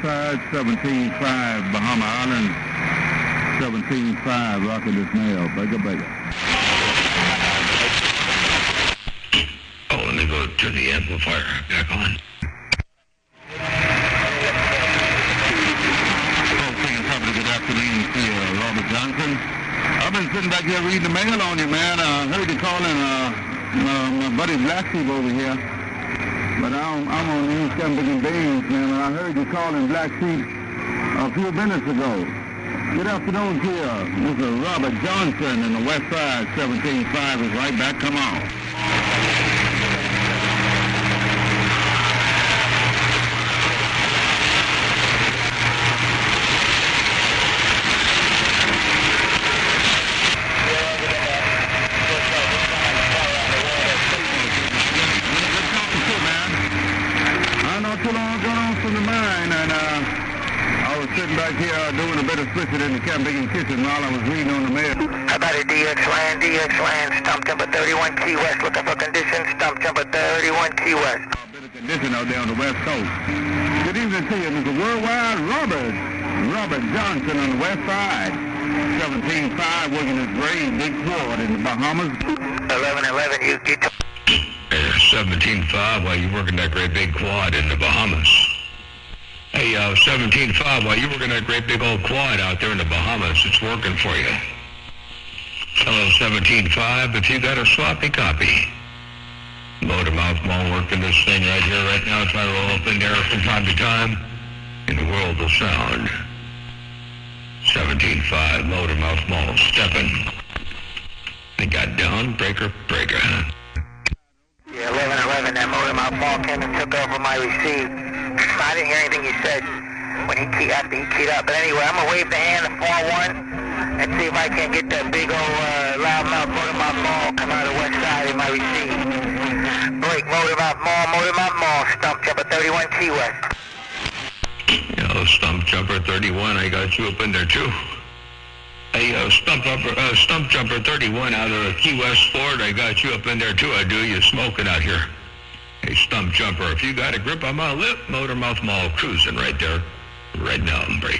side, 17.5, Bahama Island, 17.5, Rocket is nail, breaker. Oh, let me go turn the amplifier back on. Good afternoon to you, Robert Johnson. I've been sitting back here reading the mail on you, man. I heard you calling my buddy Black Sheep over here. But I'm on the East Campbell Beans, man. And I heard you calling Black Sheep a few minutes ago. Good afternoon to you. This is Robert Johnson in the West Side. 17.5 is right back. Come on. Sitting back here doing a bit of switching in the Campbell kitchen while I was reading on the mail. How about it, DX Land, stump jumper 31 Key West, looking for conditions, stump jumper 31 Key West. A bit of condition out there on the West Coast. Good evening to you, Mr. Worldwide Robert Johnson on the West Side. 17.5, working his great big quad in the Bahamas. 11, you 17.5, while you working that great big quad in the Bahamas. Hey, 17.5, while you working that great big old quad out there in the Bahamas, it's working for you. Hello, 17.5, if you got a sloppy copy. Motor Mouth Mall working this thing right here, right now, trying to roll up in there from time to time in the world of sound. 17.5, Motor Mouth Mall stepping. They got down, breaker. Yeah, 11, that Motor Mouth Mall came and took over my receive. I didn't hear anything he said when after he keyed up. But anyway, I'm going to wave the hand of 4-1 and see if I can get that big old loudmouth Motor Mouth Mall come out of the West Side in my receive. Break, Motor Mouth Mall, stump jumper 31 Key West. Yo, stump jumper 31, I got you up in there too. Hey, stump jumper 31 out of Key West, Florida, I got you up in there too. I do. You smoking out here. Hey, stump jumper, if you got a grip on my lip, Motor Mouth Mall cruising right there, right now, break.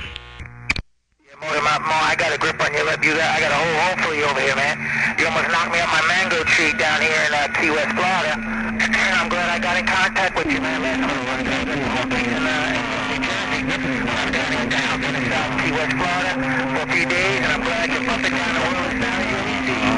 Yeah, Motor Mouth Mall, I got a grip on your lip. I got a whole hole for you over here, man. You almost knocked me off my mango tree down here in Key West, Florida. I'm glad I got in contact with you, man. I'm down in Key West, Florida for a few days, and I'm glad you're bumping down the road.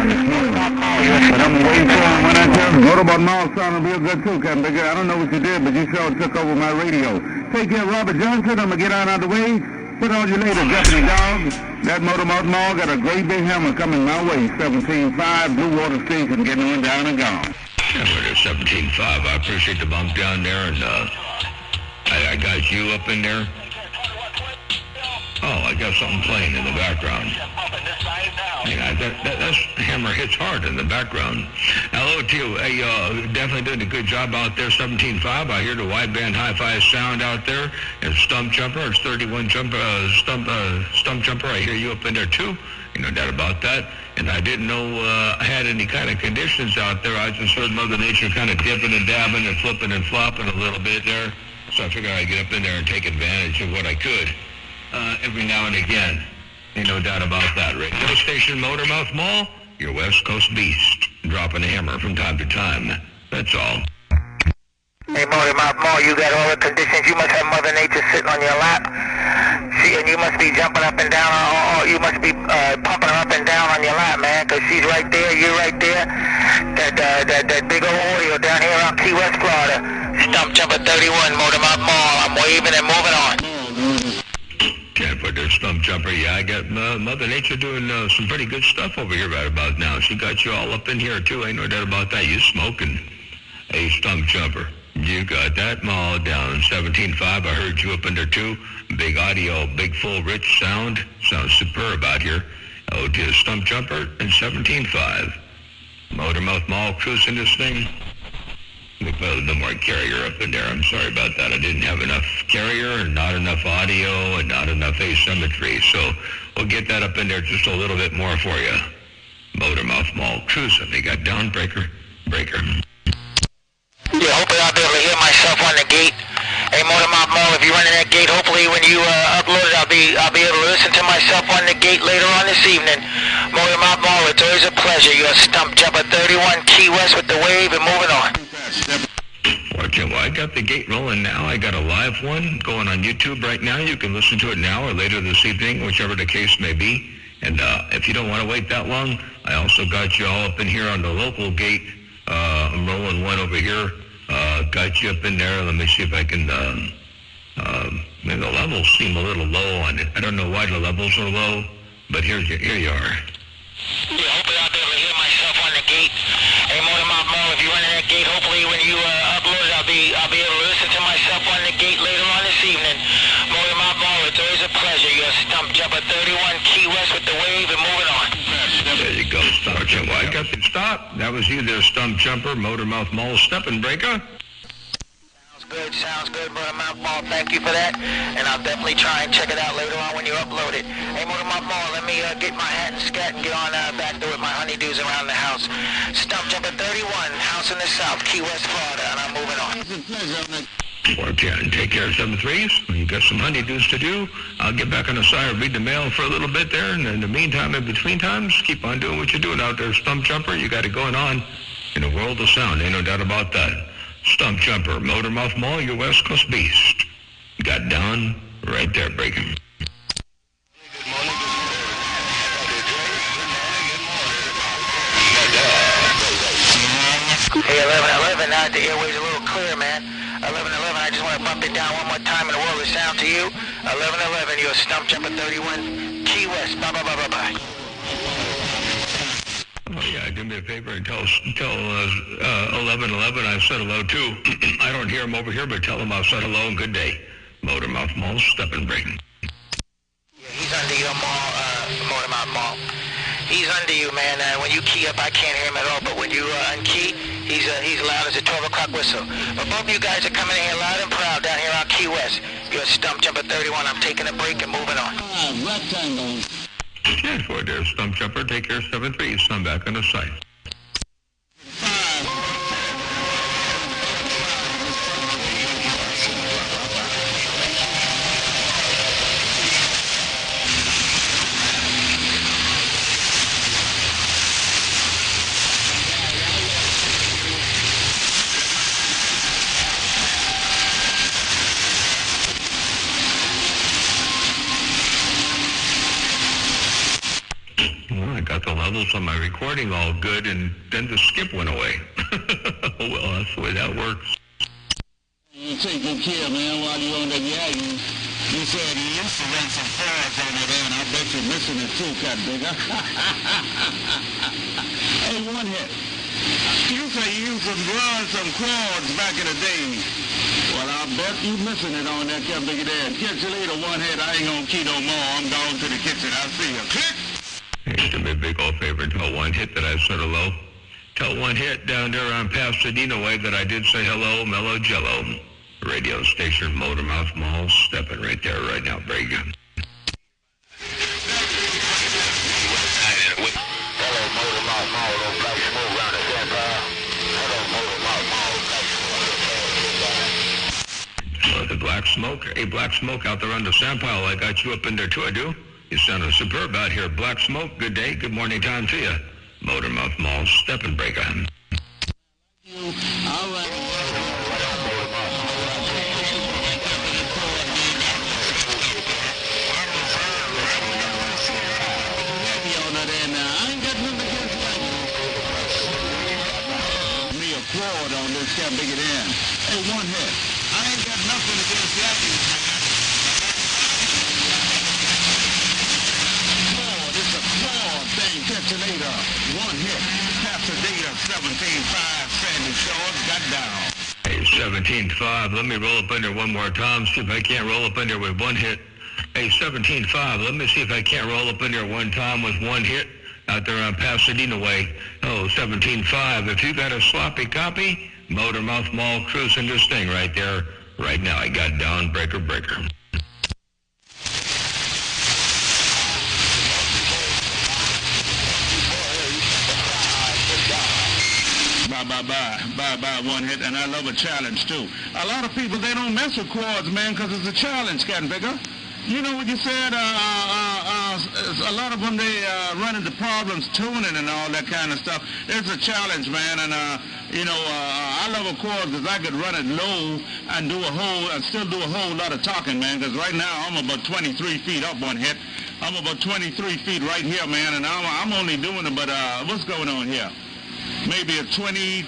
But I'm waiting for him when I tell him. Motor Mouth Mall sounding real good too, Captain Bigger. I don't know what you did, but you sure took over my radio. Take care, Robert Johnson. I'm going to get out of the way. Put on you later, Japanese dog. That Motor Mouth Mall got a great big hammer coming my way. 17.5, Blue Water Station, getting on down and gone. Yeah, but it's 17.5. I appreciate the bump down there, and I got you up in there. Oh, I got something playing in the background. Yeah, that hammer hits hard in the background. Hello to you. Hey, definitely doing a good job out there. 17.5. I hear the wideband hi-fi sound out there. It's stump jumper. It's 31 jumper. Stump jumper. I hear you up in there too. No doubt about that. And I didn't know I had any kind of conditions out there. I just heard Mother Nature kind of dipping and dabbing and flipping and flopping a little bit there. So I figured I'd get up in there and take advantage of what I could every now and again. Ain't no doubt about that. Radio station Motor Mouth Mall, your West Coast beast, dropping a hammer from time to time. That's all. Hey, Motor Mouth Mall, you got all the conditions. You must have Mother Nature sitting on your lap. And you must be jumping up and down, or you must be pumping her up and down on your lap, man, because she's right there, you're right there. That big old audio down here on Key West, Florida. Stump jumper 31, Motor Mouth Mall. I'm waving and moving on. Can't put their stump jumper. Yeah, I got Mother Nature doing some pretty good stuff over here right about now. She got you all up in here, too. Ain't no doubt about that. You smoking. Hey, stump jumper. You got that mall down. 17.5. I heard you up in there, too. Big audio, big, full, rich sound. Sounds superb out here. Oh, dear, stump jumper and 17.5. Motor Mouth Mall cruising this thing. They put a little more carrier up in there. I'm sorry about that. I didn't have enough carrier and not enough audio and not enough asymmetry. So we'll get that up in there just a little bit more for you. Motor Mouth Mall cruising. They got down breaker. Yeah, hopefully I'll be able to hear myself on the gate Hey, Motor Mouth Mo, if you're running that gate, hopefully when you upload it, I'll be able to listen to myself on the gate later on this evening. Motor Mouth Mo, it's always a pleasure. You're a Stump Jumper 31 Key West with the wave and moving on. Well, I got the gate rolling now. I got a live one going on YouTube right now. You can listen to it now or later this evening, whichever the case may be. And if you don't want to wait that long, I also got you all up in here on the local gate. I'm rolling one over here. Got you up in there. Let me see if I can... maybe the levels seem a little low on it. I don't know why the levels are low, but here you are. Yeah, hopefully I'll be able to hear myself on the gate. Hey, Motor Mouth Mo, if you're running that gate, hopefully when you upload it, I'll be able to listen to myself on the gate later on this evening. Motor Mouth Mo, it's always a pleasure. You're a Stump Jumper 31 Key West with the wave and moving on. There you go, Stump Jumper. I got the stop. That was you there, Stump Jumper, Motor Mouth Mall, Stepping Breaker. Sounds good, Motor Mouth Mall. Thank you for that, and I'll definitely try and check it out later on when you upload it. Hey, Motor Mouth Mall, let me get my hat and scat and get on back there with my honeydews around the house. Stump Jumper 31, house in the South, Key West, Florida, and I'm moving on. 410, take care of 7-3s. You got some honeydews to do. I'll get back on the side, read the mail for a little bit there, and in the meantime, in between times, keep on doing what you're doing out there, Stump Jumper. You got it going on in a world of sound. Ain't no doubt about that. Stump Jumper, Motor Mouth Mall, your West Coast beast. Got down right there, breaking. Hey, 1111, now the airways a little clear, man. 1111, I just want to bump it down one more time in the world of sound to you. 1111, you're a Stump Jumper 31, Key West. Bye, bye, bye, bye, bye. Oh, yeah, do me a favor and tell 1111 I said hello, too. I don't hear him over here, but tell him I said hello and good day. Motor Mouth Mall, Stepping Breaking. Yeah, he's under your mall, Motor Mouth Mall. He's under you, man. When you key up, I can't hear him at all, but when you unkey, he's loud as a 12 o'clock whistle. But both of you guys are coming in here loud and proud down here on Key West. You're a Stump Jumper 31. I'm taking a break and moving on. Rectangle. 10-4 there, Stump Jumper. Take care, 7-3. I'm back on the site. Got the levels on my recording all good, and then the skip went away. Oh, well, that's the way that works. You take good care, man, while you're on that yagging. You said you used to run some Fords on it, and I bet you're missing it too, Cat Bigger. Hey, one hit. You say you used to run some quads back in the day. Well, I bet you missing it on that Cat Bigger there. Catch you later, one hit. I ain't gonna key no more. I'm going to the kitchen. I'll see you. Click! Hey, do me a big old favor and tell one hit that I said hello. Tell one hit down there on Pasadena way that I did say hello, Mellow Jello. Radio station, Motor Mouth Mall, stepping right there right now. Very good. Hello, Motor Mouth Mall, little black smoke around the campfire. Hello, Motor Mouth Mall. The black smoke. Hey, black smoke out there on the sand pile. I got you up in there too, I do. You sounded superb out here. Black smoke, good day, good morning time to you. Motor Mouth Mall, Stepping Breaker. All right. Me a quad on this, can't big it in. Hey, one hit. I ain't got nothing against Yankees, man. Pasadena, one hit. Pasadena, 17-5, Sandy Shores, got down. Hey, 17-5, let me roll up under one more time, see if I can't roll up under with one hit. Hey, 17-5, let me see if I can't roll up under one time with one hit out there on Pasadena way. Oh, 17-5, if you got a sloppy copy, Motor Mouth Mall cruising this thing right there. Right now, I got down, breaker. Bye-bye. by one hit, and I love a challenge too. A lot of people, they don't mess with quads, man, because it's a challenge, Captain Bigger. You know what you said? A lot of them, they run into problems tuning and all that kind of stuff. It's a challenge, man, and I love a quad because I could run it low and still do a whole lot of talking, man, because right now I'm about 23 feet up one hit. I'm about 23 feet right here, man, and I'm only doing it, but what's going on here? Maybe a 20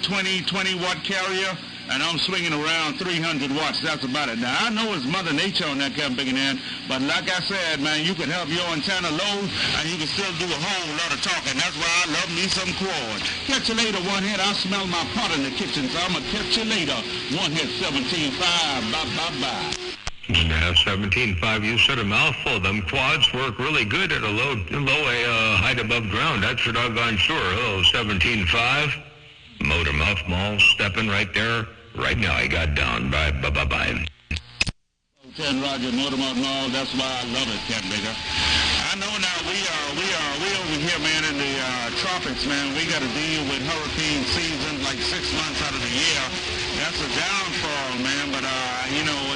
watt carrier, and I'm swinging around 300 watts. That's about it. Now, I know it's Mother Nature on that Captain Big End, but like I said, man, you can have your antenna low, and you can still do a whole lot of talking. That's why I love me some quad. Catch you later, one hit. I smell my pot in the kitchen, so I'm going to catch you later. One hit, 17.5. Bye. Now, 17.5, you said a mouthful. Them quads work really good at a low height above ground. That's for doggone sure. Hello, 17.5. Motor Mouth Mall stepping right there. Right now, I got down. Bye. 10 Roger, Motor Mouth Mall. That's why I love it, Captain Bigger. I know now we over here, man, in the tropics, man. We got to deal with hurricane season like 6 months out of the year. That's a downfall, man, but,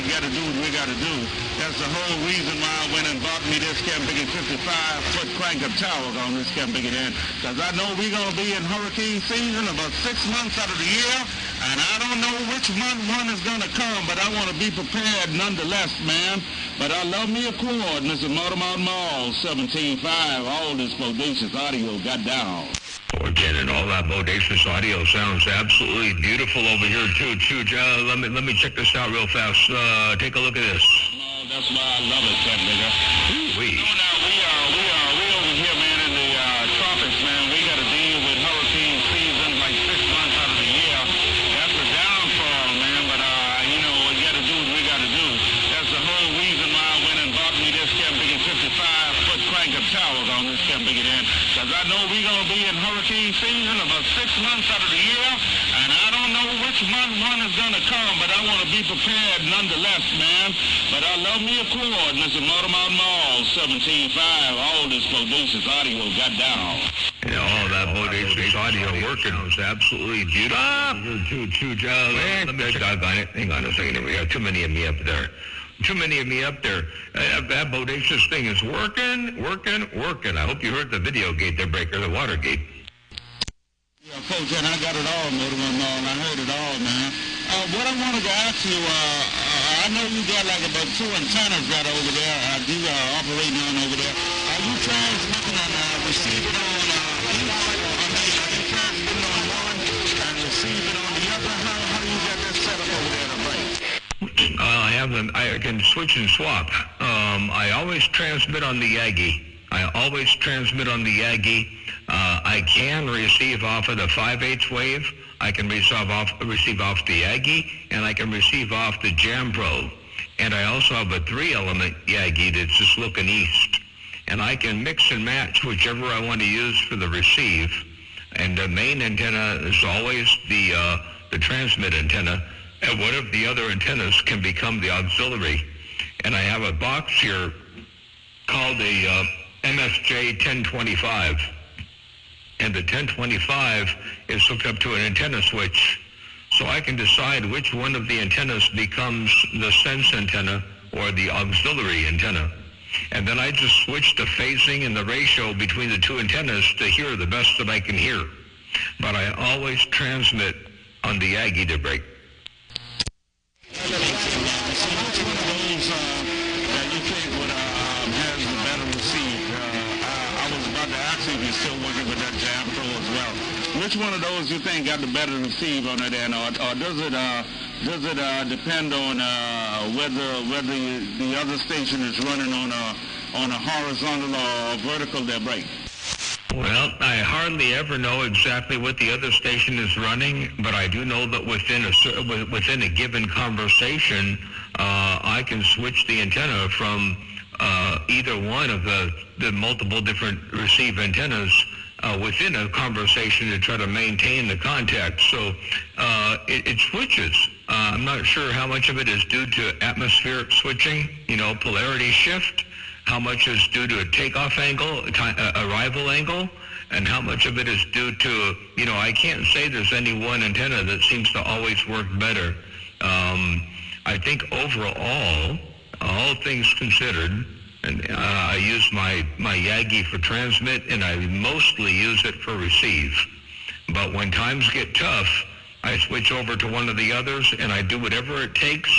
we got to do what we got to do. That's the whole reason why I went and bought me this Captain Bigger 55-foot crank-up tower on this Captain Bigger end, because I know we're going to be in hurricane season about 6 months out of the year, and I don't know which one is going to come, but I want to be prepared nonetheless, man. But I love me a quad, and it's a Motor Mouth Mall, 17.5, all this bodacious audio got down. Again, and all that bodacious audio sounds absolutely beautiful over here too. Let me check this out real fast. Take a look at this. Oh, that's why I love it, Captain Bigger. We over here, man, in the tropics, man. We got to deal with hurricane season like 6 months out of the year. That's a downfall, man. But we got to do what we got to do. That's the whole reason why I went and bought me this Captain Bigger 55-foot crank-up tower on this Captain Bigger end, because I know we're gonna be in hurricane season about 6 months out of the year, and I don't know which one is gonna come, but I want to be prepared nonetheless, man. But I love me a quad, and it's a Motor Mouth Mall, 17.5, all this bodacious audio got down. All that bodacious audio working was absolutely beautiful. Let me doggone it. Hang on a second. We have too many of me up there. That bodacious thing is working. I hope you heard the video gate there, Breaker, the water gate. Yeah, Coach, and I got it all, Motor Mouth Mall. I heard it all, man. What I wanted to ask you, I know you got like about 2 antennas right over there. You are operating on over there. Are you transmitting and receiving on one and receiving on the other? How you got that set up over there to break? I can switch and swap. I always transmit on the Yagi. I can receive off of the 5/8 wave. I can receive off the Yagi, and I can receive off the Jam Pro. And I also have a 3-element Yagi that's just looking east. And I can mix and match whichever I want to use for the receive. And the main antenna is always the transmit antenna. And one of the other antennas can become the auxiliary. And I have a box here called a MSJ 1025. And the 1025 is hooked up to an antenna switch. So I can decide which one of the antennas becomes the sense antenna or the auxiliary antenna. And then I just switch the phasing and the ratio between the two antennas to hear the best that I can hear. But I always transmit on the Yagi to break. Which one of those you think got the better receive on it, and or does it depend on whether the other station is running on a horizontal or vertical their break? Well, I hardly ever know exactly what the other station is running, but I do know that within a given conversation, I can switch the antenna from either one of the multiple different receive antennas within a conversation to try to maintain the contact. So it switches. I'm not sure how much of it is due to atmospheric switching, polarity shift, how much is due to a takeoff angle, arrival angle, and how much of it is due to, I can't say there's any one antenna that seems to always work better. I think overall, all things considered, and I use my Yagi for transmit, and I mostly use it for receive. But when times get tough, I switch over to one of the others, and I do whatever it takes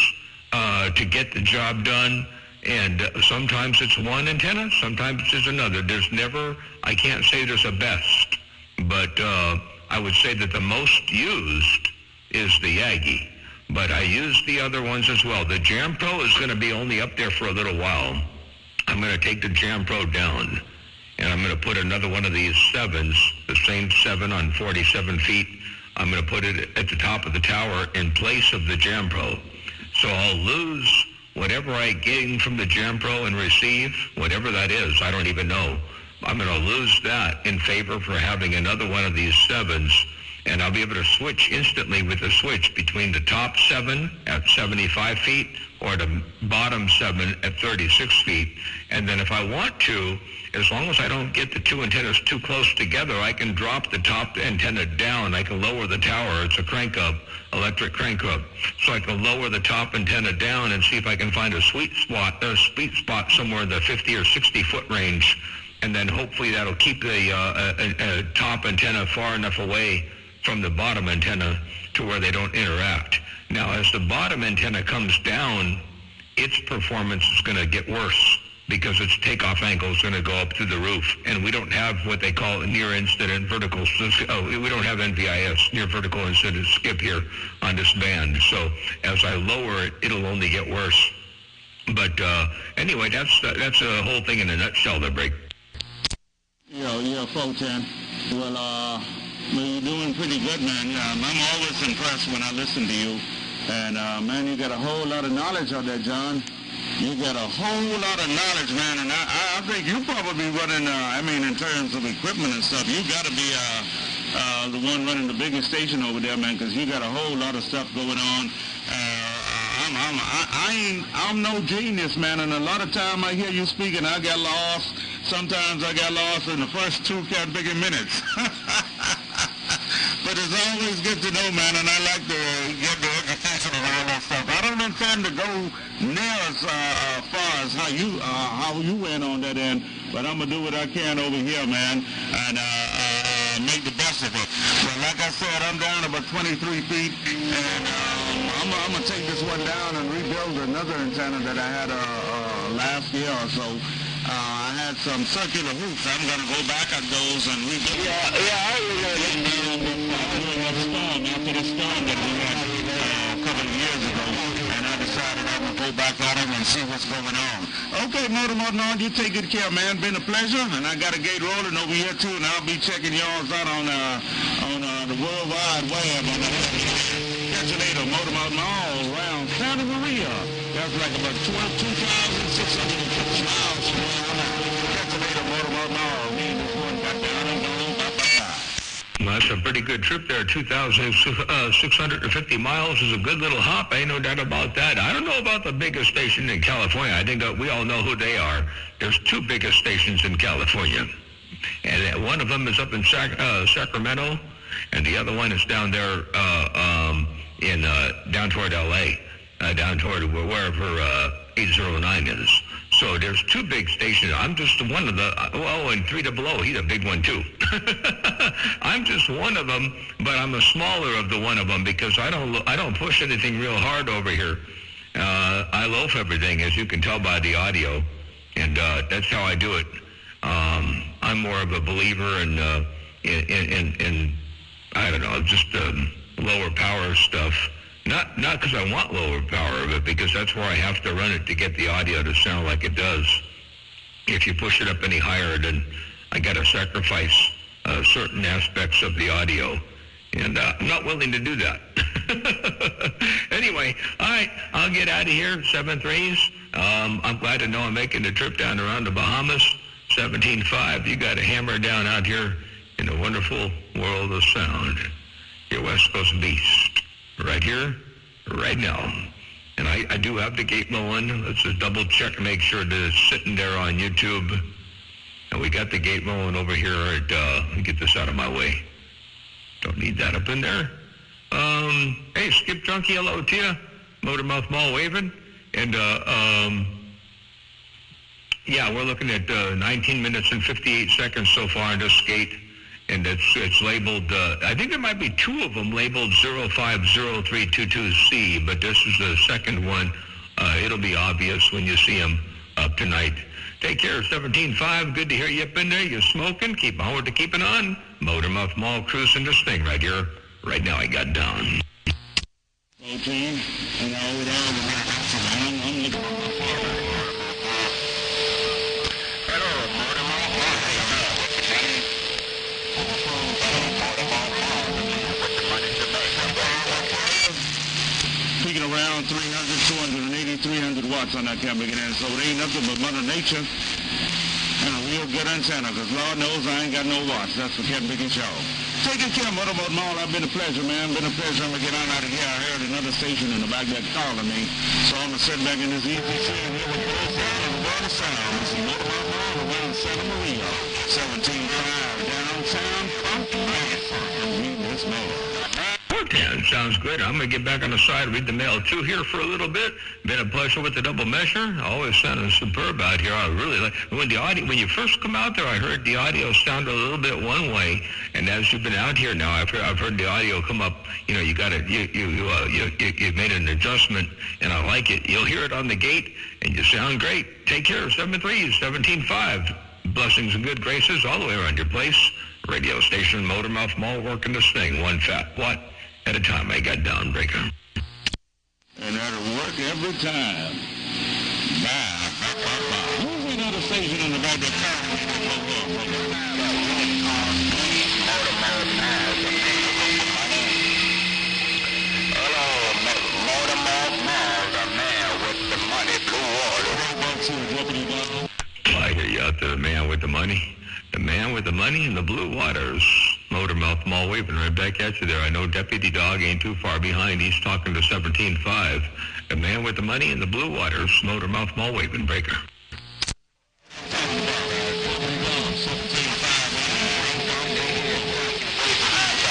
to get the job done. And sometimes it's one antenna, sometimes it's another. I can't say there's a best, but I would say that the most used is the Yagi. But I use the other ones as well. The Jam Pro is going to be only up there for a little while. I'm going to take the Jam Pro down, and I'm going to put another one of these 7s, the same 7 on 47 feet. I'm going to put it at the top of the tower in place of the Jam Pro. So I'll lose whatever I gain from the Jam Pro and receive, whatever that is, I don't even know. I'm going to lose that in favor for having another one of these 7s, and I'll be able to switch instantly with the switch between the top 7 at 75 feet or the bottom 7 at 36 feet. And then if I want to, as long as I don't get the two antennas too close together, I can drop the top antenna down. I can lower the tower. It's a crank-up, electric crank-up. So I can lower the top antenna down and see if I can find a sweet spot somewhere in the 50 or 60 foot range. And then hopefully that'll keep the top antenna far enough away from the bottom antenna to where they don't interact. Now, as the bottom antenna comes down, its performance is going to get worse because its takeoff angle is going to go up through the roof. And we don't have what they call near incident vertical, we don't have NVIS, near vertical incident skip here on this band. So as I lower it, it'll only get worse. But anyway, that's the whole thing in a nutshell there, Break. Yeah, Photon. Well, you're doing pretty good, man. I'm always impressed when I listen to you. And, man, you got a whole lot of knowledge out there, John. You got a whole lot of knowledge, man. And I think you probably running, in terms of equipment and stuff, you got to be the one running the biggest station over there, man, because you got a whole lot of stuff going on. I'm no genius, man, and a lot of time I hear you speaking, I get lost. Sometimes I got lost in the first 2 bigger minutes. But it's always good to know, man, and I like to get the education and all that stuff. I don't intend to go near as far as how you went on that end, but I'm going to do what I can over here, man, and make the best of it. But like I said, I'm down about 23 feet, and I'm going to take this one down and rebuild another antenna that I had last year or so. I had some circular hoops. I'm going to go back at those and rebuild. I after the storm that we had a couple of years ago, and I decided I'm going to go back at them and see what's going on. Okay, Motor Martin, you take good care, man. Been a pleasure, and I got a gate rolling over here, too, and I'll be checking y'all out on the World Wide Web. Catch you later, Motor Martin, all around Santa Maria. That's like about 2,650 miles from now. Catch you later, Motor Martin, all. Me and this one got down and gone. Well, that's a pretty good trip there. 2,650 miles is a good little hop. Ain't no doubt about that. I don't know about the biggest station in California. I think that we all know who they are. There's 2 biggest stations in California. And one of them is up in Sacramento, and the other one is down there down toward L.A., down toward wherever 809 is. So there's 2 big stations. I'm just one of the, and 3 Below, he's a big one too. I'm just one of them, but I'm a smaller of the one of them because I don't push anything real hard over here. I loaf everything, as you can tell by the audio, and that's how I do it. I'm more of a believer in I don't know, just lower power stuff. Not because I want lower power, but because that's where I have to run it to get the audio to sound like it does. If you push it up any higher, then I got to sacrifice certain aspects of the audio, and I'm not willing to do that. Anyway, all right, I'll get out of here, 7-3s. I'm glad to know I'm making the trip down around the Bahamas, 17.5. You got a hammer down out here in the wonderful world of sound. Your West Coast beast. Right here, right now. And I do have the gate going. Let's just double check, make sure that it's sitting there on YouTube. And we got the gate rolling over here at, get this out of my way. Don't need that up in there. Hey, Skip Junkie, hello to you. Motormouth Mall waving. And, yeah, we're looking at 19 minutes and 58 seconds so far on this gate. And it's labeled, I think there might be two of them labeled 050322C, but this is the second one. It'll be obvious when you see them up tonight. Take care, 17.5. Good to hear you up in there. You're smoking. Keep on to keeping on. Motormouth Mall cruising this thing right here. Right now I got down. 14, and over there, I'm looking for my father. Peaking around 300, 280, 300 watts on that camera again, so it ain't nothing but Mother Nature and a real good antenna, because Lord knows I ain't got no watts. That's for Ken Big and Shaw. Taking care of Motorboat Mall, I've been a pleasure, man. Been a pleasure. I'm going to get on out of here. I heard another station in the back that calling me, so I'm going to sit back in this easy chair and hear what goes on and the world of sound. This is Motorboat Mall around Santa Maria, 17.5 downtown. Read this mail. 410 sounds good. I'm going to get back on the side, read the mail too here for a little bit. Been a pleasure with the double measure. Always sounding superb out here. I really like when you first come out there. I heard the audio sound a little bit one way, and as you've been out here now, I've heard the audio come up. You know, you got it. You made an adjustment, and I like it. You'll hear it on the gate, and you sound great. Take care. 7.3, 17.5. Blessings and good graces all the way around your place. Radio station, Motormouth Mall, working this thing one fat watt at a time. I got downbreaker. And that'll work every time. Bye. Who's another station in the back that Hello, Motormouth Mall, the man with the money, Blue Water. I hear you out there, the man with the money. The man with the money and the blue waters. Motormouth Mall waving right back at you there. I know Deputy Dog ain't too far behind. He's talking to 17.5. The man with the money and the blue waters. Motormouth Mall waving breaker.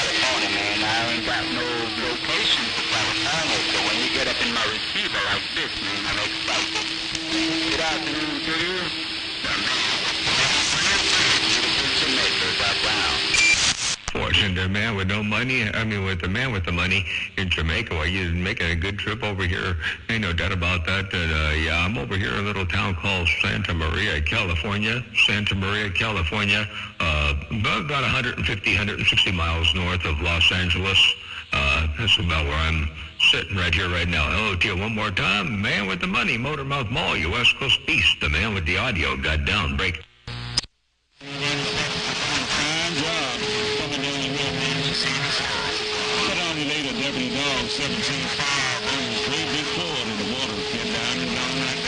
California, man. I ain't got no location for California, so when you get up in my receiver like this, man, I'm excited. Good afternoon to you. Fortune, the man with no money, with the man with the money in Jamaica. Well, you're making a good trip over here. Ain't no doubt about that. Yeah, I'm over here in a little town called Santa Maria, California. Santa Maria, California. About 150, 160 miles north of Los Angeles. That's about where I'm sitting right here, right now. Hello to you one more time. Man with the money, Motormouth Mall, your West Coast beast. The man with the audio got down. Break. Deputy Dog 17.5 on his great big Ford in the water. Get down and down like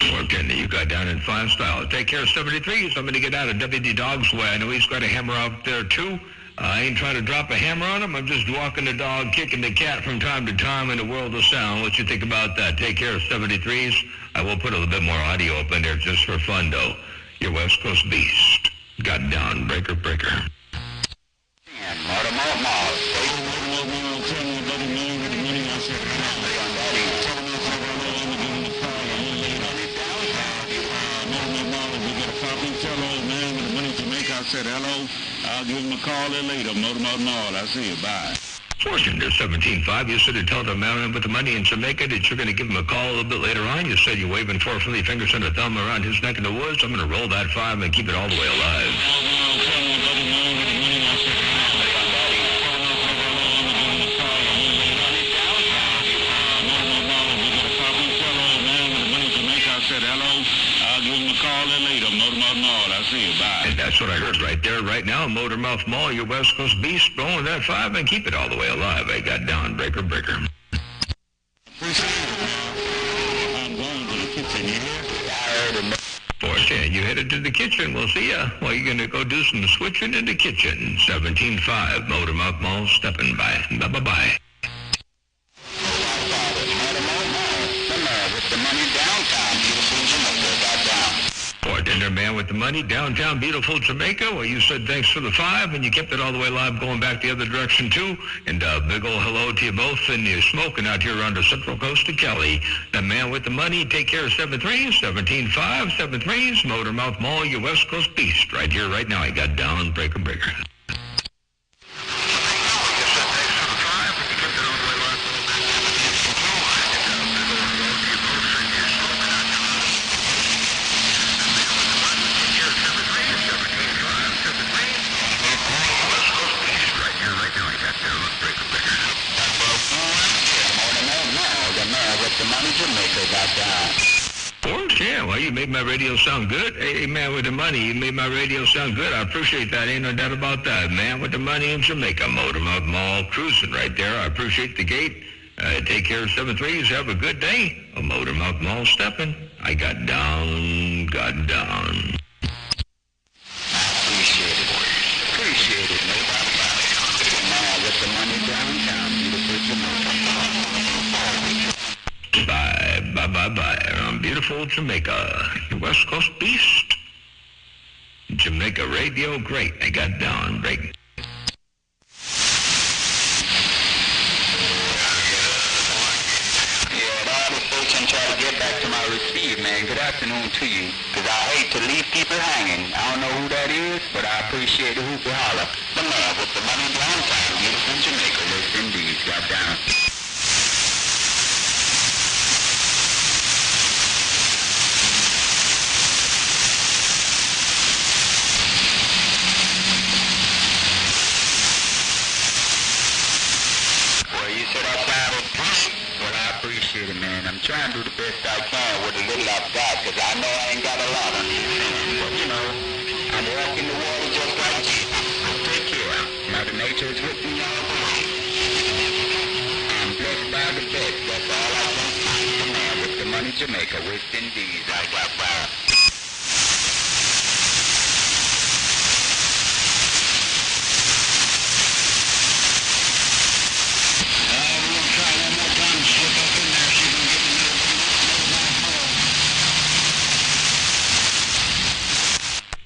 that. Working, you got down in fine style. Take care, 73. Somebody get out of Deputy Dog's way. I know he's got a hammer out there too. I ain't trying to drop a hammer on him. I'm just walking the dog, kicking the cat from time to time in the world of sound. What you think about that? Take care, 73s. I will put a little bit more audio up in there just for fun, though. Your West Coast beast. Got down, breaker. Motormouth Mall. Tell me about the man with the money. I said, tell old man with the money to make. I said, hello. I'll give him a call later. Motormouth Mall. I see you. Bye. Fortune, there's 17.5. You said to tell the man with the money in Jamaica that you're going to give him a call a little bit later on. You said you're waving 4 friendly fingers and a thumb around his neck in the woods. I'm going to roll that 5 and keep it all the way alive. And that's what I heard right there, right now. Motormouth Mall, your West Coast beast, rolling that 5 and keep it all the way alive. I got down, breaker. I'm going to the kitchen, you hear? 410, you headed to the kitchen. We'll see ya. Well, you're going to go do some switching in the kitchen. 17.5, Motormouth Mall, stepping by. Bye-bye-bye. bartender man with the money, downtown beautiful Jamaica. Well, you said thanks for the 5, and you kept it all the way live going back the other direction, too. And big old hello to you both, and you're smoking out here on the Central Coast of Cali. The man with the money, take care of 7-3, 17-5, 7-3s, Motormouth Mall, your West Coast beast. Right here, right now, I got down breaker. Yeah, well, you made my radio sound good. Hey, man with the money, you made my radio sound good. I appreciate that. Ain't no doubt about that. Man with the money in Jamaica, Motormouth Mall, cruising right there. I appreciate the gate. Take care of 7-3s. Have a good day. A Motormouth Mall stepping. I got down. Appreciate it. No doubt about it. Man with the money downtown, beautiful Jamaica. Bye. On beautiful Jamaica. West Coast beast. Jamaica radio, great. I got down, great. And try to get back to my receive, man. Good afternoon to you. Because I hate to leave people hanging. I don't know who that is, but I appreciate the hoopy holler. The man with the money downtown, beautiful Jamaica, West Indies, got down. Well, you said I sounded good. Well, I appreciate it, man. I'm trying to do the best I can with the little I've got, because I know I ain't got a lot of it. But, you know, I'm walking the water just like you. Take care. Mother Nature is with me all the way. I'm blessed by the best. That's all I want to see. The man with the money, Jamaica, West Indies. I got fire.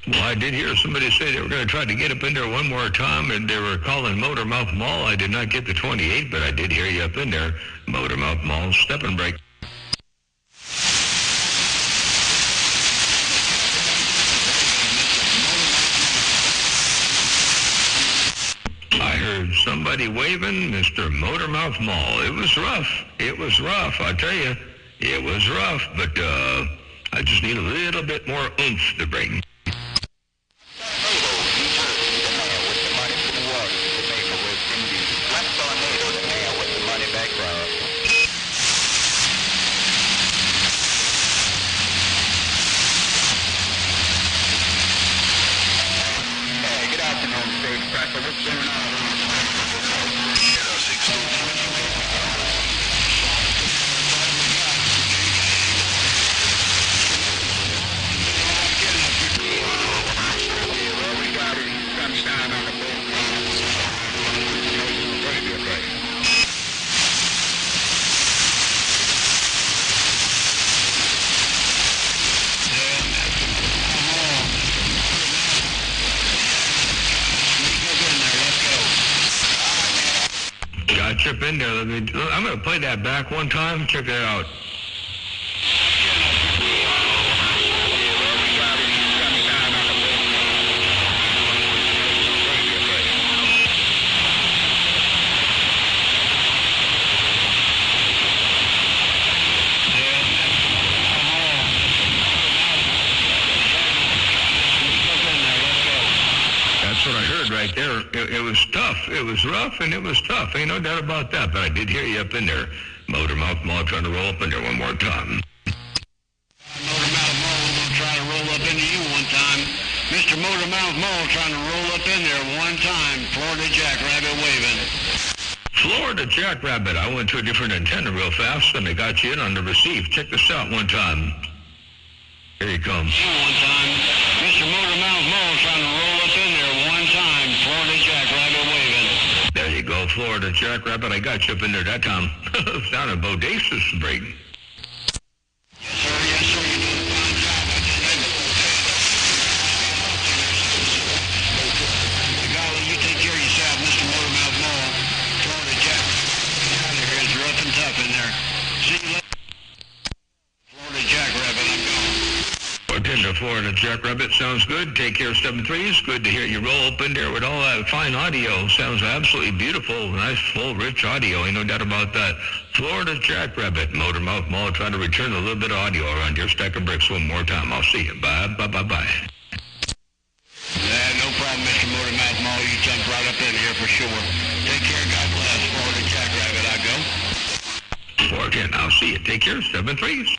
Well, I did hear somebody say they were going to try to get up in there one more time, and they were calling Motormouth Mall. I did not get the 28, but I did hear you up in there. Motormouth Mall, step and break. I heard somebody waving, Mr. Motormouth Mall. It was rough. I tell you, it was rough, but I just need a little bit more oomph to bring. Chip in there. I'm going to play that back one time. Check that out. What I heard right there, it was tough. It was rough and it was tough. Ain't no doubt about that. But I did hear you up in there. Motormouth Mall trying to roll up in there one more time. Motormouth Mall, we're going to try to roll up into you one time. Mr. Motormouth Mall trying to roll up in there one time. Florida Jackrabbit waving. Florida Jackrabbit. I went to a different antenna real fast and they got you in on the receive. Check this out one time. Here he comes. One time. Mr. Motormouth Mall trying to roll up in there one time. Florida Jackrabbit waving. There you go, Florida Jackrabbit. I got you up in there that time. Sounded bodacious, Brayden. Yes, sir. You did a fine job. Florida Jackrabbit. Sounds good. Take care, 7-3. It's good to hear you roll up in there with all that fine audio. Sounds absolutely beautiful. Nice, full, rich audio. Ain't no doubt about that. Florida Jackrabbit, Motormouth Mall. Try to return a little bit of audio around your stack of bricks one more time. I'll see you. Bye, bye, bye, bye. Yeah, no problem, Mr. Motormouth Mall. You jump right up in here for sure. Take care. God bless. Florida Jackrabbit, I go. 410. I'll see you. Take care, 7-3.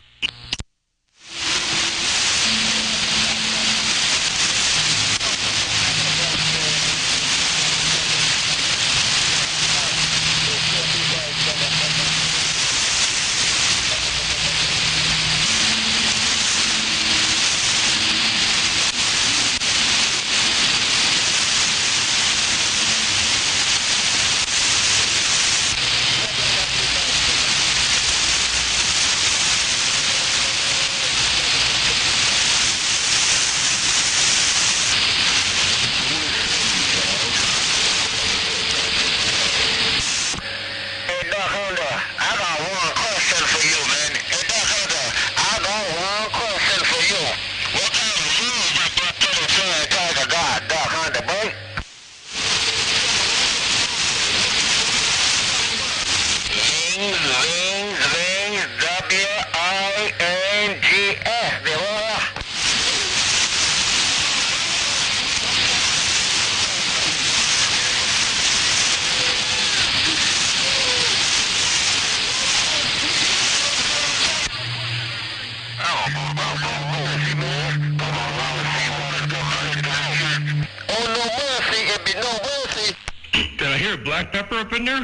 Black pepper up in there?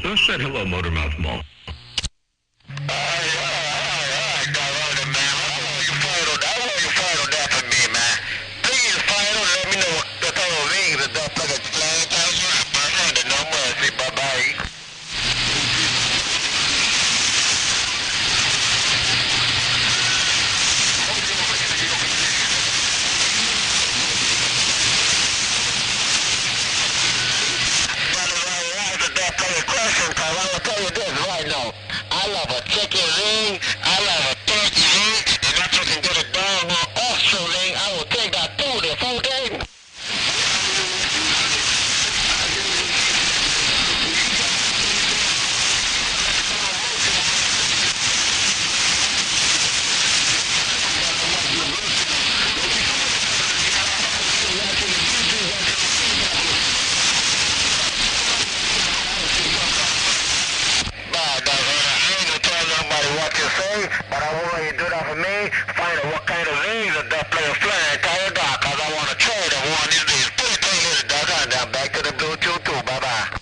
Who said hello, Motormouth Mall? But I want you to do that for me. Find out what kind of rings that that player flying. Tell your doc, cause I want to trade him one of these days. Put it in here, doc, and down back to the Bluetooth too. Bye bye.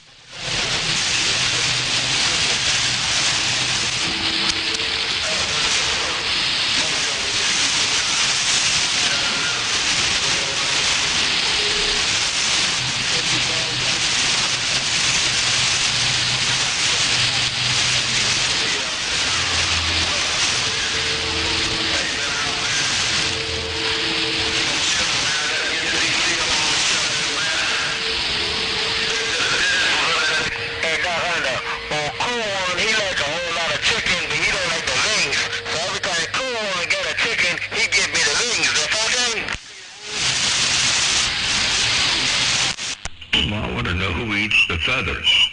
I want to know who eats the feathers.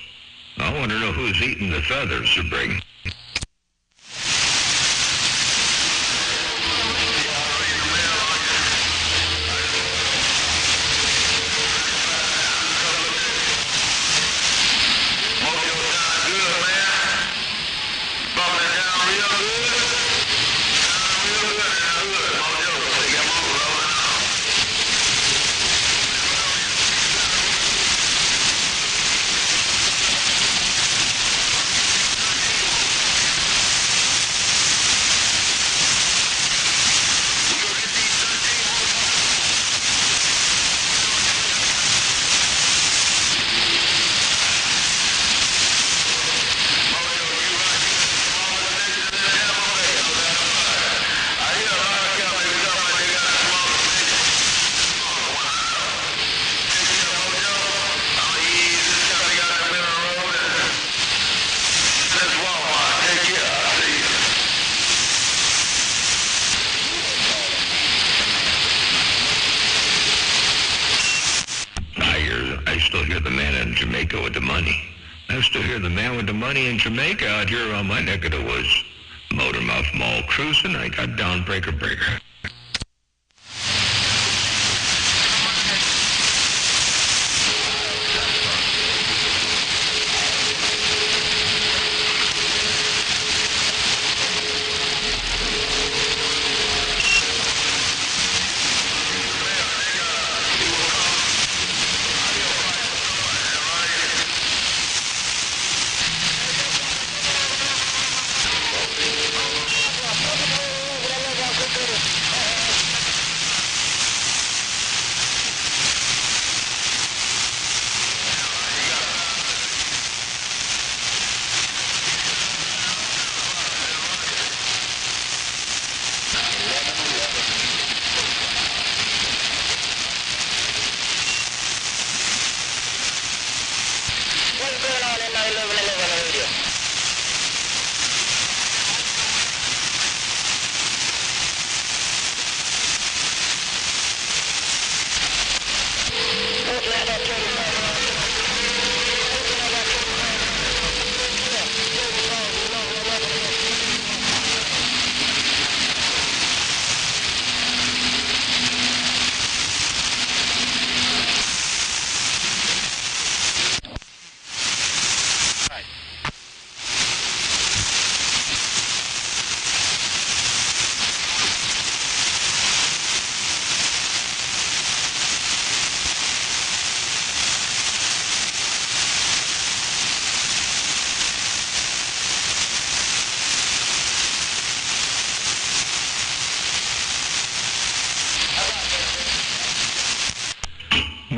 I want to know who's eating the feathers to bring. money in Jamaica out here on my neck of the woods. Motormouth Mall cruising. I got down breaker.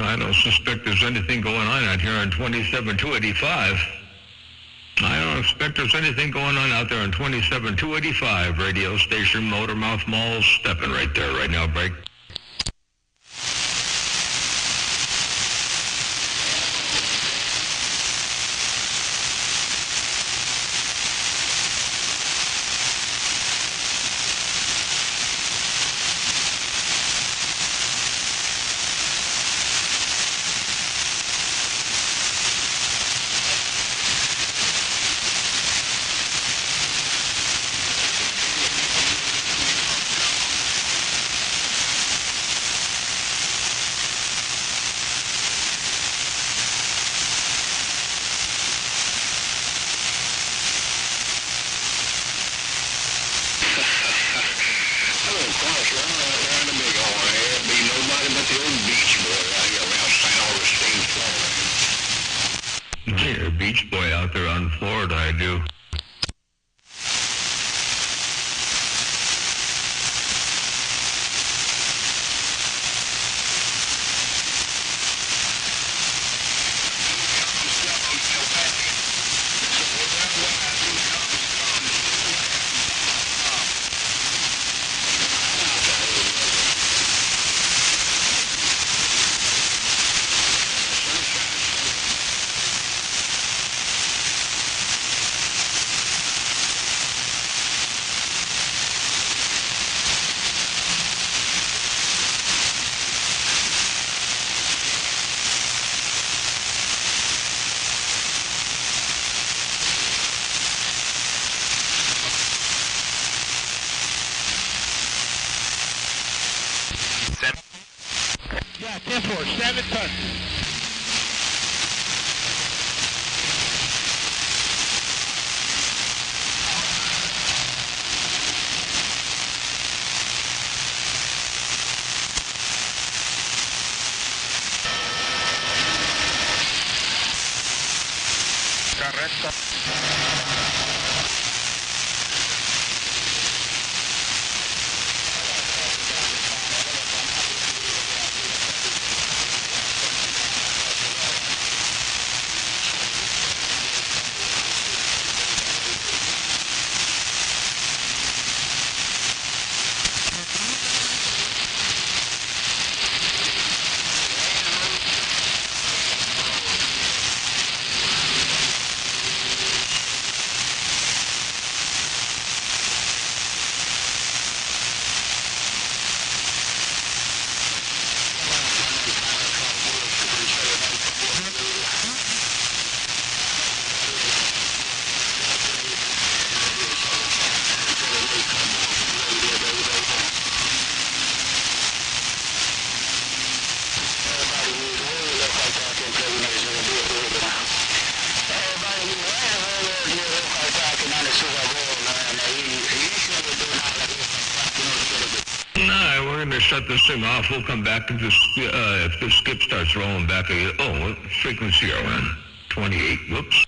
I don't suspect there's anything going on out here on 27285. I don't expect there's anything going on out there on 27285. Radio station Motormouth Mall stepping right there right now, break. Beach boy out there on Florida, I do. Yeah, 10-4, 7 tons. Correcto. shut this thing off. We'll come back if the skip starts rolling back. Oh, frequency around 28. Whoops.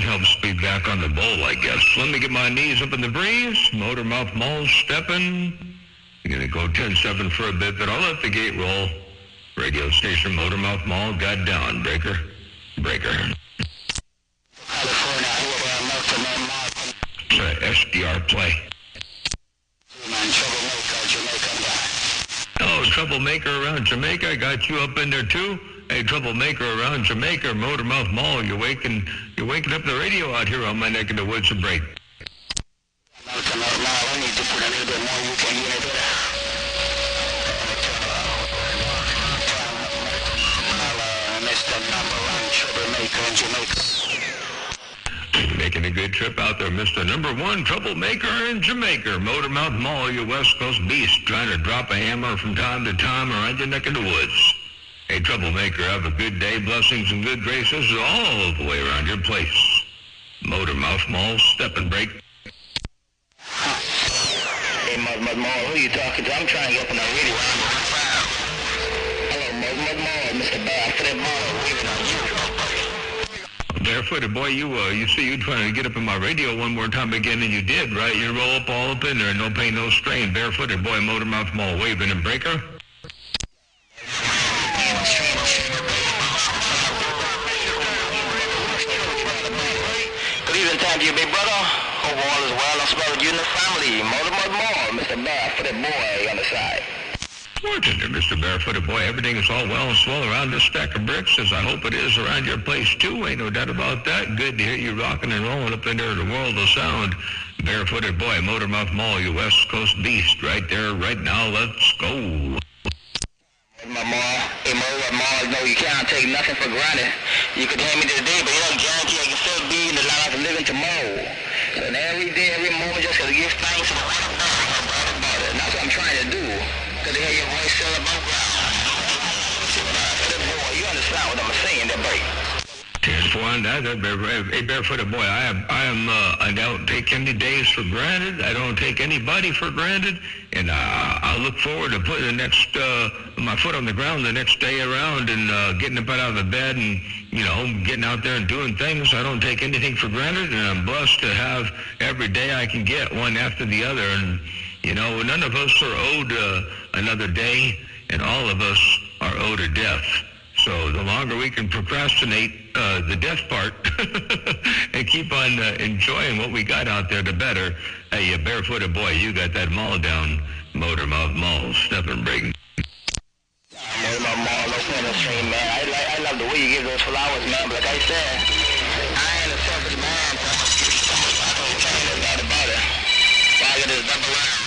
Helps be back on the bowl, I guess. Let me get my knees up in the breeze. Motormouth Mall stepping. I'm going to go 10-7 for a bit, but I'll let the gate roll. Radio station Motormouth Mall got down. Breaker. SDR play. Oh, troublemaker around Jamaica. I got you up in there too. Hey, troublemaker around Jamaica, Motormouth Mall. You're waking up the radio out here on my neck of the woods to break. I need to put a little bit more. You can hear it. Mr. Number One Troublemaker in Jamaica. Making a good trip out there, Mr. Number One Troublemaker in Jamaica. Motormouth Mall, you West Coast beast, trying to drop a hammer from time to time around your neck of the woods. Hey, troublemaker, have a good day. Blessings and good graces all the way around your place. Motormouth Mall, step and break. Hey, Motormouth Mall, who you talking to? I'm trying to get up on the radio. Hello, Motormouth Mall, Mr. Barefooted Mall, waving on you. Barefooted boy, you see you trying to get up in my radio one more time again, and you did, right? You roll up all up in there, no pain, no strain. Barefooted boy, Motormouth Mall, waving and breaker. Time to you, big brother. Hope all is well. I'm spelling you in the family. Motormouth Mall, Mr. Barefooted boy on the side. Fortune there, Mr. Barefooted boy. Everything is all well and swell around this stack of bricks, as I hope it is around your place too. Ain't no doubt about that. Good to hear you rocking and rolling up in there in the world of sound. Barefooted boy, Motormouth Mall, you West Coast beast. Right there, right now. Let's go. Motormouth Mall. Hey, Motormouth Mall, no, you can't take nothing for granted. You could hear me today, but you don't guarantee I can still be in the life of living tomorrow. So every day, every moment, just gotta give thanks to the one about it. And that's what I'm trying to do. Cause they hear your voice still above ground. Boy, you understand what I'm saying, that break. 10-4 on that. Hey, Barefooted boy, I don't take any days for granted. I don't take anybody for granted. And I look forward to putting my foot on the ground the next day around and getting up out of the bed and, getting out there and doing things. I don't take anything for granted, and I'm blessed to have every day I can get one after the other. And, none of us are owed another day, and all of us are owed a death. So the longer we can procrastinate the death part and keep on enjoying what we got out there, the better. Hey, Barefooted boy, you got that mall down. Motormouth Mall, step and break. Motormouth Mall, no point of stream, man. I love the way you give those flowers, man. But like I said, I ain't a selfish man. I ain't that about it. I got this double line.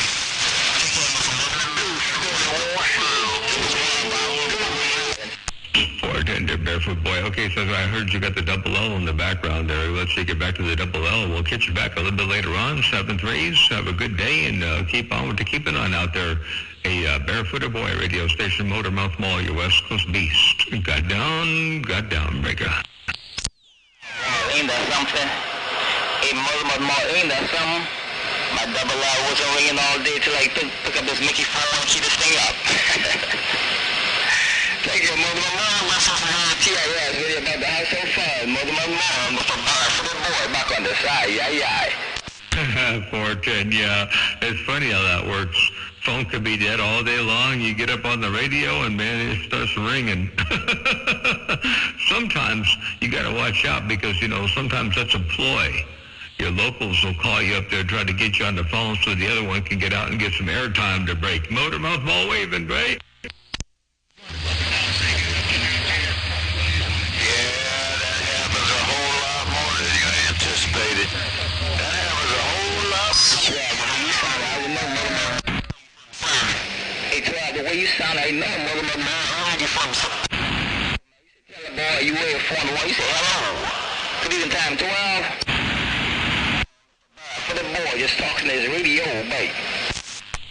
Tender Barefoot boy. Okay, so I heard you got the double L in the background there. Let's take it back to the double L. We'll catch you back a little bit later on. 7-3s. Have a good day and keep on with the keeping on out there. A Barefooted boy radio station, Motormouth Mall, your West Coast beast. Got down, breaker. Ain't that something? Hey, Motormouth Mall, ain't that something? My double L wasn't ringing all day till I pick up this Mickey phone and keep this thing up. Thank you, Motormouth Mall. TRS video about the house on fire. Motormouth Mall, Mr. Barefooted boy, back on the side. Yay. 410, yeah. It's funny how that works. Phone could be dead all day long. You get up on the radio and, man, it starts ringing. Sometimes you got to watch out because, sometimes that's a ploy. Your locals will call you up there, try to get you on the phone so the other one can get out and get some airtime to break. Motormouth Mall waving, right? You sound like no Motormouth Mall. Where you from? Tell the boy you wait for me. You say hello. Good evening time 12. his radio, babe.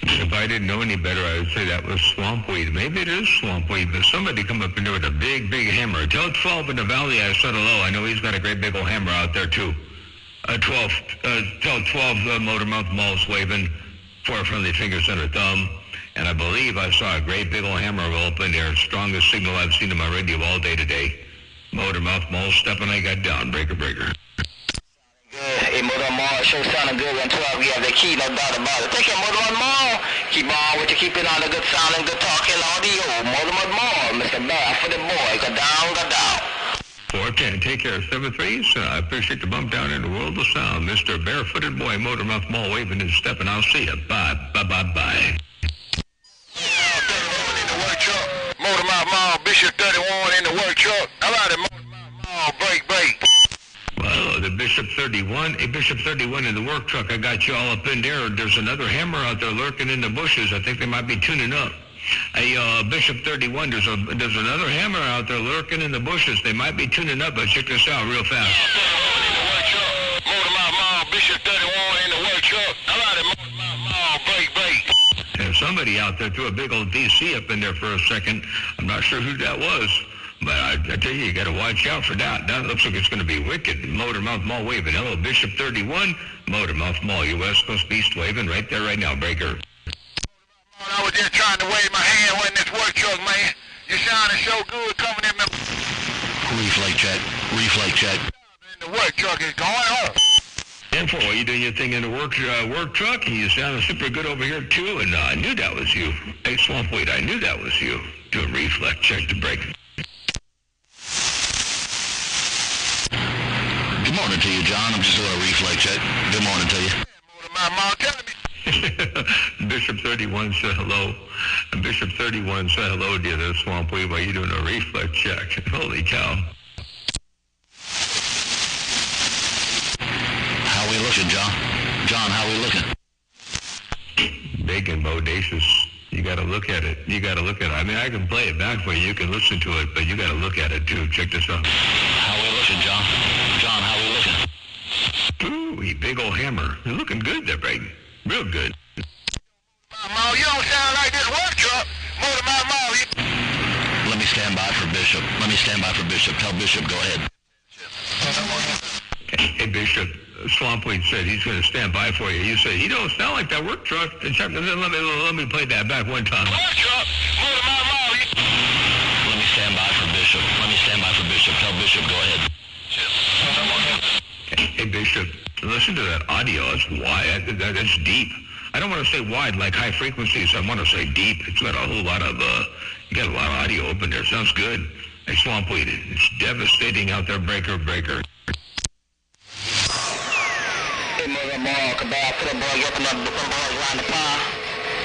If I didn't know any better, I would say that was swamp weed. Maybe it is swamp weed, but somebody come up in there with a big, big hammer. Tell 12 in the valley I said hello. I know he's got a great big old hammer out there, too. Tell 12 Motormouth Malls waving, 4 friendly fingers and a thumb. And I believe I saw a great big old hammer roll up in there. Strongest signal I've seen on my radio all day today. Motormouth Malls stepping, I got down. Breaker, breaker. Hey, Motormouth Mall, show sounding good on 12. You have the key, no doubt about it. Take care, Motormouth Mall. Keep on with you, keep it on the good sounding, good talking audio. Motormouth Mall, Mr. Bear for the boy. Go down, go down. 410, take care, 7-3. I appreciate the bump down in the world of sound. Mr. Barefooted Boy, Motormouth Mall, waving and stepping. I'll see you. Bye, bye, bye, bye. Motormouth Mall, Bishop 31 in the work truck. How about it, Motormouth Mall, break, break. Well, the Bishop 31. Hey, Bishop 31 in the work truck. I got you all up in there. There's another hammer out there lurking in the bushes. I think they might be tuning up. Hey, Bishop 31, there's another hammer out there lurking in the bushes. They might be tuning up, but check this out real fast. Motormouth Mall, Bishop 31 in the work truck. How about it, Motormouth Mall, break, break. And somebody out there threw a big old DC up in there for a second. I'm not sure who that was, but I tell you got to watch out for that. That looks like it's going to be wicked. Motormouth Mall waving. Hello, Bishop 31, Motormouth Mall, your West Coast Beast waving right there, right now, breaker. I was just trying to wave my hand in this work truck, man. You sounding so good coming in the... Reflect check. Reflect check. The work truck is going on. 10-4, you doing your thing in the work truck, and you sounded super good over here, too, and I knew that was you. Hey, Swampweed, I knew that was you. Doing reflect check to break. Good morning to you, John. I'm just doing a reflect check. Good morning to you. Motormouth Mall telling me. Bishop 31 said hello. And Bishop 31 said hello to you there, Swampweed, while you're doing a reflect check. Holy cow. How we looking, John? John, how we looking? Big and bodacious. You got to look at it. You got to look at it. I mean, I can play it back for you. You can listen to it, but you got to look at it, too. Check this out. How we looking, John? John, how we looking? Ooh, big old hammer. You're looking good there, Brayden. Real good. Mall, you don't sound like this work truck. Motormouth Mall, you... Let me stand by for Bishop. Let me stand by for Bishop. Tell Bishop, go ahead. Hey, Bishop, Swampweed said he's going to stand by for you. You said, he don't sound like that work truck. Let me play that back one time. Work truck, Motormouth Mall, you... Let me stand by for Bishop. Let me stand by for Bishop. Tell Bishop, go ahead. Hey, Bishop, listen to that audio. It's wide. That's deep. I don't want to say wide like high frequencies. I want to say deep. It's got a whole lot of, you got a lot of audio up in there. Sounds good. Hey, Swampweed, it's devastating out there, breaker, breaker. Hey, Motormouth Mall, come back to the boy, get them boys around the pond.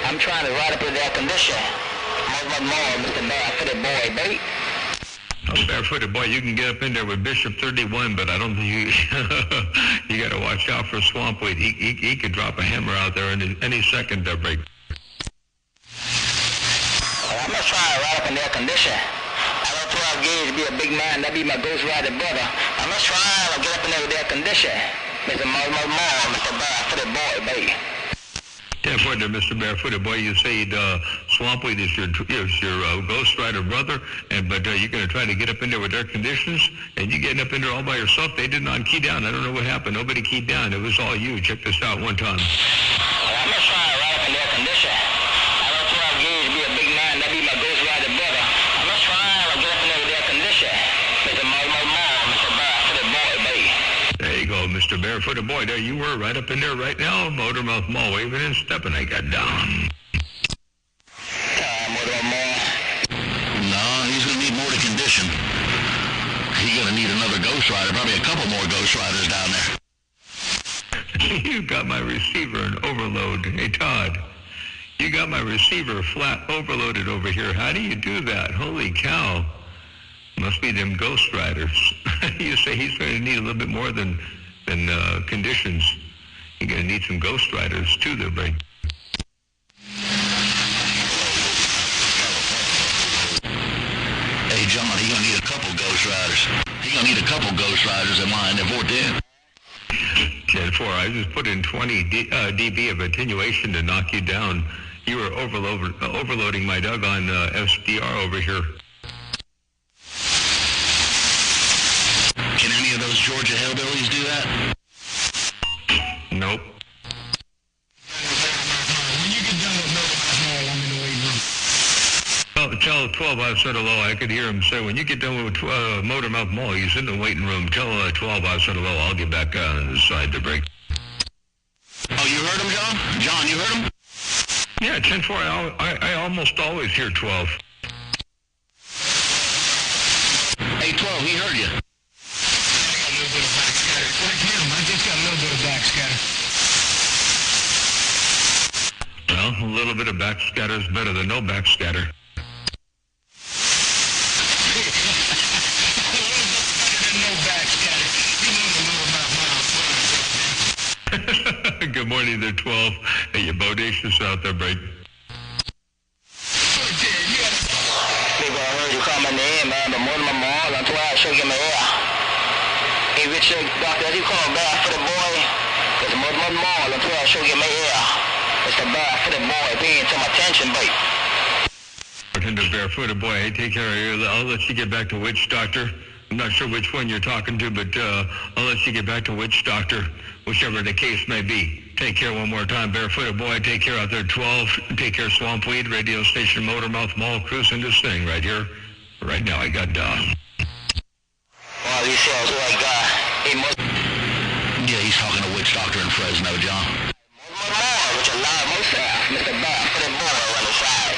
I'm trying to ride up with their condition. Motormouth Mall, Mr. Bear for the boy, babe. Oh, barefooted boy, you can get up in there with Bishop 31, but I don't think you you got to watch out for Swampweed. He could drop a hammer out there any second there, break. I'm just trying to ride up in their condition. I don't 12 gauge be a big man. That be my Ghost Rider brother. I'm just trying to get up in there with their condition. Mr. Motormouth Mall, Mr. Barefooted boy, baby. 10-4 there, Mr. Barefooted boy. You said Swampweed is your Ghost Rider brother, but you're going to try to get up in there with their conditions, and you getting up in there all by yourself. They did not key down. I don't know what happened. Nobody keyed down. It was all you. Check this out one time. I'm just trying to ride up in their condition. I don't 12 gauge be a big man. That be my Ghost Rider brother. I'm just trying to get up in there with their condition. Mr. Motormouth Mall, Mr. Barefooted boy, baby. There you go, Mr. Barefooted boy. There you were, right up in there right now. Motormouth Mall waving and stepping. I got down. Motormouth Mall. No, he's going to need more to condition. He's going to need another Ghost Rider, probably a couple more Ghost Riders down there. You got my receiver in overload. Hey, Todd, you got my receiver flat overloaded over here. How do you do that? Holy cow. Must be them Ghost Riders. You say he's going to need a little bit more than conditions. You're going to need some Ghost Riders, too, there, Brayden. Hey, John, he's going to need a couple Ghost Riders. He's going to need a couple Ghost Riders in line at 410. 10-4, I just put in 20 dB of attenuation to knock you down. You were overloading my doggone SDR over here. Can any of those Georgia hillbillies do that? Nope. When you get done with Motormouth Mall, I'm in the waiting room. Tell 12 I said hello. I could hear him say, when you get done with Motormouth Mall, he's in the waiting room. Tell 12 I said hello. I'll get back on the side to break. Oh, you heard him, John? John, you heard him? Yeah, 10-4. I almost always hear 12. Hey, 12, he heard you. I got a little bit of backscatter. Like him, I just got a little bit of backscatter. Well, a little bit of backscatter is better than no backscatter. Good morning there, 12. Hey, you bodacious out there, break. People, I heard you call my name, man, but more than my mom, that's why I show you my ear. Hey, Richard, doctor, you call barefooted boy? Because more than my mom, that's why I show you my ear. It's the barefooted boy paying some attention, babe. Bartender, barefooted boy, hey, take care of you. I'll let you get back to Witch Doctor. I'm not sure which one you're talking to, but I'll let you get back to Witch Doctor, whichever the case may be. Take care one more time, barefooted boy. Take care out there, 12. Take care, Swampweed, radio station, Motormouth Mall, cruising this thing right here. Right now, I got Well, he says, like, he must... Yeah, he's talking to Witch Doctor in Fresno, John. More, which a lot of myself, Mr. Barefooted boy on the side.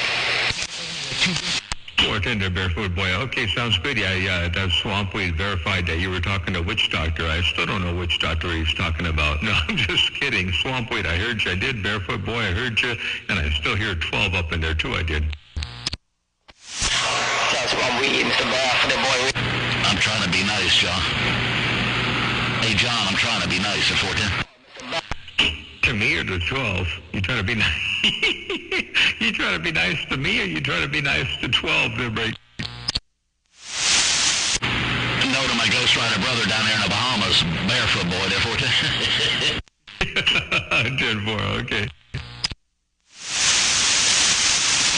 Bartender, barefoot boy. Okay, sounds good. Yeah, that Swampweed verified that you were talking to Witch Doctor. I still don't know which doctor he's talking about. No, I'm just kidding. Swampweed, I heard you. I did. Barefoot boy, I heard you. And I still hear 12 up in there, too. I did. That's Swampweed, Mr. Barefooted boy. I'm trying to be nice, John. Hey, John, I'm trying to be nice at 410. To me or to 12? You trying to be nice? You trying to be nice to me or you trying to be nice to 12 there, break? No to my Ghost Rider brother down there in the Bahamas, barefoot boy there, 410. 10-4, okay.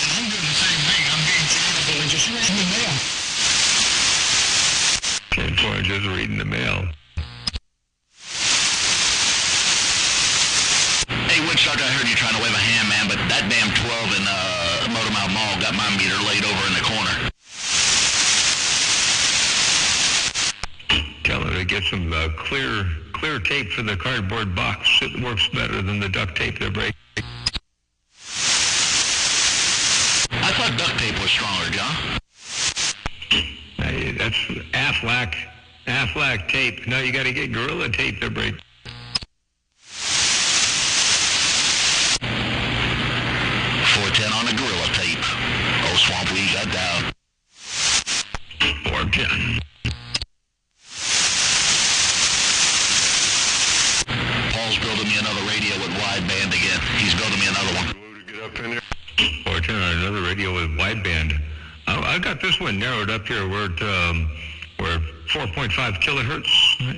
I'm doing the same thing. I'm being charitable and just reading the mail. 10-4, just reading the mail. Hey, Witch Doctor, I heard you trying to wave a hand, man, but that damn 12 in Motormouth Mall got my meter laid over in the corner. Tell her to get some clear tape for the cardboard box. It works better than the duct tape they break. I thought duct tape was stronger, John. Hey, that's Aflac tape. No, you got to get Gorilla tape they break. 410 on the Gorilla tape. Oh, Swampweed got down. 410. Paul's building me another radio with wideband again. He's building me another one. Get up in there. 410 on another radio with wideband. I got this one narrowed up here. We're at 4.5 kilohertz,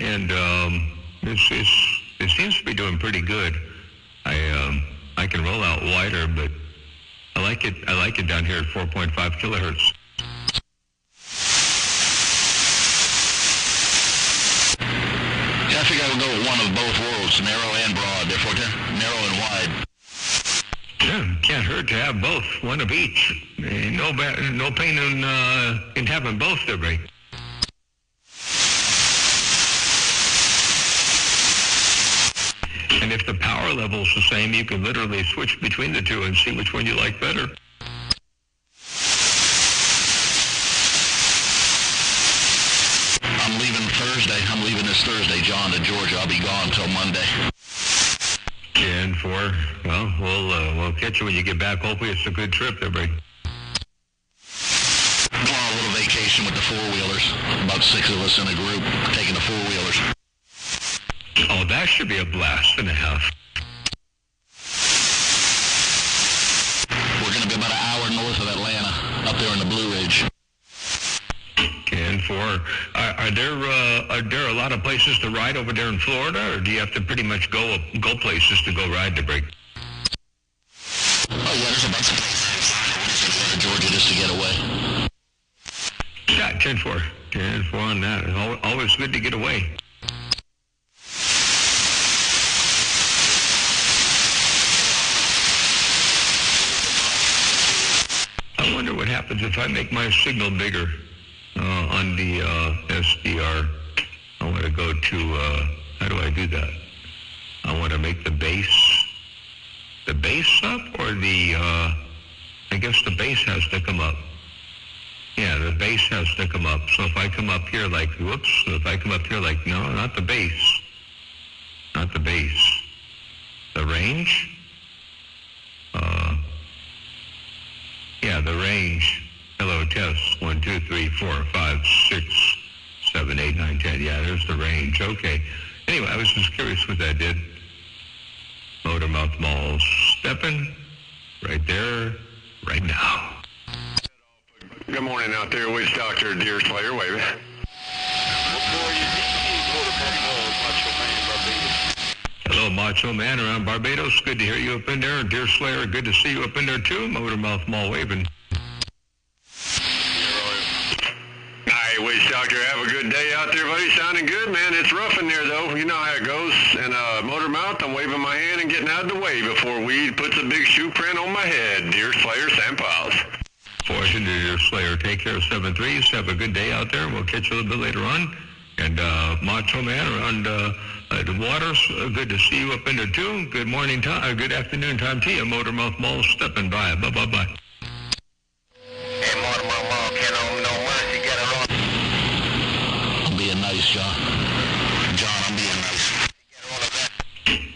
and it seems to be doing pretty good. I can roll out wider, but I like it down here at 4.5 kilohertz. Yeah, I figure I would go with one of both worlds, narrow and broad. Therefore, narrow and wide. Yeah, can't hurt to have both, one of each. No pain in having both, there, Ray. And if the power level's the same, you can literally switch between the two and see which one you like better. I'm leaving Thursday. I'm leaving this Thursday, John, to Georgia. I'll be gone till Monday. 10-4. Well, we'll catch you when you get back. Hopefully it's a good trip there, Ray. Going on a little vacation with the four-wheelers. About 6 of us in a group taking the four-wheelers. Oh, that should be a blast and a half. We're going to be about an hour north of Atlanta, up there in the Blue Ridge. 10-4. Are there a lot of places to ride over there in Florida, or do you have to pretty much go places to go ride the break? Oh yeah, there's a bunch of places. We just go to Georgia just to get away. Yeah, 10-4. 10-4 on that. It's always good to get away. I wonder what happens if I make my signal bigger on the SDR. I want to go to, how do I do that? I want to make the bass up, or I guess the bass has to come up. Yeah, the bass has to come up. So if I come up here like, whoops, if I come up here like, no, not the bass. Not the bass. The range? Yeah, the range. Hello, test. 1, 2, 3, 4, 5, 6, 7, 8, 9, 10. Yeah, there's the range. Okay. Anyway, I was just curious what that did. Motormouth Mall stepping right there, right now. Good morning out there, Witch Doctor Deer Slayer waving. Hello, Macho Man around Barbados. Good to hear you up in there. Deer Slayer, good to see you up in there too. Motormouth Mall waving. Hey, Witch Doctor, have a good day out there, buddy. Sounding good, man. It's rough in there, though. You know how it goes. And Motormouth, I'm waving my hand and getting out of the way before weed puts a big shoe print on my head. Deer Slayer, Sam Piles. Fortune to Deer Slayer. Take care of 7-3s. Have a good day out there. We'll catch you a little bit later on. And Macho Man around the waters. Good to see you up in there too. Good morning time. Good afternoon time to you. Motormouth Mall stepping by. Bye. Hey, Motormouth Mall, no mercy, get her on. I'm being nice, John. John, I'm being nice.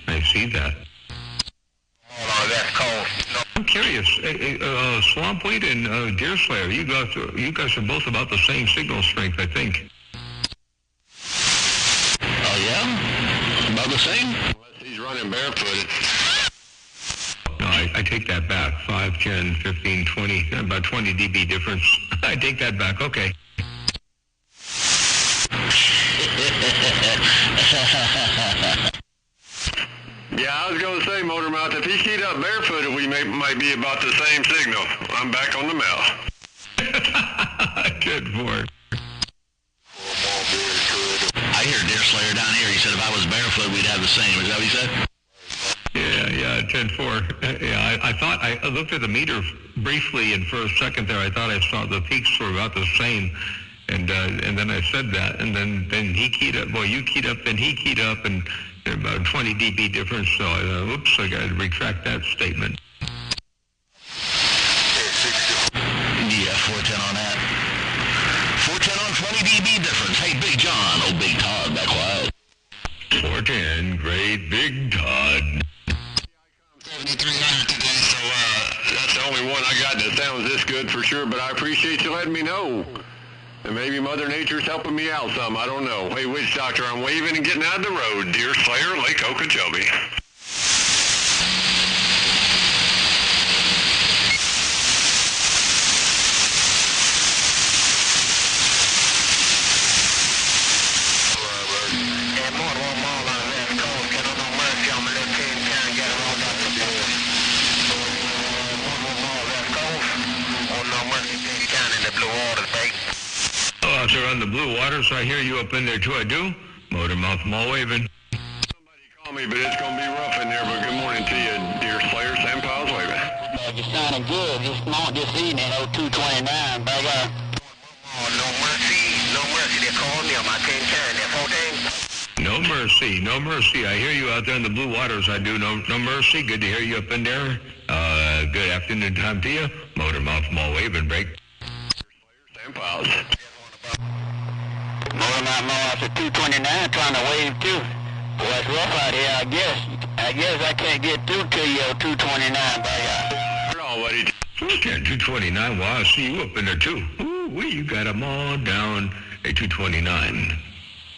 I see that. All on West Coast. No. I'm curious. Swampweed and Deer Slayer. You guys are both about the same signal strength, I think. Oh yeah? About the same? Unless he's running barefooted. No, I take that back. 5, 10, 15, 20, about 20 dB difference. I take that back. Okay. Yeah, I was going to say, Motormouth, if he keyed up barefooted, we might be about the same signal. I'm back on the mail. 10-4. I hear Deer Slayer down here. He said if I was barefoot, we'd have the same. Is that what he said? Yeah, 10-4. Yeah, I thought, I looked at the meter briefly, and for a second there, I thought I saw the peaks were about the same. And then I said that, and then he keyed up. Well, you keyed up, then he keyed up, and about 20 dB difference. So I thought, oops, I got to retract that statement. Yeah, 410 on that. 410 on 20 dB difference. Hey, Big John. Oh, Big Todd, back quiet. 410, great Big Todd. 7300 today, so that's the only one I got that sounds this good for sure, but I appreciate you letting me know. And maybe Mother Nature's helping me out some, I don't know. Hey, Witch Doctor, I'm waving and getting out of the road. Deer Slayer, Lake Okeechobee. Out there on the blue waters, I hear you up in there too. I do. Motormouth Mall waving. Somebody call me, but it's going to be rough in there. But good morning to you, Deer Slayer, Sam Piles waving. You're sounding good this evening, 229, baby. Oh, no mercy. They called me on my 1010, that 14. No mercy. I hear you out there in the blue waters. I do. No mercy. Good to hear you up in there. Good afternoon time to you. Motormouth Mall waving. Break. Sam Piles. Motormouth Mall after 229, trying to wave too. Boy, it's rough out here, I guess I can't get through to you, 229, baby. All buddy. 229. Well, I see you up in there too. Ooh, you got them all down at 229.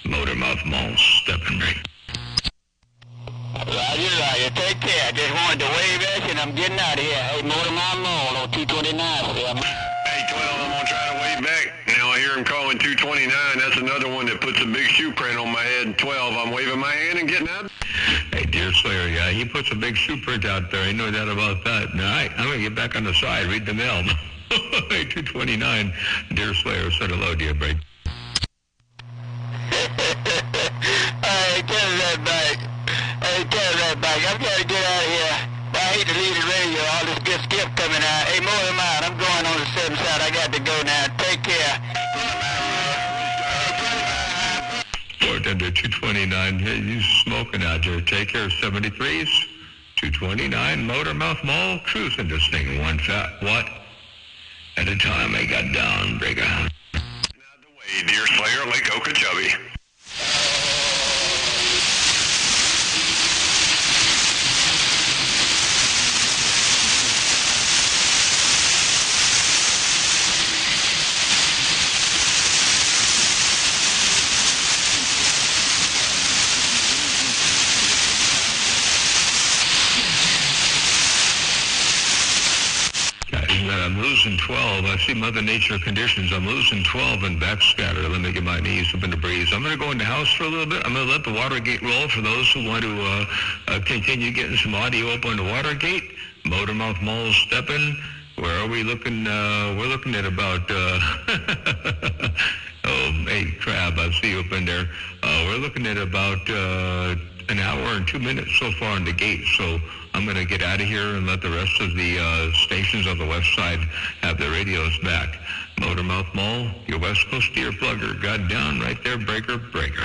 Motormouth Mall stepping right. Roger. Take care. I just wanted to wave at you, and I'm getting out of here. Hey, Motormouth Mall on 229. Hey, Twiddle, I'm going to try to wave back. Now I hear him calling 229. That's another one if I'm waving my hand and getting out. Hey, Deer Slayer, yeah, he puts a big shoe print out there. Ain't no doubt about that. Now, I'm going to get back on the side, read the mail. Hey, 229, Deer Slayer said hello to you, Brady. Hey, tell that back. Hey, tell that back. I've got to get out of here. I hate to leave the radio. All this good skip coming out. Hey, more than mine. I'm going on the 7 side. I got to go now. Take care. 410-229. Hey, you smoking out there. Take care. 73s. 229. Motormouth Mall. Cruising this thing. One fat what? At a time. I got down. Breaker. Out the way, Deer Slayer, Lake Okeechobee. I'm losing 12. I see Mother Nature conditions. I'm losing 12 and backscatter. Let me get my knees up in the breeze. I'm going to go in the house for a little bit. I'm going to let the Watergate roll for those who want to continue getting some audio up on the Watergate. Motormouth Mall stepping. Where are we looking? We're looking at about... oh, hey, Crab, I see you up in there. We're looking at about an hour and 2 minutes so far on the gate. So I'm going to get out of here and let the rest of the stations on the west side have their radios back. Motormouth Mall, your West Coast ear plugger. Got down right there, breaker. Hello.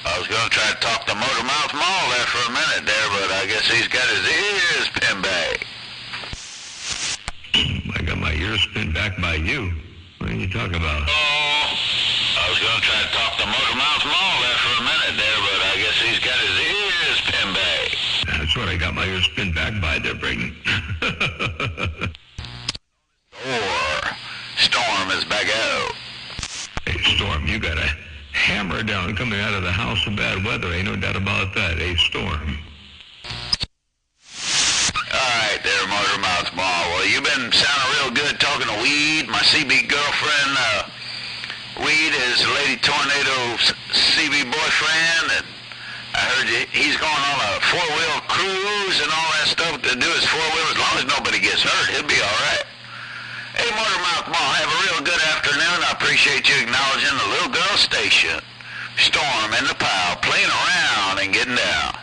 I was going to try to talk to Motormouth Mall there for a minute there, but I guess he's got his ears pinned back. I got my ears pinned back by you. What are you talking about? I was going to try to talk to Motormouth Mall there for a minute there, but I guess he's got his ears pinned back. That's what I got my ears pinned back by there, Brayden. Storm is back out. Hey, Storm, you got a hammer down coming out of the house of bad weather. Ain't no doubt about that. Hey, Storm. All right there, Motormouth Mall. Well, you've been sounding real good talking to Weed, my CB girlfriend. Weed is Lady Tornado's CB boyfriend, and I heard he's going on a 4-wheel cruise and all that stuff to do his 4-wheel. As long as nobody gets hurt, he'll be all right. Hey, Motormouth Mall, have a real good afternoon. I appreciate you acknowledging the little girl station. Storm and the pile, playing around and getting down.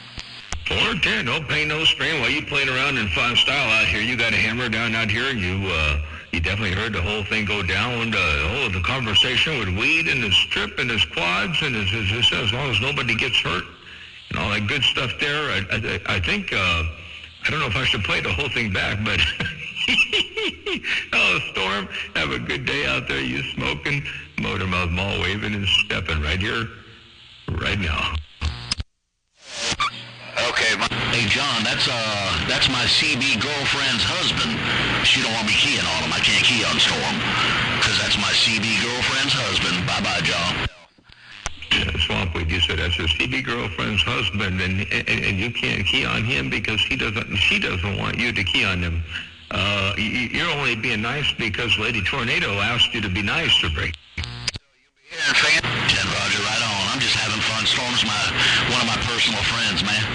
410, don't pay no strain while you playing around in fine style out here. You got a hammer down out here, and you definitely heard the whole thing go down. The conversation with Weed and his trip and his quads, and as long as nobody gets hurt and all that good stuff there. I think, I don't know if I should play the whole thing back, but oh, Storm, have a good day out there. You smoking, Motormouth Mall waving and stepping right here, right now. Okay, Hey, John, that's my CB girlfriend's husband. She don't want me keying on him. I can't key on Storm, because that's my CB girlfriend's husband. Bye-bye, John. Swampweed, you said that's your CB girlfriend's husband, and you can't key on him because she doesn't want you to key on him. You're only being nice because Lady Tornado asked you to be nice to break. 10 Roger, right on. I'm just having fun. Storm's one of my personal friends, man.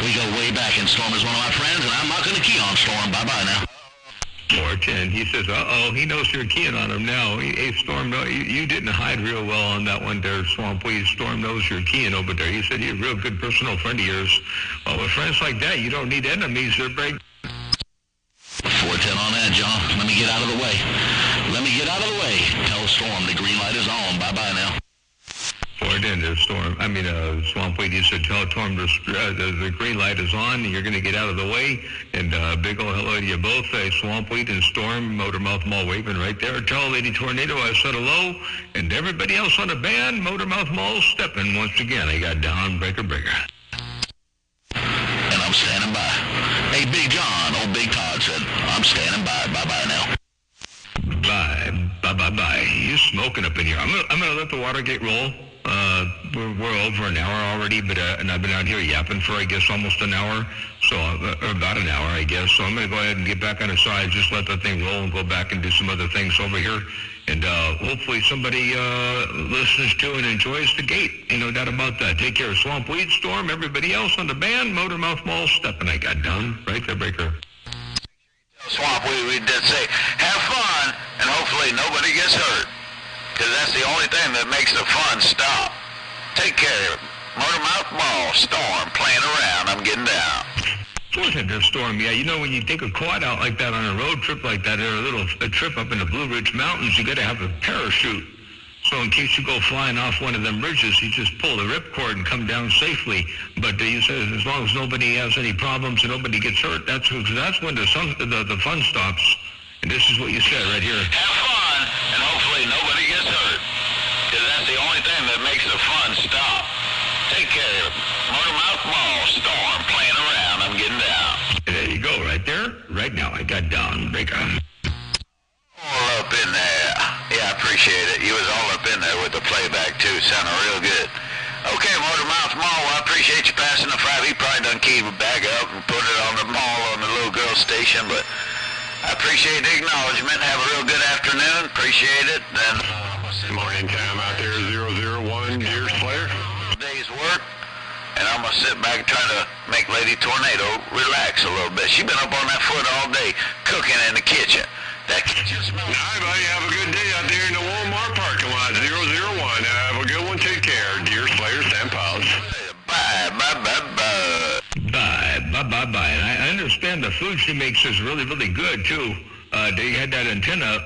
We go way back, and Storm is one of my friends, and I'm not going to key on Storm. Bye-bye now. 410. He says, he knows you're keying on him now. Hey, Storm, you didn't hide real well on that one there, Swampweed. Storm knows you're keying over there. He said you're a real good personal friend of yours. Well, with friends like that, you don't need enemies. They're break. 410 on that, John. Let me get out of the way. Tell Storm the green light is on. Bye-bye now. 410, Swampweed, you said tell Storm the green light is on. You're going to get out of the way. And big ol' hello to you both. Swampweed and Storm, Motormouth Mall waving right there. Tell Lady Tornado I said hello. And everybody else on the band, Motormouth Mall stepping once again. I got down, breaker. And I'm standing by. Hey, Big John, old Big Todd said, I'm standing by. Bye-bye now. Bye. You smoking up in here. I'm gonna let the Watergate roll. We're over an hour already, but and I've been out here yapping for I guess almost an hour. So about an hour, I guess. So I'm going to go ahead and get back on the side, just let the thing roll and go back and do some other things over here. And hopefully somebody listens to and enjoys the gate. Ain't no doubt about that. Take care of Swamp Weed Storm. Everybody else on the band, Motormouth Mall, stepping. I got done. Right there, Breaker. Swamp Weed, we did say, have fun, and hopefully nobody gets hurt. Because that's the only thing that makes the fun stop. Take care. Motormouth Mall, Storm, playing around. I'm getting down. Wasn't there, Storm? Yeah, you know, when you take a quad out like that on a road trip like that, or a trip up in the Blue Ridge Mountains, you got to have a parachute. So in case you go flying off one of them bridges, you just pull the ripcord and come down safely. But you said as long as nobody has any problems and nobody gets hurt, that's when the fun stops. And this is what you said right here. Have fun, and hopefully nobody gets hurt. Because that's the only thing that makes the fun stop. Take care. Motormouth Mall, Storm, playing around. I'm getting down. There you go, right there. Right now, I got down. Break on. All up in there. Yeah, I appreciate it. You was all up in there with the playback, too. Sounded real good. Okay, Motormouth Mall, well, I appreciate you passing the 5. He probably done keyed the bag up and put it on the mall on the little girl station, but I appreciate the acknowledgement. Have a real good afternoon. Appreciate it. Then Morning time out there, 001, Deer Slayer. Day's work, and I'm going to sit back and try to make Lady Tornado relax a little bit. She's been up on that foot all day cooking in the kitchen. That kitchen smells. All right, buddy. Have a good day out there in the Walmart parking lot, 001. Have a good one. Take care. Deer Slayer, Sam Powers. Bye, bye, bye, bye. Bye. And I understand the food she makes is really, really good, too. They had that antenna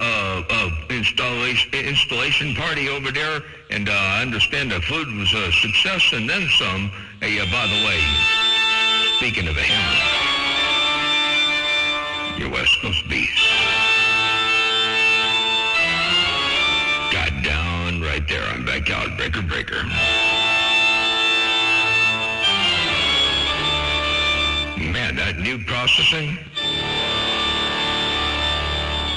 installation party over there, and I understand the food was a success and then some. Hey, by the way, speaking of a hammer, your West Coast beast got down right there. I'm back out. Breaker. Man, that new processing.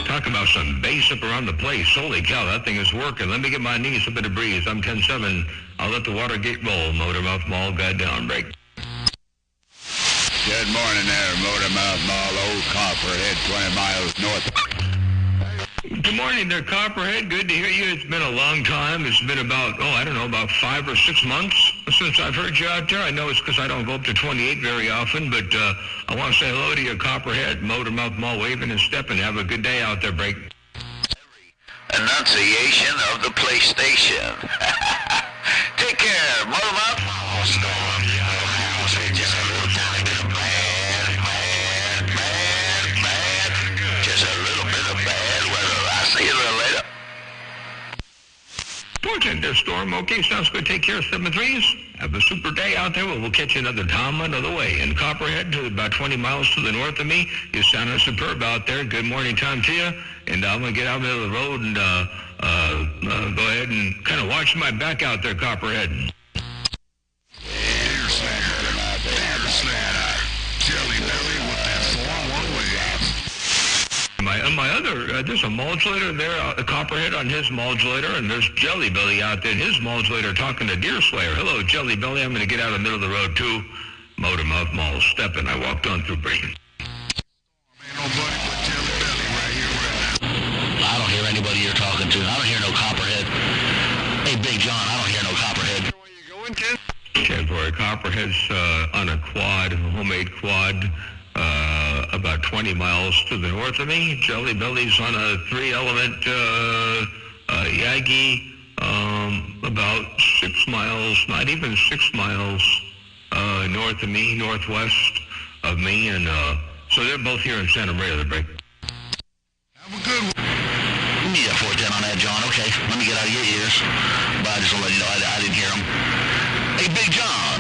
Talk about some bass up around the place. Holy cow, that thing is working. Let me get my knees a bit of breeze. I'm 10-7. I'll let the Watergate roll. Motormouth Mall got down. Break. Good morning there, Motormouth Mall, Old Copperhead, 20 miles north. Good morning there, Copperhead. Good to hear you. It's been a long time. It's been about 5 or 6 months since I've heard you out there. I know it's because I don't go up to 28 very often, but I want to say hello to you, Copperhead, Motormouth Mall, waving and stepping. Have a good day out there, Break. Enunciation of the PlayStation. Take care, Motormouth Mall, Storm. Just a little tiny bit of bad. Just a little bit of bad weather. I'll see you a little later. Portland, there, Storm. Okay, sounds good. Take care, 7-3s. Have a super day out there. We'll catch you another time another way. And Copperhead, to about 20 miles to the north of me. You sounded superb out there. Good morning time to you. And I'm going to get out into the road and go ahead and kind of watch my back out there, Copperhead. Deer Slayer, Jelly Belly with that 4-1-way. My other, there's a modulator there, Copperhead on his modulator, and there's Jelly Belly out there in his modulator talking to Deer Slayer. Hello, Jelly Belly. I'm going to get out in the middle of the road, too. Motormouth Mall stepping. I walked on through Brayton. Ain't nobody but Jelly Belly right here, right now. I don't hear anybody you're talking to. I don't hear no Copperhead. Hey, Big John, I don't hear no Copperhead. Where you going, Ken? Canberra Copperhead's on a quad, a homemade quad, about 20 miles to the north of me. Jelly Belly's on a 3-element Yagi, about 6 miles, not even 6 miles north of me, northwest of me, and so they're both here in Santa Maria. The break. Have a good one. Yeah, 410 on that, John. Okay, let me get out of your ears. But I just want to let you know I didn't hear him. Hey, Big John.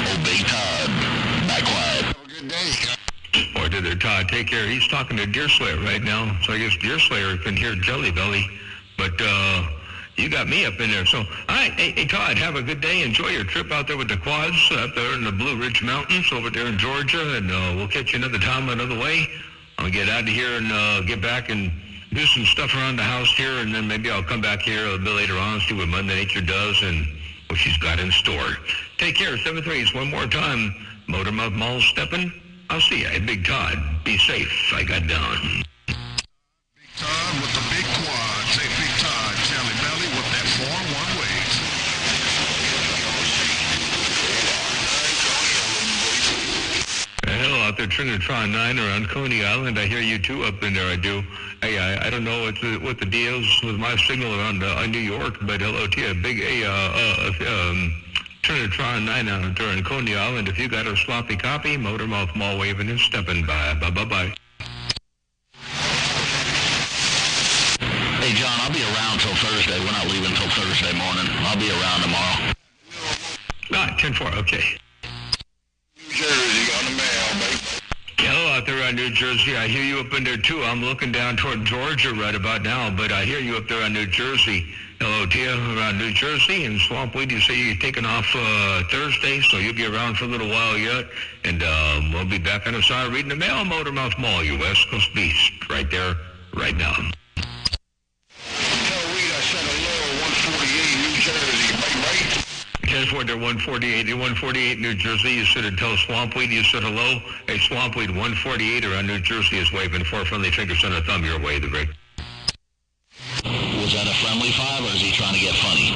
Oh, Big Todd. Back quiet. Have a good day, Scott. Boy, did their Todd take care. He's talking to Deer Slayer right now, so I guess Deer Slayer can hear Jelly Belly. But you got me up in there. So, all right, hey, Todd, have a good day. Enjoy your trip out there with the quads up there in the Blue Ridge Mountains over there in Georgia, and we'll catch you another time another way. I'll get out of here and get back and do some stuff around the house here, and then maybe I'll come back here a bit later on, see what Mother Nature does and what she's got in store. Take care, 7-3s. One more time. Motormouth Mall stepping. I'll see you. Hey, Big Todd, be safe. I got down. Big Todd with the big quad. Say Big Todd, Jelly Belly with that 4-1 waves. Hello out there, Trinitron 9 around Coney Island. I hear you too up in there. I do. Hey, I don't know what the deal is with my signal around New York, but hello to you. Big Trinitron 9 out there in Coney Island. If you got a sloppy copy, Motormouth Mall waving and stepping by. Bye. Hey, John, I'll be around till Thursday. We're not leaving till Thursday morning. I'll be around tomorrow. 10-4, okay. New Jersey on the mail, baby. Hello out there on New Jersey. I hear you up in there too. I'm looking down toward Georgia right about now, but I hear you up there on New Jersey. Hello to you around New Jersey and Swampweed. You say you're taking off Thursday, so you'll be around for a little while yet. And we'll be back on the side reading the mail. Motormouth Mall, you West Coast Beast, right there, right now. Tell Reed I said hello, 148 New Jersey, baby. 10-4 there, 148 New Jersey. You said tell Swampweed you said hello. Hey, Swampweed, 148 around New Jersey is waving 4 friendly fingers and a thumb your way, the break. Was that a friendly five, or is he trying to get funny?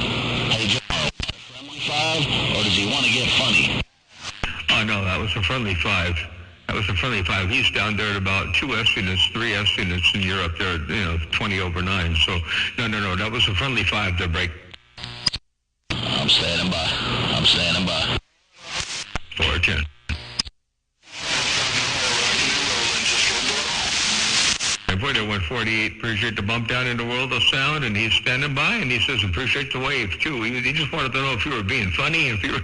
Hey, John, was that a friendly five, or does he want to get funny? Oh, no, that was a friendly 5. That was a friendly 5. He's down there at about 2 S units, 3 S units, and you're up there, 20 over 9. So, no, that was a friendly 5 to break. I'm standing by. 410. Boy, 148, appreciate the bump down in the world of sound, and he's standing by, and he says appreciate the wave too. He just wanted to know if you were being funny, if you were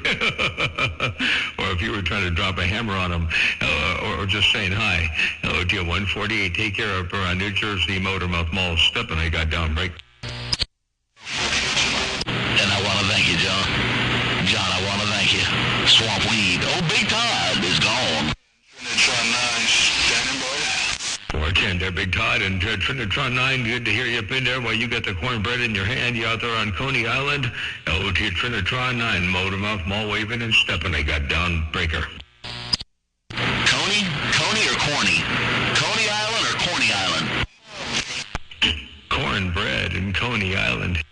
or if you were trying to drop a hammer on him, or just saying hi. Hello to you, 148. Take care up around New Jersey, Motormouth Mall, stepping. I got down break. And I want to thank you, John. John, I want to thank you. Swampweed. Oh, Big Todd is gone. Trinitron 9, standing by. 410 there, Big Todd, and Trinitron 9, good to hear you up in there while you got the cornbread in your hand. You out there on Coney Island. Hello to you, Trinitron 9, Motormouth Mall waving and stepping. I got down breaker. Coney or Corny? Coney Island or Corny Island? Cornbread in Coney Island.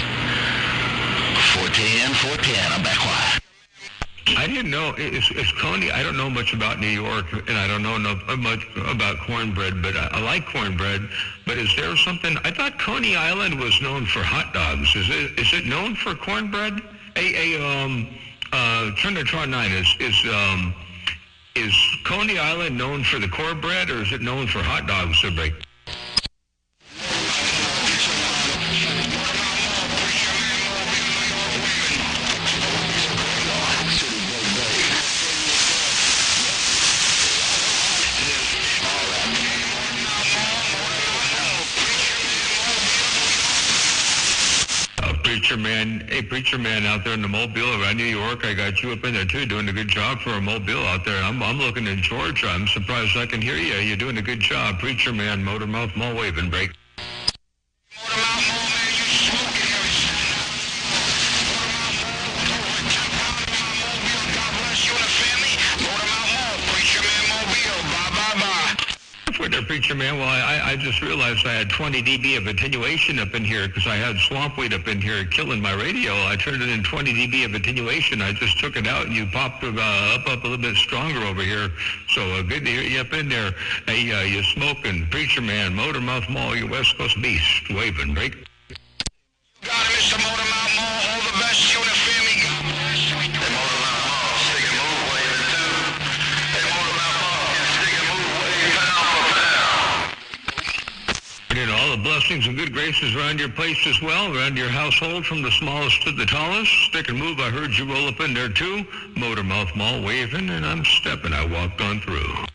410, I'm back quiet. I didn't know, is Coney, I don't know much about New York, and I don't know much about cornbread, but I like cornbread. But is there something, I thought Coney Island was known for hot dogs. Is it known for cornbread? Trinitron 9, is Coney Island known for the cornbread, or is it known for hot dogs? So break. Preacher man out there in the Mobile around New York. I got you up in there too, doing a good job for a Mobile out there. I'm looking in Georgia. I'm surprised I can hear you. You're doing a good job. Preacher man, Motormouth Mall waving break. Preacher man, well, I just realized I had 20 dB of attenuation up in here because I had Swampweed up in here killing my radio. I turned it in 20 dB of attenuation. I just took it out, and you popped up a little bit stronger over here. So good to hear you up in there. Hey, you smoking, Preacher man, Motormouth Mall, you West Coast Beast, waving, break. Got it, Mr. Motormouth Mall. All the best, you and the family. God bless. Hey, Motormouth Mall, stick and move, waving too. Hey, Motormouth Mall, stick and move, waving pound for pound. And all the blessings and good graces around your place as well, around your household from the smallest to the tallest. Stick and move, I heard you roll up in there too. Motormouth Mall waving, and I'm stepping. I walked on through.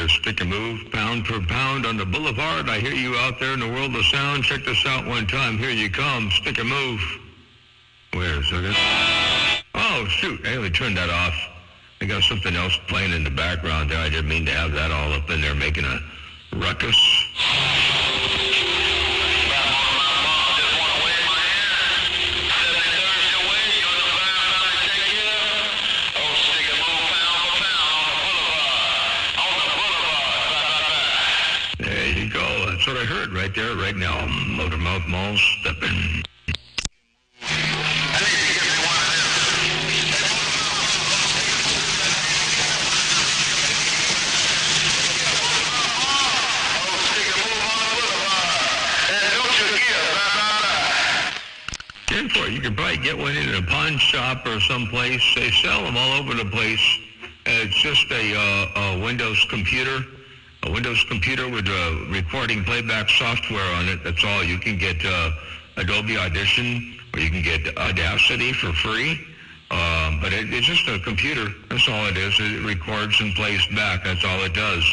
Stick and move, pound for pound on the boulevard. I hear you out there in the world of sound. Check this out one time. Here you come. Stick and move. Where is it? Oh, shoot. Hey, let me turn that off. I got something else playing in the background there. I didn't mean to have that all up in there making a ruckus. There you go. That's what I heard right there, right now. Motormouth Mall stepping. You can probably get one in a pawn shop or someplace. They sell them all over the place. It's just a Windows computer with recording playback software on it. That's all. You can get Adobe Audition, or you can get Audacity for free. But it's just a computer. That's all it is. It records and plays back. That's all it does.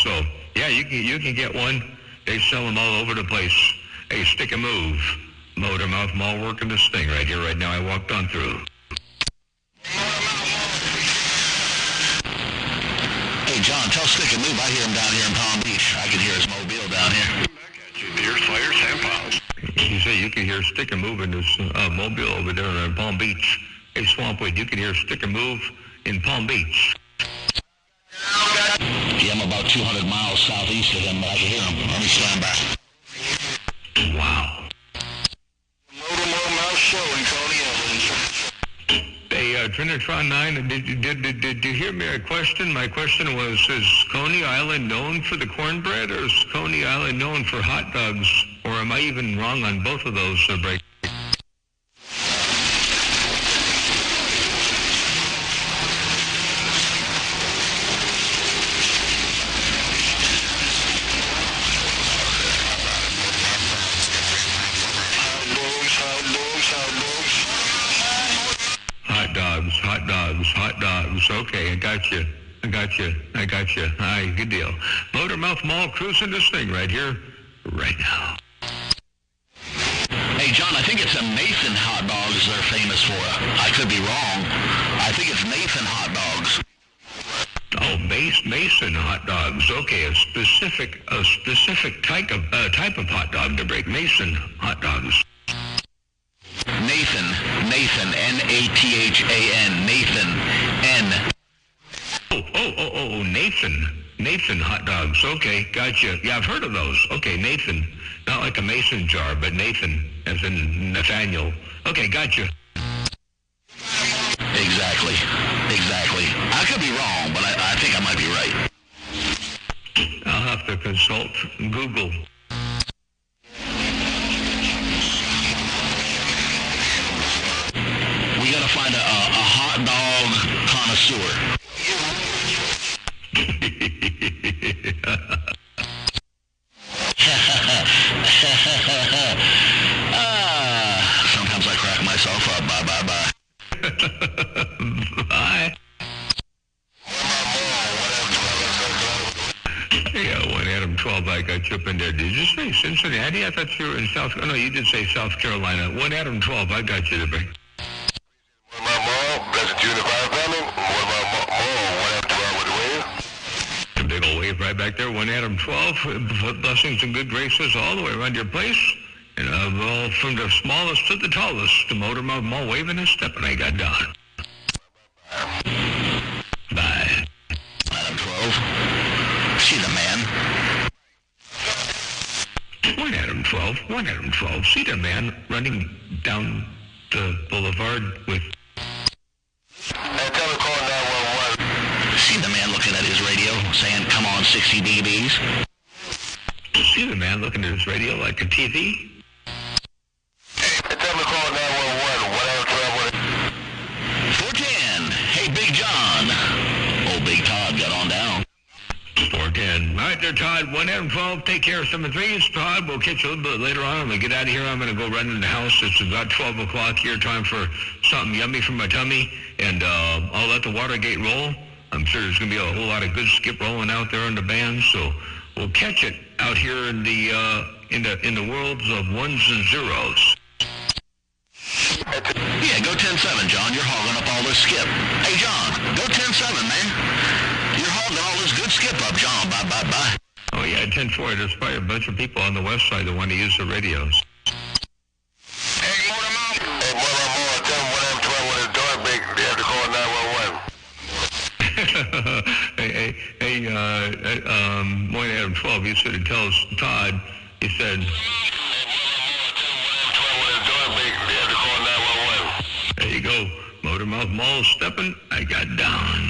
So yeah, you can get one. They sell them all over the place. Hey, stick a move. Motormouth Mall working this thing right here, right now. I walked on through. Hey, John, tell Stick a Move. I hear him down here in Palm Beach. I can hear his mobile down here. Deer Slayer, Sam Powell. You say you can hear Stick a Move in this mobile over there in Palm Beach. Hey, Swampweed, you can hear Stick a Move in Palm Beach. Yeah, I'm about 200 miles southeast of him, but I can hear him. Let me stand back. Wow. Hey, Trinitron 9, did you hear me? Question? My question was, is Coney Island known for the cornbread, or is Coney Island known for hot dogs? Or am I even wrong on both of those breaks? Hot dogs. Okay, I got you. All right, good deal. Motormouth Mall cruising this thing right here, right now. Hey, John, I think it's a Nathan hot dogs they're famous for. I could be wrong. I think it's Nathan hot dogs. Oh, Mason hot dogs. Okay, a specific type of hot dog to break. Mason hot dogs. Nathan, N-A-T-H-A-N, Nathan, N. Oh, Nathan hot dogs. Okay, gotcha. Yeah, I've heard of those. Okay, Nathan. Not like a mason jar, but Nathan, as in Nathaniel. Okay, gotcha. Exactly. I could be wrong, but I think I might be right. I'll have to consult Google. We gotta find a hot dog connoisseur. Sometimes I crack myself up. Bye. Bye. Yeah, 1 Adam 12, I got you up in there. Did you say Cincinnati? I thought you were in South... Oh, no, you did say South Carolina. 1 Adam 12, I got you there. A big old wave right back there. 1 Adam 12. Blessings and good graces all the way around your place. And well, from the smallest to the tallest, the Motormouth Mall waving and stepping. I got done. Bye. Adam 12. See the man. 1 Adam 12. See the man running down the boulevard with... See the man looking at his radio, saying, "Come on, 60 dBs." See the man looking at his radio like a TV? Hey, tell me call 911. Whatever. 410. Hey, Big John. Old Big Todd got on down. 410. All right there, Todd. 1 Adam 12. Take care of some of threes. Todd, we'll catch you a little bit later on. I'm going to get out of here. I'm going to go run in the house. It's about 12 o'clock here. Time for something yummy for my tummy. And I'll let the Watergate roll. I'm sure there's going to be a whole lot of good skip rolling out there on the band. So we'll catch it out here in the worlds of ones and zeros. Yeah, go 10-7, John. You're hogging up all this skip. Hey, John, go 10-7, man. You're hogging all this good skip up, John. Bye. Oh, yeah, 10-4. There's probably a bunch of people on the west side that want to use the radios. Hey, Motor Mouth. Hey, Motor Mouth, tell them what I'm trying with his door big. They have to call 911. Morning Adam 12, he said, tells Todd, he said, there you go. Motor Mouth Mall stepping. I got down.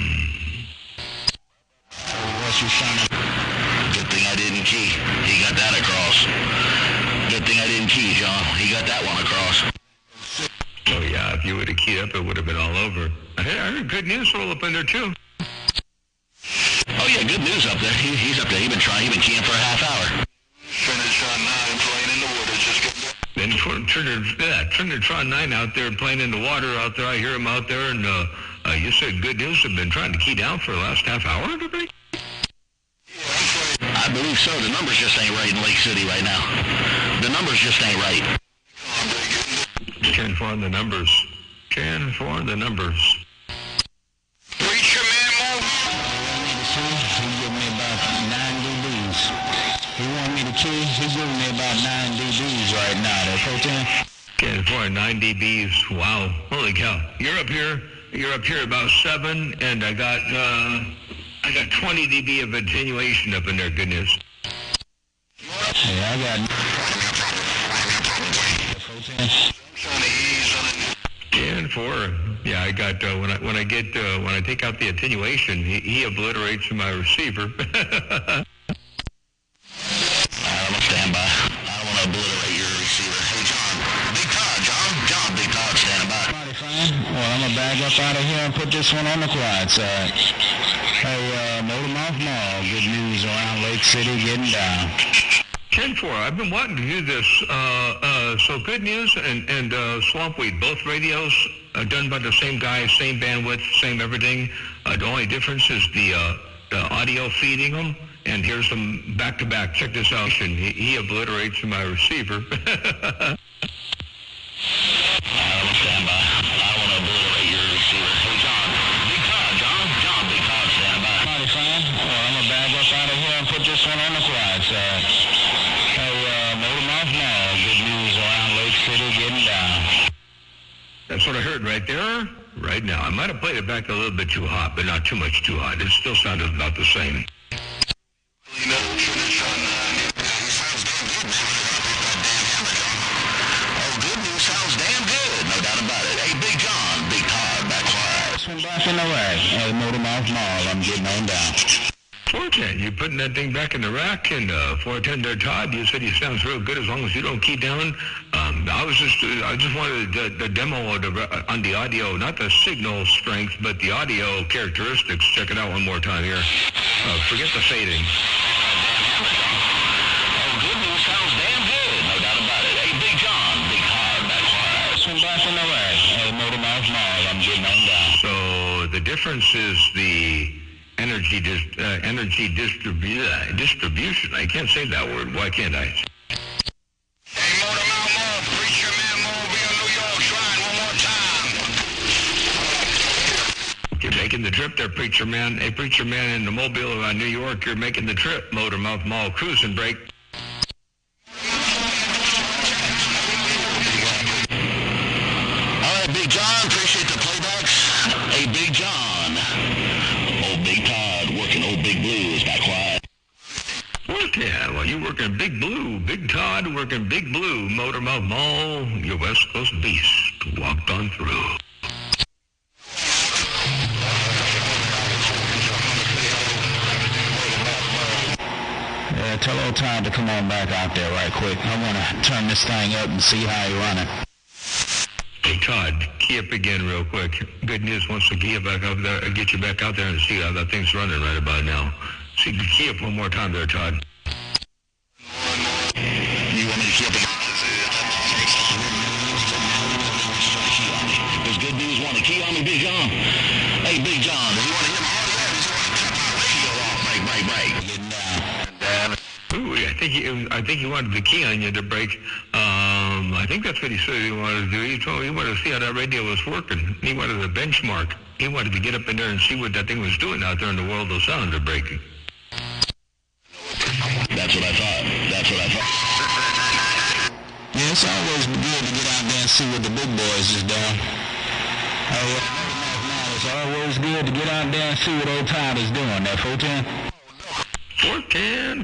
Good thing I didn't key. He got that across. Good thing I didn't key, John. He got that one across. Oh, yeah, if you would have keyed up, it would have been all over. I heard good news roll up in there, too. Oh, yeah, good news up there. He's up there. He's been keying for a half hour. Finish on 9, playing in the water. Just get back. Then Trinitron 9 out there playing in the water out there. I hear him out there, and you said good news have been trying to key down for the last half hour, did they? I believe so. The numbers just ain't right in Lake City right now. The numbers just ain't right. 10-4 on the numbers. 10-4 on the numbers. Preacher man, move. He gave me about 9 dBs. He wanted me to key. He's giving me about 9 dBs right now. That protein. 10-4, 9 dBs. Wow. Holy cow. You're up here about 7, and I got 20 dB of attenuation up in there. Good news. Yeah, I got 10-4. Yeah, I got when I take out the attenuation, he obliterates my receiver. I'm gonna stand by. I don't want to obliterate your receiver. Hey, John. Big Todd, John, Big Todd, standing by. mighty fine. Well, I'm gonna bag up out of here and put this one on the quiet side. Hey, Motor Mouth Mall. Good news around Lake City getting down. 10-4. I've been wanting to do this. So good news and Swampweed, both radios done by the same guy, same bandwidth, same everything. The only difference is the audio feeding them. And here's them back to back. Check this out. He obliterates my receiver. I'm gonna stand by. I want to obliterate your receiver. Hey, John. Big Todd, John, Big Todd, stand by. Mighty fine. Well, I'm gonna bag up out of here and put this one on the quiet side. Hey, Motor Mouth Mall. Good news around Lake City getting down. That's what I heard right there, right now. I might have played it back a little bit too hot, but not too much too hot. It still sounded about the same. Back in the rack. Hey, Motor Mouth Mall, I'm getting on down. 410, you putting that thing back in the rack, and 410 there, Todd, you said you sounds real good as long as you don't key down. I just wanted the demo on the audio, not the signal strength, but the audio characteristics. Check it out one more time here. Forget the fading. Good news sounds damn good, no doubt about it. Hey, Big John, Big Todd, back quiet. Back in the rack. Hey, Motor Mouth Mall, I'm getting on down. So the difference is the energy distribution. I can't say that word. Why can't I? Hey, Motor Mouth Mall, Preacher Man Mobile, New York Shrine, one more time. You're making the trip there, Preacher Man. Hey, Preacher Man in the Mobile around New York, you're making the trip. Motor Mouth Mall cruising break. All right, Big John, appreciate the playbacks. Hey, Big John. Old Big Todd working Old Big Blue is back quiet. Yeah, well, you're working Big Blue. Big Todd working Big Blue. Motor Mouth Mall, your West Coast beast walked on through. Yeah, tell old Todd to come on back out there right quick. I want to turn this thing up and see how he running. Hey, Todd, key up again real quick. Good news wants to key up back up there, get you back out there and see how that thing's running right about now. See, key up one more time there, Todd. You want me to key up again? Does Good News want to key on me, Big John? Hey, Big John, does he want to hear my audio? Does he want to turn my radio off? Break. Ooh, I think he wanted the key on you to break. I think that's what he said he wanted to do. He told me he wanted to see how that radio was working. He wanted a benchmark. He wanted to get up in there and see what that thing was doing out there in the world those sounds are breaking. That's what I thought. Yeah, it's always good to get out there and see what the big boys is doing. It's always good to get out there and see what old Todd is doing. That 410?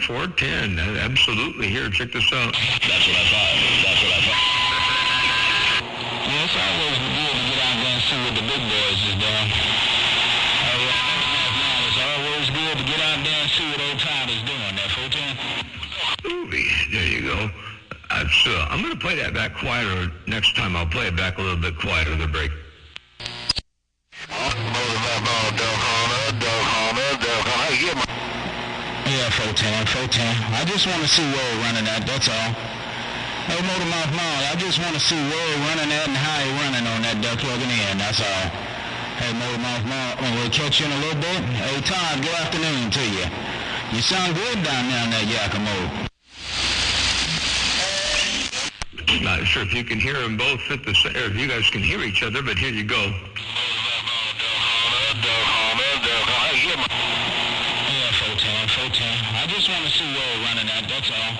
410. Absolutely. Here, check this out. That's what I thought. Yeah, it's always good to get out there and see what the big boys is doing. It's always good to get out there and see what old Todd is doing. That 410? Movie. There you go. I'm going to play that back quieter next time. I'll play it back a little bit quieter, the break. Yeah, 410. I just want to see where we're running at, that's all. Hey, Motormouth Mall, I just want to see where we're running at and how you're running on that duck plugging in, that's all. Hey, Motormouth Mall, we'll catch you in a little bit. Hey, Todd, good afternoon to you. You sound good down there in that Yakimo. Not sure if you can hear them both at the same, or if you guys can hear each other, but here you go. Yeah, 410. I just want to see where we're running at, that's all.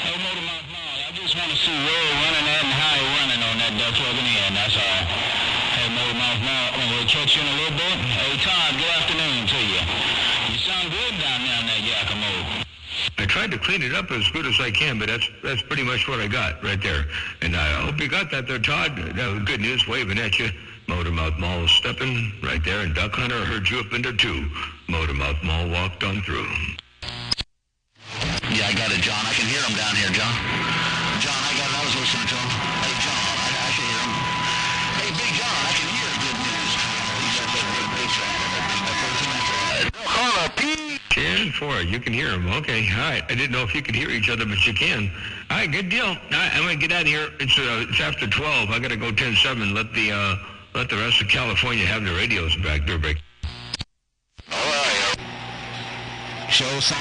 Hey, Motormouth Mall, I just want to see where we're running at and how you're running on that duck plugging in, that's all. Hey, Motormouth Mall, we'll catch you in a little bit. Hey, Todd, good afternoon to you. You sound good down there in that Yakimo. I tried to clean it up as good as I can, but that's pretty much what I got right there. And I hope you got that there, Todd. Good news waving at you. Motormouth Mall stepping right there, and Duck Hunter heard you up in there too. Motormouth Mall walked on through. Yeah, I got it, John. I can hear him down here, John. John, I got it. I was listening to him. Hey, John, I can hear him. Hey, Big John, I can hear good news. Caller, P. 10-4, you can hear him. Okay, all right. I didn't know if you could hear each other, but you can. All right, good deal. All right, I'm going to get out of here. It's after 12. I got to go 10-7. Let the rest of California have their radios back. Their break. All right. Show sign.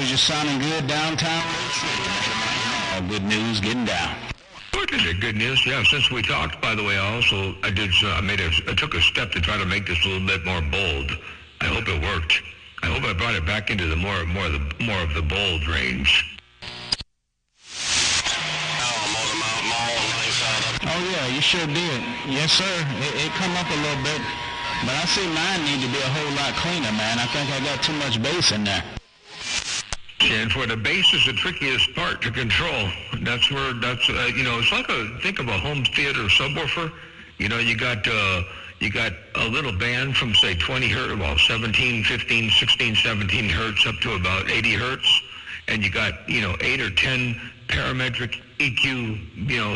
You're sounding good downtown. Good news, getting down. Good news. Yeah, since we talked, by the way, I took a step to try to make this a little bit more bold. I hope it worked. I hope I brought it back into the more of the bold range. Oh yeah, you sure did. Yes, sir. It come up a little bit, but I see mine need to be a whole lot cleaner, man. I think I got too much bass in there. And for the bass is the trickiest part to control. It's like think of a home theater subwoofer. You got a little band from say 20 hertz, well 17, 15, 16, 17 hertz up to about 80 hertz, and you got 8 or 10 parametric EQ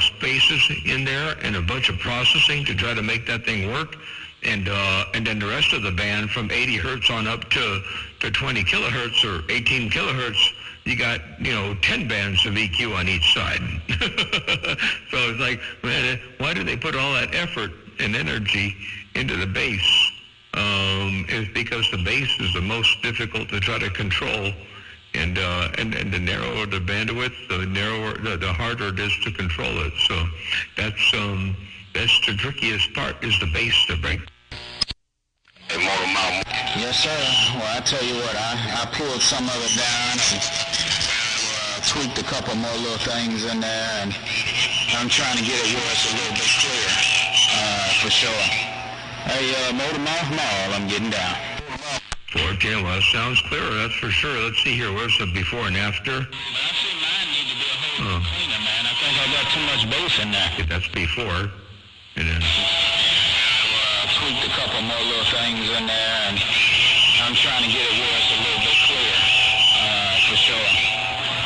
spaces in there and a bunch of processing to try to make that thing work. And then the rest of the band from 80 hertz on up to 20 kilohertz or 18 kilohertz, you got 10 bands of EQ on each side. So it's like, man, why do they put all that effort and energy into the bass? It's because the bass is the most difficult to try to control, and the narrower the bandwidth, the harder it is to control it. So that's the trickiest part is the bass to break. Yes, sir. Well, I tell you what, I pulled some of it down and tweaked a couple more little things in there, and I'm trying to get it where it's a little bit clearer, for sure. Hey, Motormouth Mall, I'm getting down. 410, well, that sounds clearer, that's for sure. Let's see here, where's the before and after? But I see mine need to be a whole lot cleaner, man. I think I got too much bass in there. Yeah, that's before, and then... tweaked a couple more little things in there, and I'm trying to get it where it's a little bit clearer, for sure.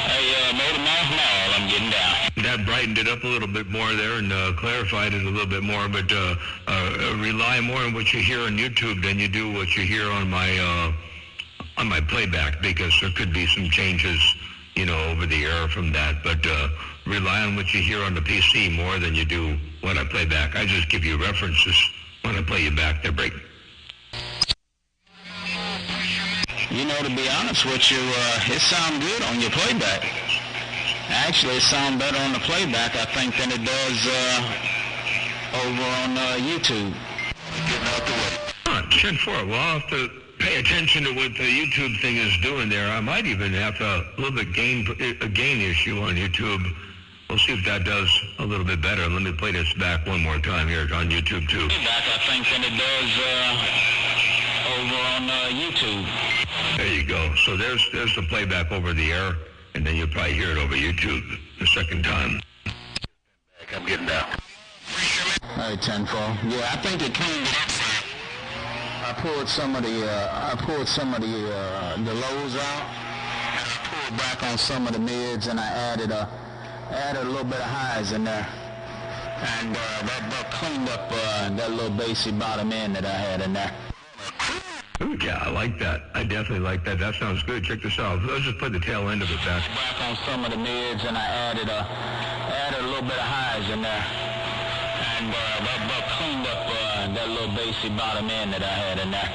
Hey, Motormouth Mall, I'm getting down. That brightened it up a little bit more there and clarified it a little bit more, but rely more on what you hear on YouTube than you do what you hear on my playback, because there could be some changes, over the air from that, but rely on what you hear on the PC more than you do what I play back. I just give you references when I play you back. They're break. You know, to be honest with you, it sounds good on your playback. Actually, it sounds better on the playback, I think, than it does over on YouTube. Getting out the way. 10-4. Well, I'll have to pay attention to what the YouTube thing is doing there. I might even have a little bit a gain issue on YouTube. We'll see if that does a little bit better. Let me play this back one more time here on YouTube, too. Back, I think, than it does over on YouTube. There you go. So there's the playback over the air, and then you'll probably hear it over YouTube the second time. I'm getting down. Hey, 10-4. Yeah, I think it cleaned it up. I pulled some of the lows out, and I pulled back on some of the mids, and I added a little bit of highs in there, and that cleaned up that little bassy bottom end that I had in there. Ooh, yeah, I like that. I definitely like that. That sounds good. Check this out. Let's just put the tail end of it back. Back on some of the mids, and I added a little bit of highs in there, and that cleaned up that little bassy bottom end that I had in there.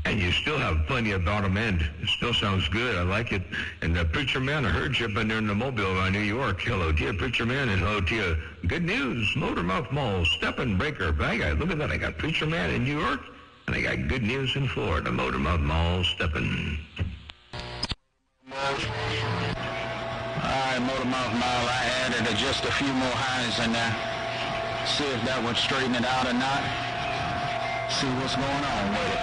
And you still have plenty of bottom end. It still sounds good. I like it. And Preacher Man, I heard you up in there in the Mobile around New York. Hello to you, Preacher Man, and hello to you. Good news, Motormouth Mall, Steppin' Breaker. Look at that. I got Preacher Man in New York, and I got good news in Florida. Motormouth Mall, Steppin'. All right, Motormouth Mall, I added just a few more highs in there. See if that would straighten it out or not. See what's going on with it.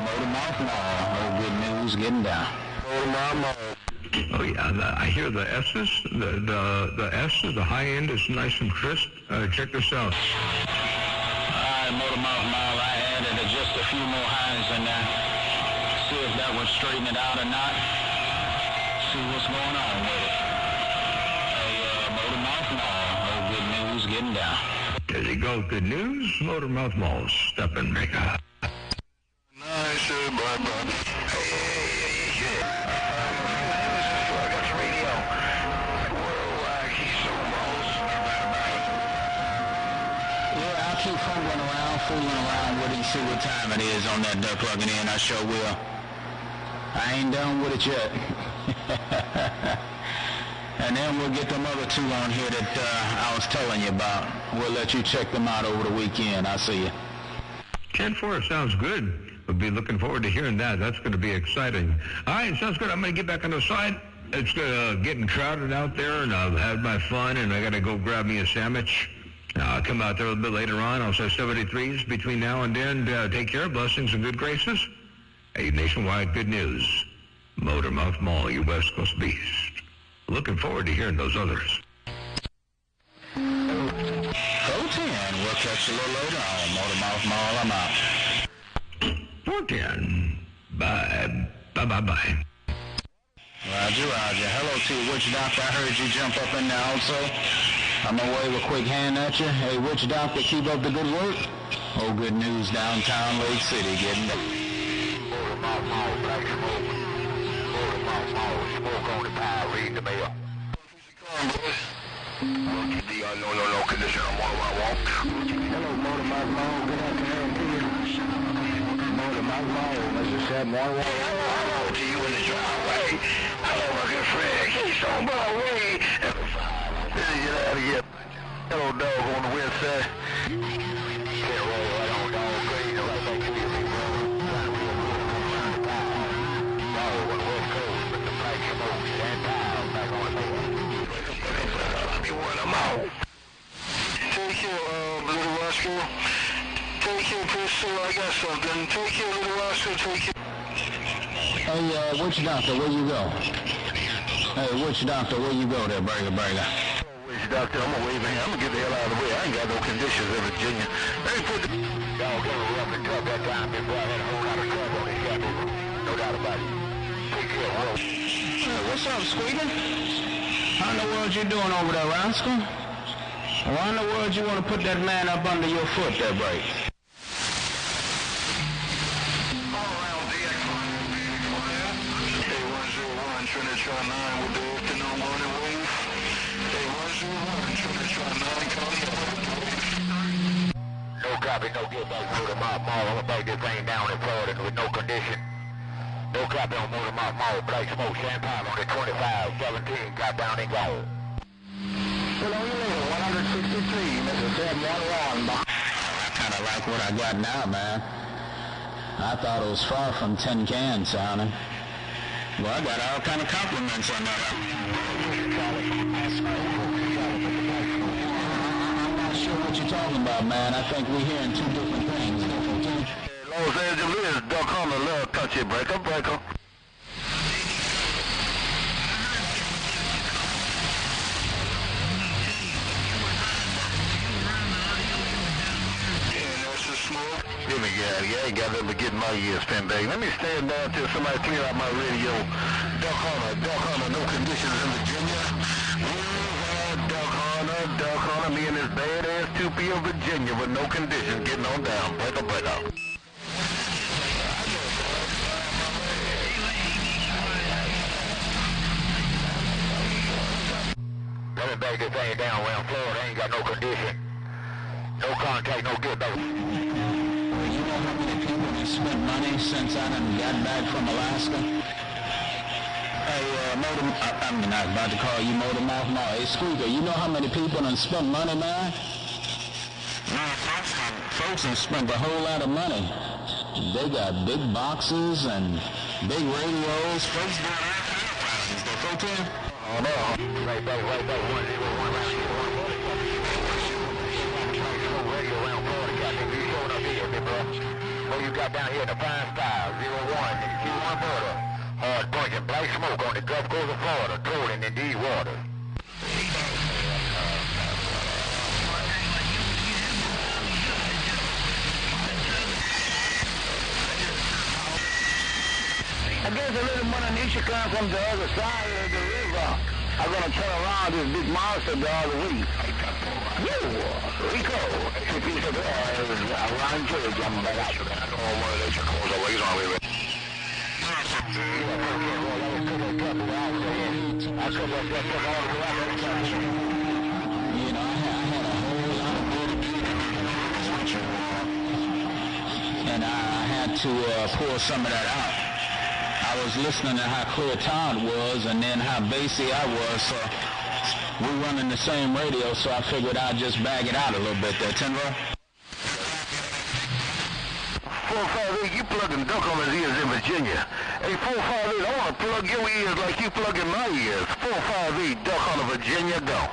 Motormouth Mall, oh, good news, getting down. Motormouth Mall. Oh yeah, I hear the S's. The S's, the high end is nice and crisp. Check this out. Alright, Motormouth Mall, I added just a few more highs in there. See if that would straighten it out or not. See what's going on with it. Motormouth Mall, oh, good news, getting down. There you go, good news. Motormouth Mall, Steppin' Breaker. Nice, bye. Yeah, I'll keep fooling around with it and see what time it is on that plugging in. I sure will. I ain't done with it yet. And then we'll get them other two on here that I was telling you about. We'll let you check them out over the weekend. I'll see you. 10-4 sounds good. We'll be looking forward to hearing that. That's going to be exciting. All right, sounds good. I'm going to get back on the side. It's getting crowded out there, and I've had my fun, and I got to go grab me a sandwich. I'll come out there a little bit later on. I'll say 73s between now and then. Take care. Blessings and good graces. Hey, nationwide good news. Motormouth Mall, you West Coast beast. Looking forward to hearing those others. Go 10. We'll catch you a little later on. Motormouth Mall, I'm out. 410. Bye. Bye. Roger. Hello to you, Witch Doctor. I heard you jump up in there also. I'm going to wave a quick hand at you. Hey, Witch Doctor, keep up the good work. Oh, good news downtown Lake City getting there. Motormouth Mall, Black Smoke. Motormouth Mall, smoke on the pile, read the mail. No condition. I'm on my walk. Hello, Motormouth Mall. Good afternoon to you. Motormouth Mall, Mr. 711. Hello to you in the driveway. Hello, my good friend. Keystone Broadway. Get out of here. Hello, dog on the west side. Can't roll right on, dog. Crazy. Right back to you, big brother. Trying to roll around the pile. Dog on the west coast, but the Black Smoke, that pile back on the mail. I'm out. Take care, Little Roscoe. Take care, Pistol. I got something. Take care, Little Roscoe. Take care. Hey, Witch Doctor, where you go? Hey, Witch Doctor, where you go there, Burger? Witch Doctor, I'm gonna wave a hand. I'm gonna get the hell out of the way. I ain't got no conditions in Virginia. Let me put the... Y'all got a rough and tough that time, big boy. I had a whole lot of trouble on this guy, people. No doubt about it. Take care, Will. Hey, what's up, Squeaky? How in the world you doing over there, Rascal? Why in the world you want to put that man up under your foot there, Break? A101, Trinitron 9 with the afternoon morning wave. A101, Trinitron 9, County. No copy, no get back to the Motormouth Mall. I'm gonna break this thing down in Florida with no condition. No copy on Motor Mouth Mall, Black Smoke, Champagne on the 25-17, got down and gone. Well, on your later, 163, Mr. 711. I kind of like what I got now, man. I thought it was far from tin can sounding. Well, I got all kind of compliments on that. I'm not sure what you're talking about, man. I think we're hearing two different things. Los Angeles, Duck Hunter, love country breaker. Yeah, I ain't got nothing but getting my ears pinned back. Let me stand down till somebody clear out my radio. Duck Hunter, no conditions in Virginia. Duck Hunter, me and this badass 2P of Virginia with no conditions, getting on down. Break up. Let me back this thing down around Florida. Ain't got no condition. No contact, no get back. You know how many people have spent money since I done got back from Alaska? Hey, I'm not about to call you Motor Mouth Mall. Hey, Squeaker, you know how many people done spent money, man? Folks have spent a whole lot of money. They got big boxes and big radios. Folks got all kind of problems. They go to? Oh, no. Right back, 101 right here. Radio around Florida, goddamn, you showing up here, big bro. What you got down here in the Pine Style, 01, Q1 border. Hard punching, black smoke on the Gulf Coast of Florida, trolling in these waters. I guess a little money needs to come from the other side of the river. I'm going to turn around this big monster the other week. Rico, if you said, around George, I'm back out. I don't want to let you close away on me. You know, I had a whole lot of good and I had to pour some of that out. I was listening to how clear Todd was and then how bassy I was, so we running the same radio, so I figured I'd just bag it out a little bit there. Tenro? 458, you plugging Duck on his ears in Virginia. Hey, 458, I want to plug your ears like you plugging my ears. 458, Duck on Virginia, go.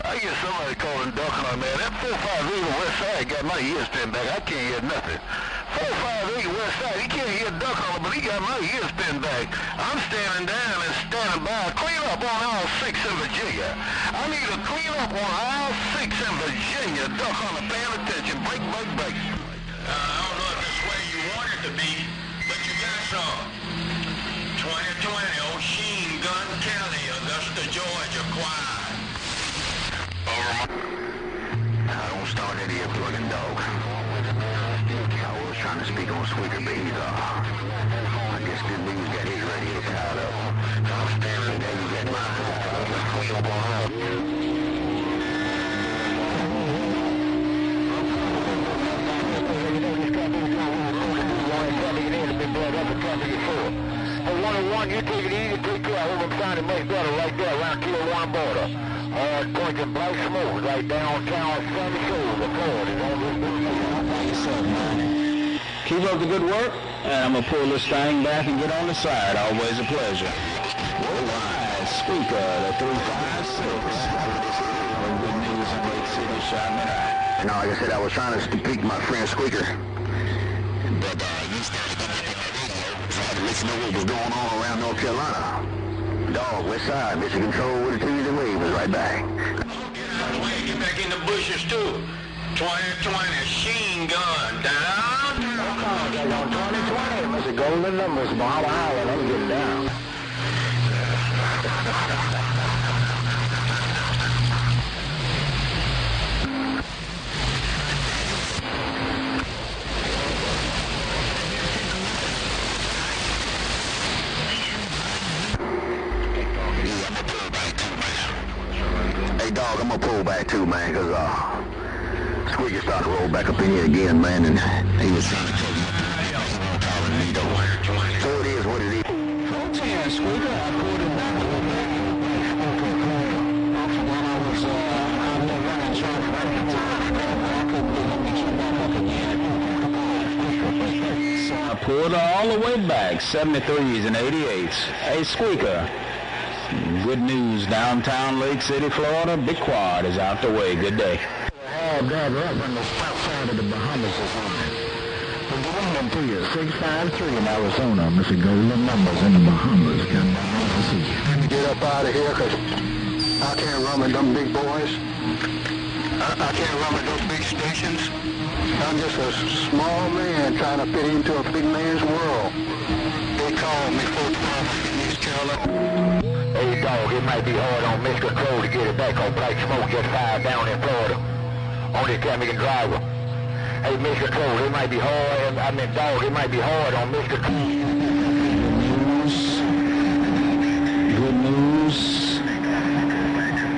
I hear somebody calling Duck Hunt, man. That 458 West Side got my ears pinned back. I can't hear nothing. 458 West Side, he can't hear Duck Hunt, but he got my ears pinned back. I'm standing down and standing by. Clean up on aisle 6 in Virginia. I need to clean up on aisle 6 in Virginia. Duck Hunt, paying attention. Break. I don't know if it's where you want it to be, but you got some. 2020, O'Sheen Gun County, Augusta, Georgia, quiet. I don't start any plugging dog. I was trying to speak on Squeaker, but he's I guess good news got his radio tied up. So I'm standing there, you get mine. Clean up on her. Hey, 101, you take it easy, take care. I hope I'm sounding much better right there around Tier 1 border. Hard punching black smoke right downtown San Jose, Florida. Yourself, man. Keep up the good work, and I'm going to pull this thing back and get on the side. Always a pleasure. Worldwide Squeaker, the 356. Good news in Lake City, shot me out. You know, like I said, I was trying to speak my friend Squeaker. But you started coming up on the radio, so I had to let you know what was going on around North Carolina. Dog, West Side, Mission Control with the T's and Waves is right back. Get back in the bushes too. 2020, Sheen Gun, down. Okay, on 2020, Mr. Golden Numbers, Bob Island, let me get down. dog, I'm gonna pull back too, man, because Squeaky started to roll back up in here again, man, and he was trying to tell me so it is what it is. 410, Squeaker, I pulled it back a little bit. While I was out there running, trying to run the time, I couldn't get you back up again. So I pulled all the way back, 73s and 88s. Hey, Squeaker. Good news, downtown Lake City, Florida. Big Quad is out the way. Good day. Driver up on the south side of the Bahamas or something. We're giving them to you. 653 in Arizona. Mr. Golden numbers in the Bahamas. Come down to see you. Let me get up out of here because I can't run with them big boys. I can't run with those big stations. I'm just a small man trying to fit into a big man's world. They call me 412 East Carolina. Hey, dog, it might be hard on Mr. Crow to get it back on Black Smoke just fired down in Florida. Only Camden driver. Hey, Mr. Crow, it might be hard. Dog, it might be hard on Mr. Crow. Good news.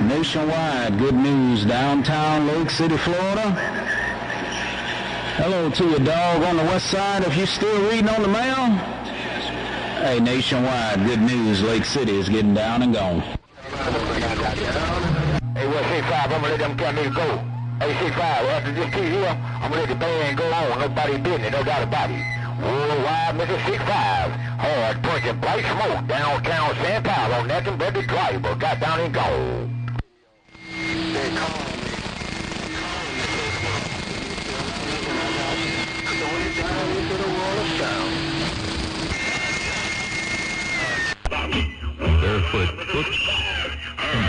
Nationwide, good news. Downtown Lake City, Florida. Hello to your dog on the west side. If you're still reading on the mail. Hey, nationwide, good news. Lake City is getting down and gone. Hey, well, C5, I'm going to let them Camden go. Hey, C5, after this key here, I'm going to let the band go on. Nobody business, no doubt about it. Worldwide, Mr. 6-5. Hard punching Black Smoke downtown San Paulo. Nothing but the driver got down and gone. They call me. Going down into the wall of sound. Barefoot. Oops.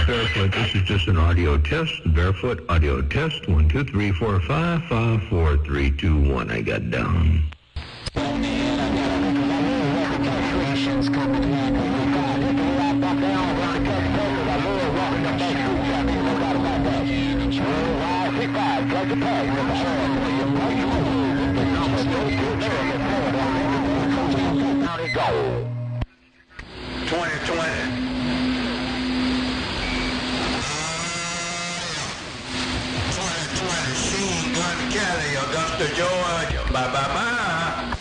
Barefoot, this is just an audio test. Barefoot audio test. 1, 2, 3, 4, 5, 5, 4, 3, 2, 1. I got down. Go. 2020. Machine Gun Kelly, Augusta, Georgia. Bye, bye, bye.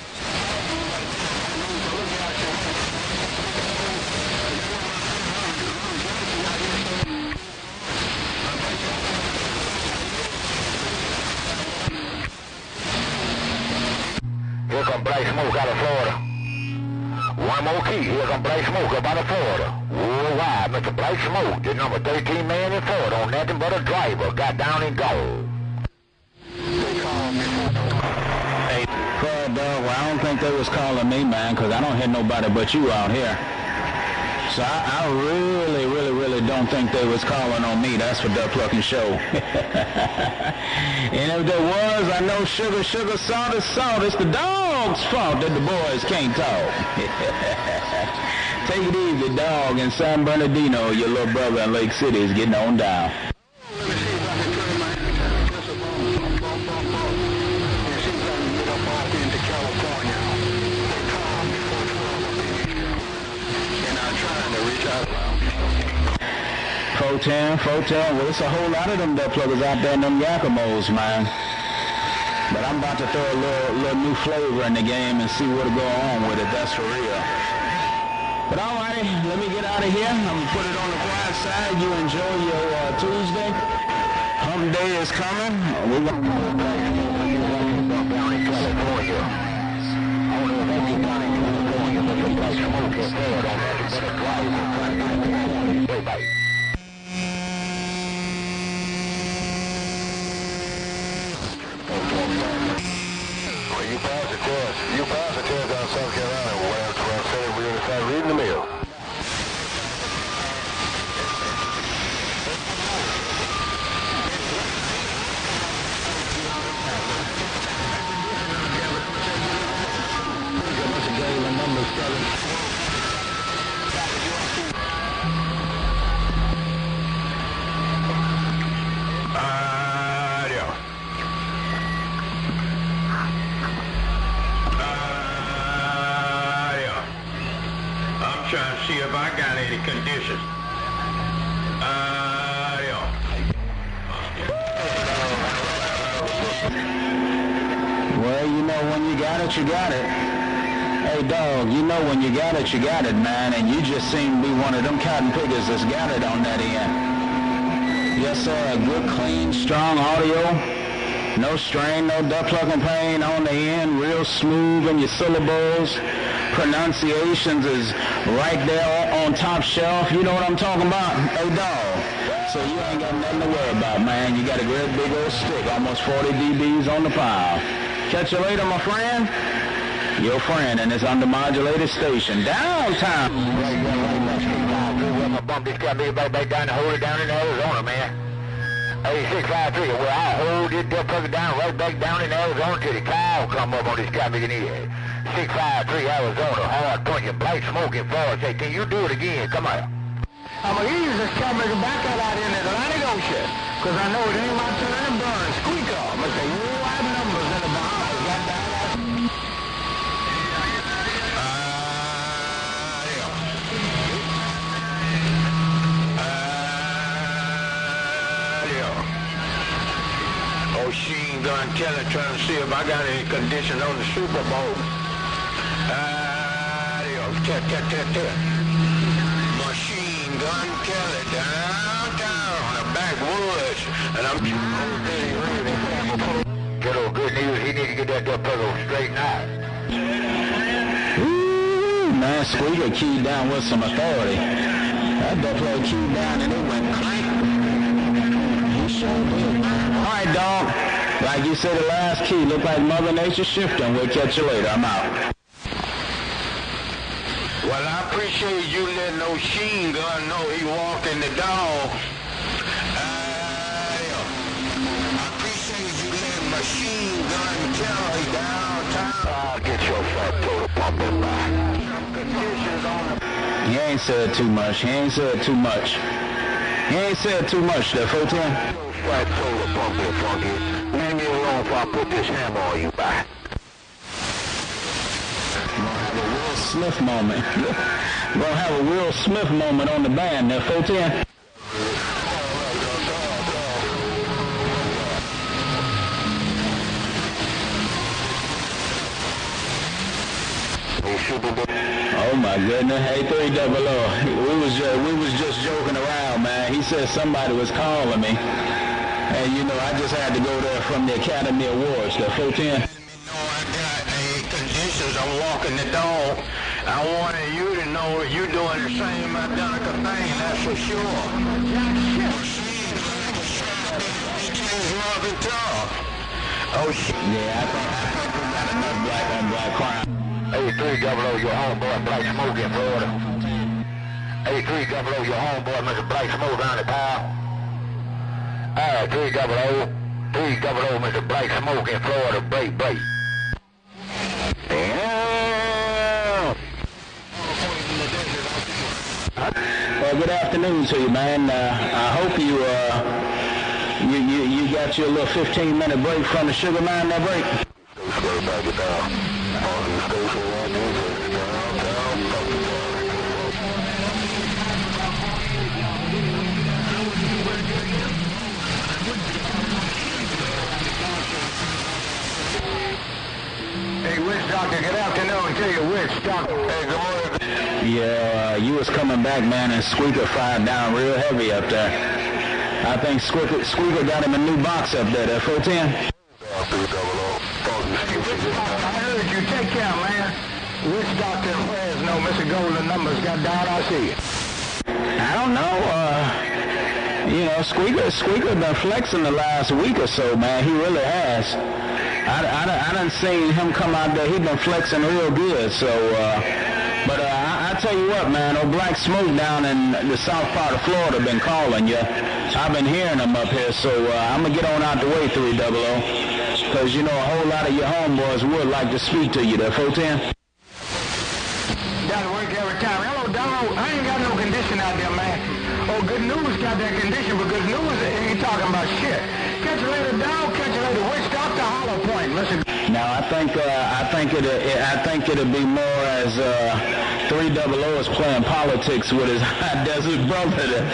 Here come Black Smoke out of Florida. One more key. Here come Black Smoke up out of Florida. Worldwide, Mr. Black Smoke, the number 13 man in Florida on nothing but a driver. Got down and gone. Hey, Crud Dog, well, I don't think they was calling me, man, because I don't hear nobody but you out here. So I really don't think they was calling on me. That's for Duck Plucking Show. And if there was, I know sugar, salt is salt. It's the dog's fault that the boys can't talk. Take it easy, dog. In San Bernardino, your little brother in Lake City is getting on down. Fotan, well, it's a whole lot of them duck pluggers out there in them Yakimos, man. But I'm about to throw a little new flavor in the game and see what'll go on with it. That's for real. But alrighty, let me get out of here. I'm gonna put it on the quiet side. You enjoy your Tuesday. Hump day is coming. We're gonna You pass the test down South Carolina. Well, 12 said we're going to start reading the mail. Trying to see if I got any conditions. Yeah. know, when you got it, you got it. Hey, dog, you know when you got it, man, and you just seem to be one of them cotton pickers that's got it on that end. Yes, sir, good, clean, strong audio. No strain, no duck plucking pain on the end, real smooth in your syllables. Pronunciations is right there on top shelf. You know what I'm talking about? Hey, dog. So you ain't got nothing to worry about, man. You got a great big old stick, almost 40 dBs on the pile. Catch you later, my friend. Your friend in this undermodulated station, downtown. We're bump this guy back down and hold it down in Arizona, man. 8653, well, I'll hold it down right back down in Arizona till the cow come up on this guy making it. 653 Arizona, hard punching, black smoking forward. Say, can you do it again? Come on. I'm going to use this car making back out in the Atlantic Ocean, because I know it ain't my turn to burn. Squeak off. I'm going to say, wide numbers in the Bahamas. Got that. Machine Gun Kelly trying to see if I got any condition on the Super Bowl. Machine Gun Kelly downtown on the backwoods, and I'm Get old good news, he need to get that puzzle straightened out. Ooh, man, Squeaker keyed down with some authority. That duck keyed down and it went clank. He showed me. All right, dog. Like you said, the last key looked like Mother Nature shifting. We'll catch you later. I'm out. Well, I appreciate you letting Machine Gun know he walking the dog. I appreciate you letting Machine Gun Kelly downtown. I'll get your fat total pumping back. He ain't said too much. He ain't said too much. He ain't said too much there, 14. Fat total pumping funky. Leave me alone if I put this hammer on you back. We're gonna have a Will Smith moment. We're gonna have a Will Smith moment on the band there, 14. Oh my goodness, hey 300. We was just joking around, man. He said somebody was calling me. And you know, I just had to go there from the Academy Awards, the 410. I got conditions. I'm walking the dog. I wanted you to know you're doing the same identical thing, that's for sure. Oh shit. Yeah, I think we got enough black on black crime. 8300, your homeboy, Black Smoke in Florida. 8300, your homeboy, Mr. Black Smoke down the pile. Alright, 300, Mr. Black Smoke in Florida, break. Yeah. Well, good afternoon to you, man. I hope you got your little 15-minute break from the sugar mine, that break. Hey, Witch Doctor, good afternoon to you, Witch Doctor. Hey, good morning. Yeah, you was coming back, man, and Squeaker fired down real heavy up there. I think Squeaker got him a new box up there, that 410. I heard you. Take care, man. Witch Doctor and Fresno, Mr. Golden Numbers got down. I see you. I don't know. You know, Squeaker been flexing the last week or so, man. He really has. I done seen him come out there. He been flexing real good. So, but I tell you what, man, old Black Smoke down in the south part of Florida been calling you. I've been hearing him up here. So I'm gonna get on out the way, 300, because you know a whole lot of your homeboys would like to speak to you there, 410. Doesn't work every time. Hello, dog. I ain't got no condition out there, man. Oh, Good News got that condition, but Good News ain't talking about shit. Catch you later, dog. Catch you later. Witch Doctor, Hollow Point. Listen. Now I think it'll be more as 300 is playing politics with his high desert brother there.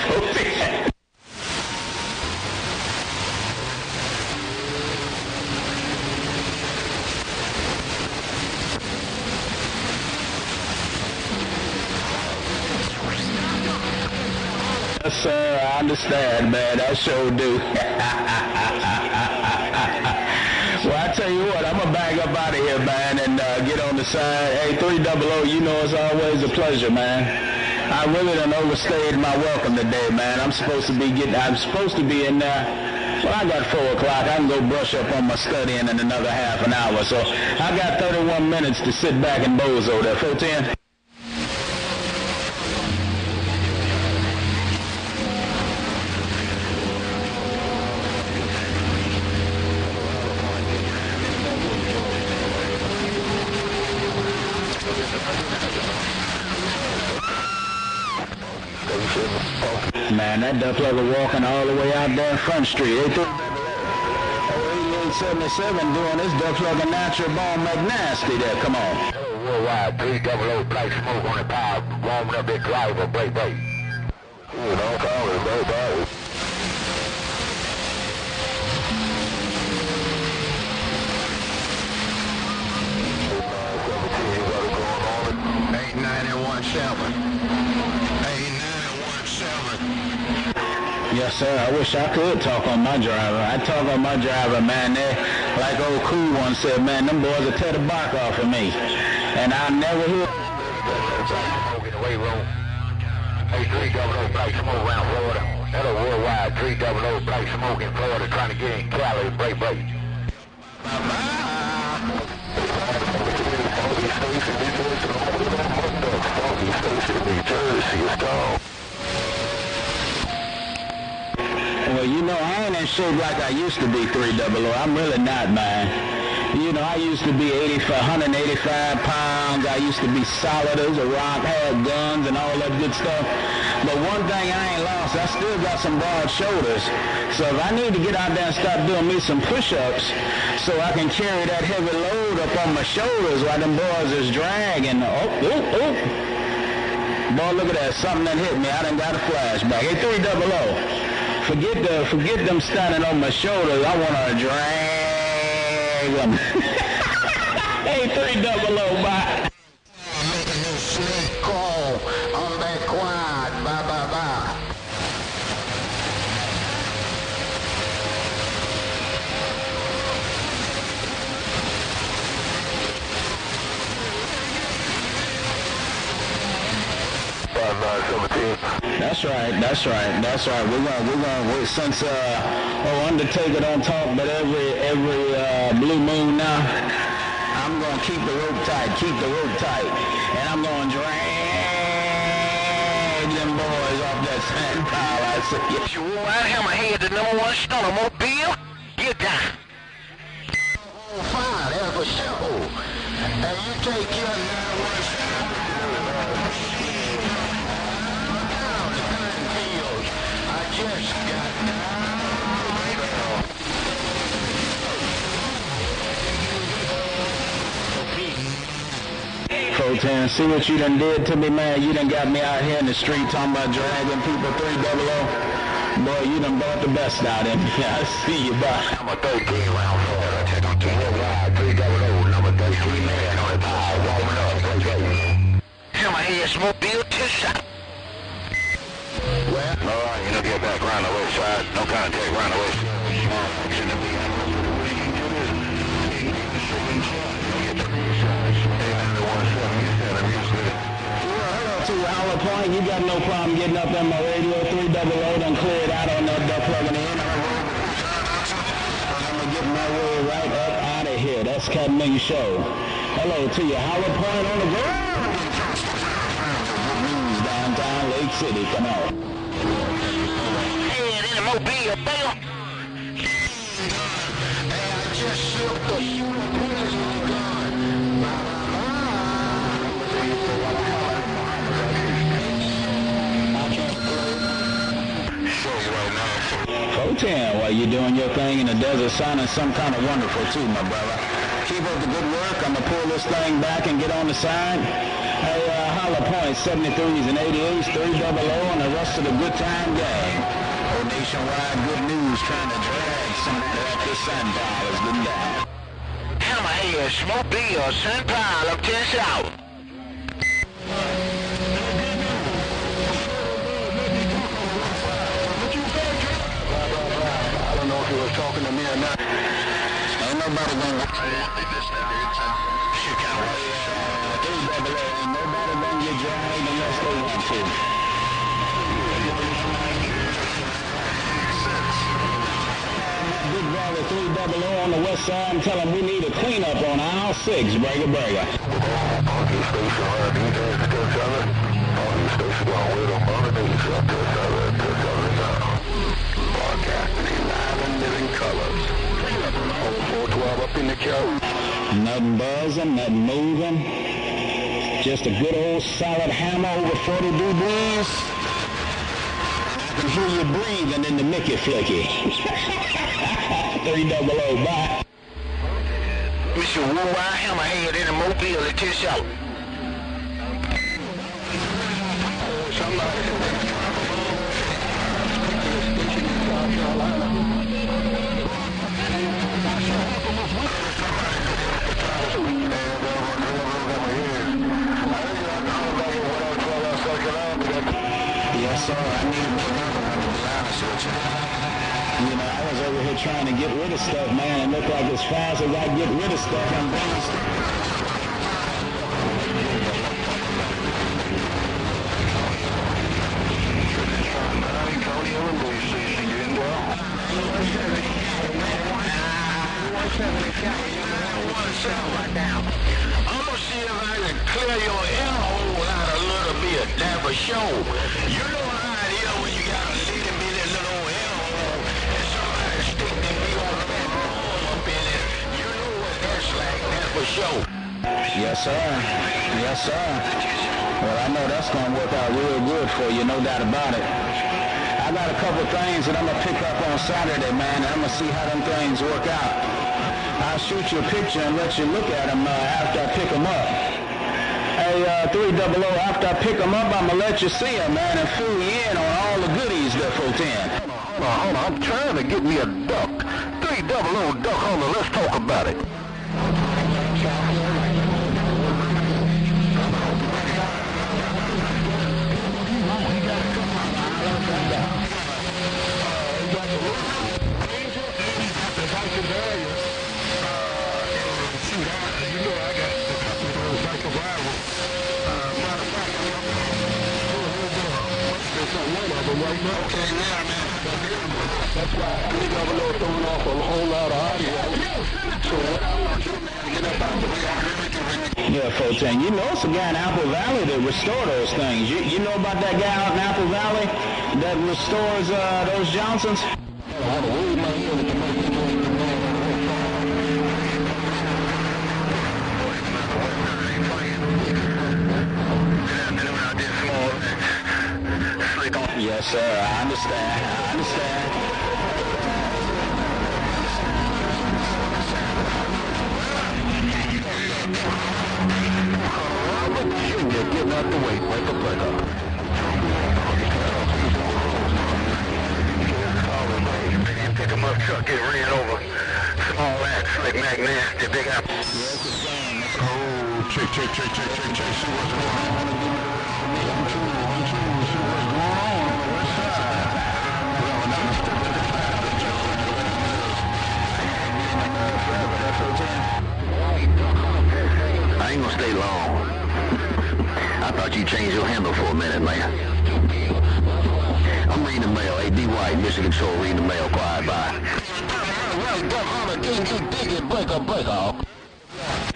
Yes, sir, I understand, man. I sure do. Well, I tell you what, I'm going to bang up out of here, man, and get on the side. Hey, 300, you know it's always a pleasure, man. I really done overstayed my welcome today, man. I'm supposed to be in there. Well, I got 4 o'clock. I can go brush up on my studying in another half an hour. So I got 31 minutes to sit back and bozo there. 410. Man, that duck plugger walking all the way out there in Front Street. 8877 doing this duck plugger natural bone McNasty there. Come on. Worldwide, 300 black smoke on the power, warming up that driver, break. Don't call it, break. 89117. Yes, sir. I wish I could talk on my driver. I talk on my driver, man. They, like old Cool one said, man, them boys will tear the bark off of me. And I never hear. In the weight room. Hey, 300 black smoke around Florida. Hello, worldwide, 300 black smoke in Florida, trying to get in Cali, break. Well, you know, I ain't in shape like I used to be, 300. I'm really not, man. You know, I used to be 185 pounds. I used to be solid as a rock, had guns and all that good stuff. But one thing I ain't lost, I still got some broad shoulders. So if I need to get out there and start doing me some push-ups so I can carry that heavy load up on my shoulders while them boys is dragging. Oh. Boy, look at that. Something that hit me. I done got a flashback. Hey, 300. Forget them standing on my shoulders. I want to drag them. Hey, 300, bye. Making this snake call. I'm back quiet. Bye. That's right. We're gonna since Undertaker don't talk, but every blue moon now, I'm gonna keep the rope tight, and I'm gonna drag them boys off that sand pile. I see. If you want out Hammerhead, the #1 stunner mobile, get down. Oh, fine, that's for sure. And you take care of #1 just got Fotan, see what you done did to me, man. You done got me out here in the street talking about dragging people 300. Boy, you done brought the best out of me. I see you, bye. Number 13 round Florida. Check on 2 wide, 300, number 13 man on the power, warming up, Hammerhead mobile 2 shot. Well, all right, you know, get back around the west side. No contact around the west side. Holler Point, you got no problem getting up on my radio. 300 and clear it out on that duck plugging in. I'm gonna get my way right up out of here. That's Cat Ming Show. Hello to you, Holler Point on the ground. Downtown Lake City, come on. Head in the mobile, bail. I just shook the Fotan, while you're doing your thing in the desert, sounding some kind of wonderful too, my brother. Keep up the good work. I'm going to pull this thing back and get on the side. Hey, Holler Point, 73s and 88s, 300, and the rest of the good time gang. Oh, nationwide good news trying to drag somebody off this sand pile has been down. Hammerhead, mobile, sand pile up 10 south. Nobody gonna get dragged unless they want to. Big Valley 300 on the west side and tell them we need a cleanup on aisle 6, Breaker. Up in the cow. Nothing buzzing, nothing moving. Just a good old solid hammer over 40 degrees. I can hear you breathing in the Mickey Flicky. 300, bye. Mr. Worldwide Hammerhead in the Mobile, test out. Yes, sir. I need more. You know, I was over here trying to get rid of stuff, man. It looked like as fast as I get rid of stuff, I'm bringing stuff. I'm gonna see if I can clear your air hole out a little bit, that for sure. You know how it is when you got a little bitty little air hole and somebody stick their big old fat arm up in it. You know what that's like, that for sure. Yes, sir. Yes, sir. Well, I know that's gonna work out real good for you, no doubt about it. I got a couple things that I'm gonna pick up on Saturday, man, and I'm gonna see how them things work out. I'll shoot you a picture and let you look at them after I pick them up. Hey, 300, after I pick them up, I'm going to let you see them, man, and fill you in on all the goodies there, 410. Hold on. I'm trying to get me a duck. 300 duck, hold on, let's talk about it. Okay, yeah, man. That's why I think I'm throwing off a whole lot of audio. So what I want you, man, to get up out the way. Yeah, 410. You know it's a guy in Apple Valley that restore those things. You know about that guy out in Apple Valley that restores those Johnsons? Yes, sir. I understand. Getting out the way, break up. Pick him up, truck, get ran over. Small ass, slick Mac nasty, big apple. Oh, check. See what's going on. One, two. See what's going on the west side. I ain't gonna stay long. I thought you changed your handle for a minute, man. I'm reading the mail. A.D. White, Mission Control, reading the mail. Quiet, bye.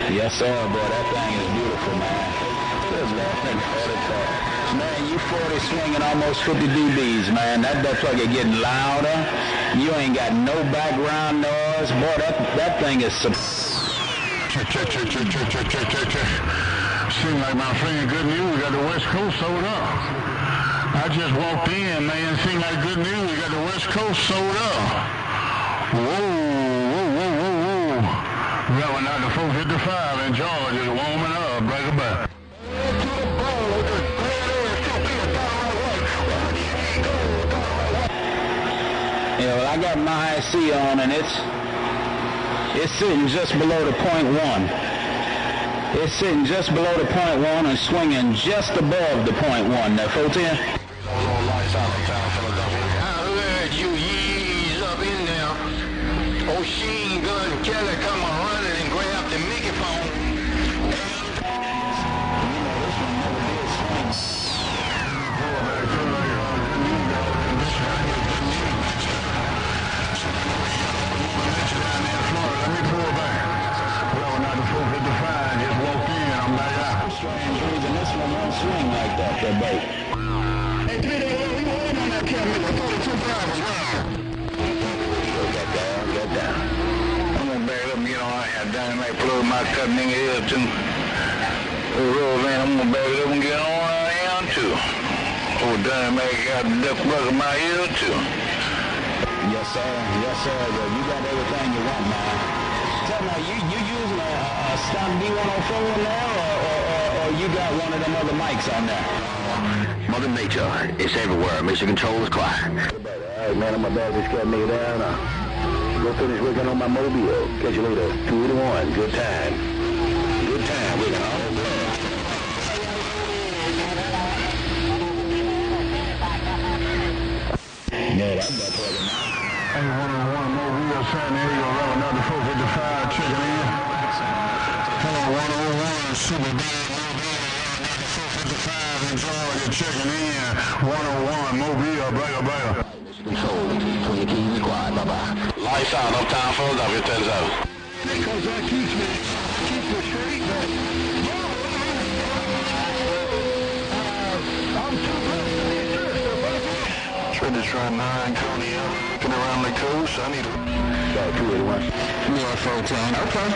Yes, sir, boy. That thing is beautiful, man. Man, you 40 swinging almost 50 dBs, man. That plug is getting louder. You ain't got no background noise. Boy, that thing is... Check. Seems like my friend, good news, got the West Coast sold up. I just walked in, man. Seems like good news, got the West Coast sold up. Whoa. Rolling out the 455 in Georgia is warming up. Break it back. Yeah, well, I got my IC on, and it's sitting just below the 0.1. It's sitting just below the 0.1 and swinging just above the 0.1. Now, 410. I heard you yeez up in there. O'Sheen Gun Kelly come running and grab the Mickey swing like that boat. Hey, 3 days ago, we waiting on that camera. 42.5 as well. Get down. I'm gonna back up and get on right here. Dynamite plug my cut nigga here too. Roll in, I'm gonna back it up and get on right here too. Oh, Dynamite got the duck bug in my ear too. Yes, sir. Yes, sir. Well, you got everything you want, man. Tell me, you using a stock D104 in there, or you got one of them other mics on there? Mother Nature, it's everywhere. Mission Control is quiet. All right, man, I'm about to cut me down. Go finish working on my mobile. Catch you later. 281. Good time. Good time. We're gonna all go. No, that's not talking about. Hey, 101 Mobile, San Diego, Reverend Dr. 455, checking in. Hello, 101, Super Bad Mobile, Reverend Dr. 455 in Georgia, checking in. 101 Mobile, Bragger. Control. Turn your keys quiet. Bye-bye. Lights out, uptown Philadelphia, 10-7. Because that keeps me straight, but I'm too close to the church. Trying to try 9 Coney up, looking around the coast. I need a... Sorry, 281. Yeah, 410. Okay.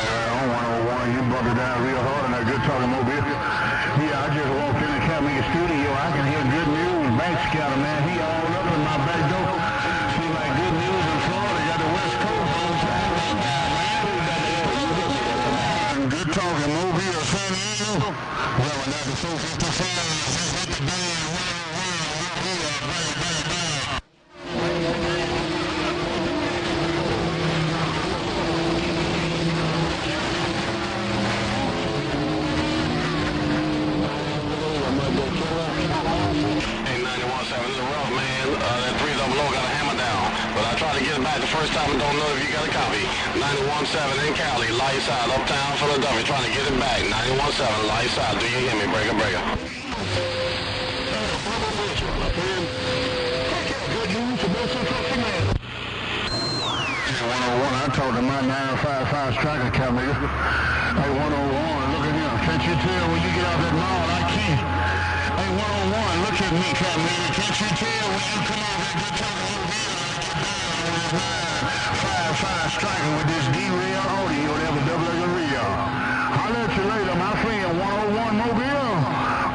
Yeah, 101, you bumped it down real hard in that Good Talking Mobile. Yeah, I just walked in the Catmega studio. I can hear good news. Bank Scatter, man. He all up in my back door. Seems like good news in Florida. Got the West Coast on time. Good Talking Mobile, San Diego. Well, when that's the 455, just hit the band. 101, bang. The first time, I don't know if you got a copy. 91.7 in Cali, lights out, uptown Philadelphia, trying to get it back. 91.7, lights out. Do you hear me? Breaker. Good news for both of us, man. 101, I told him my 955 striker Catmega. Hey, 101, look at him. Can't you tell when you get out that mall? I can't. Hey, 101, look at me, Catmega. Can't you tell when you come out that Good Talking Mobile? 955 striking with this D-Rail audio that was double as a real. Holler at you later, my friend. 101 Mobile.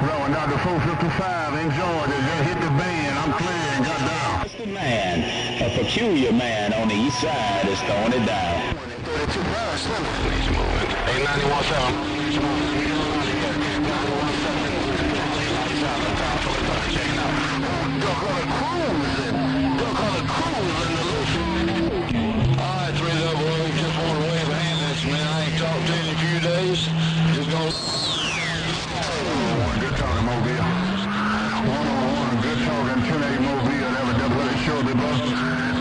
Reverend Dr. 455 in Georgia. Just hit the band. I'm clear and got down. Just a man, a peculiar man on the east side is throwing it down. 32 bars, he's moving. Hey, 91.7. Checking out. Duck on the cruise in the loop. All right, 3 double. Just want to wave a hand at this, man. I ain't talked to you in a few days. Just gonna... Good Talking Mobile. 101, Good Talking 10A Mobile. That was double as show, big boss.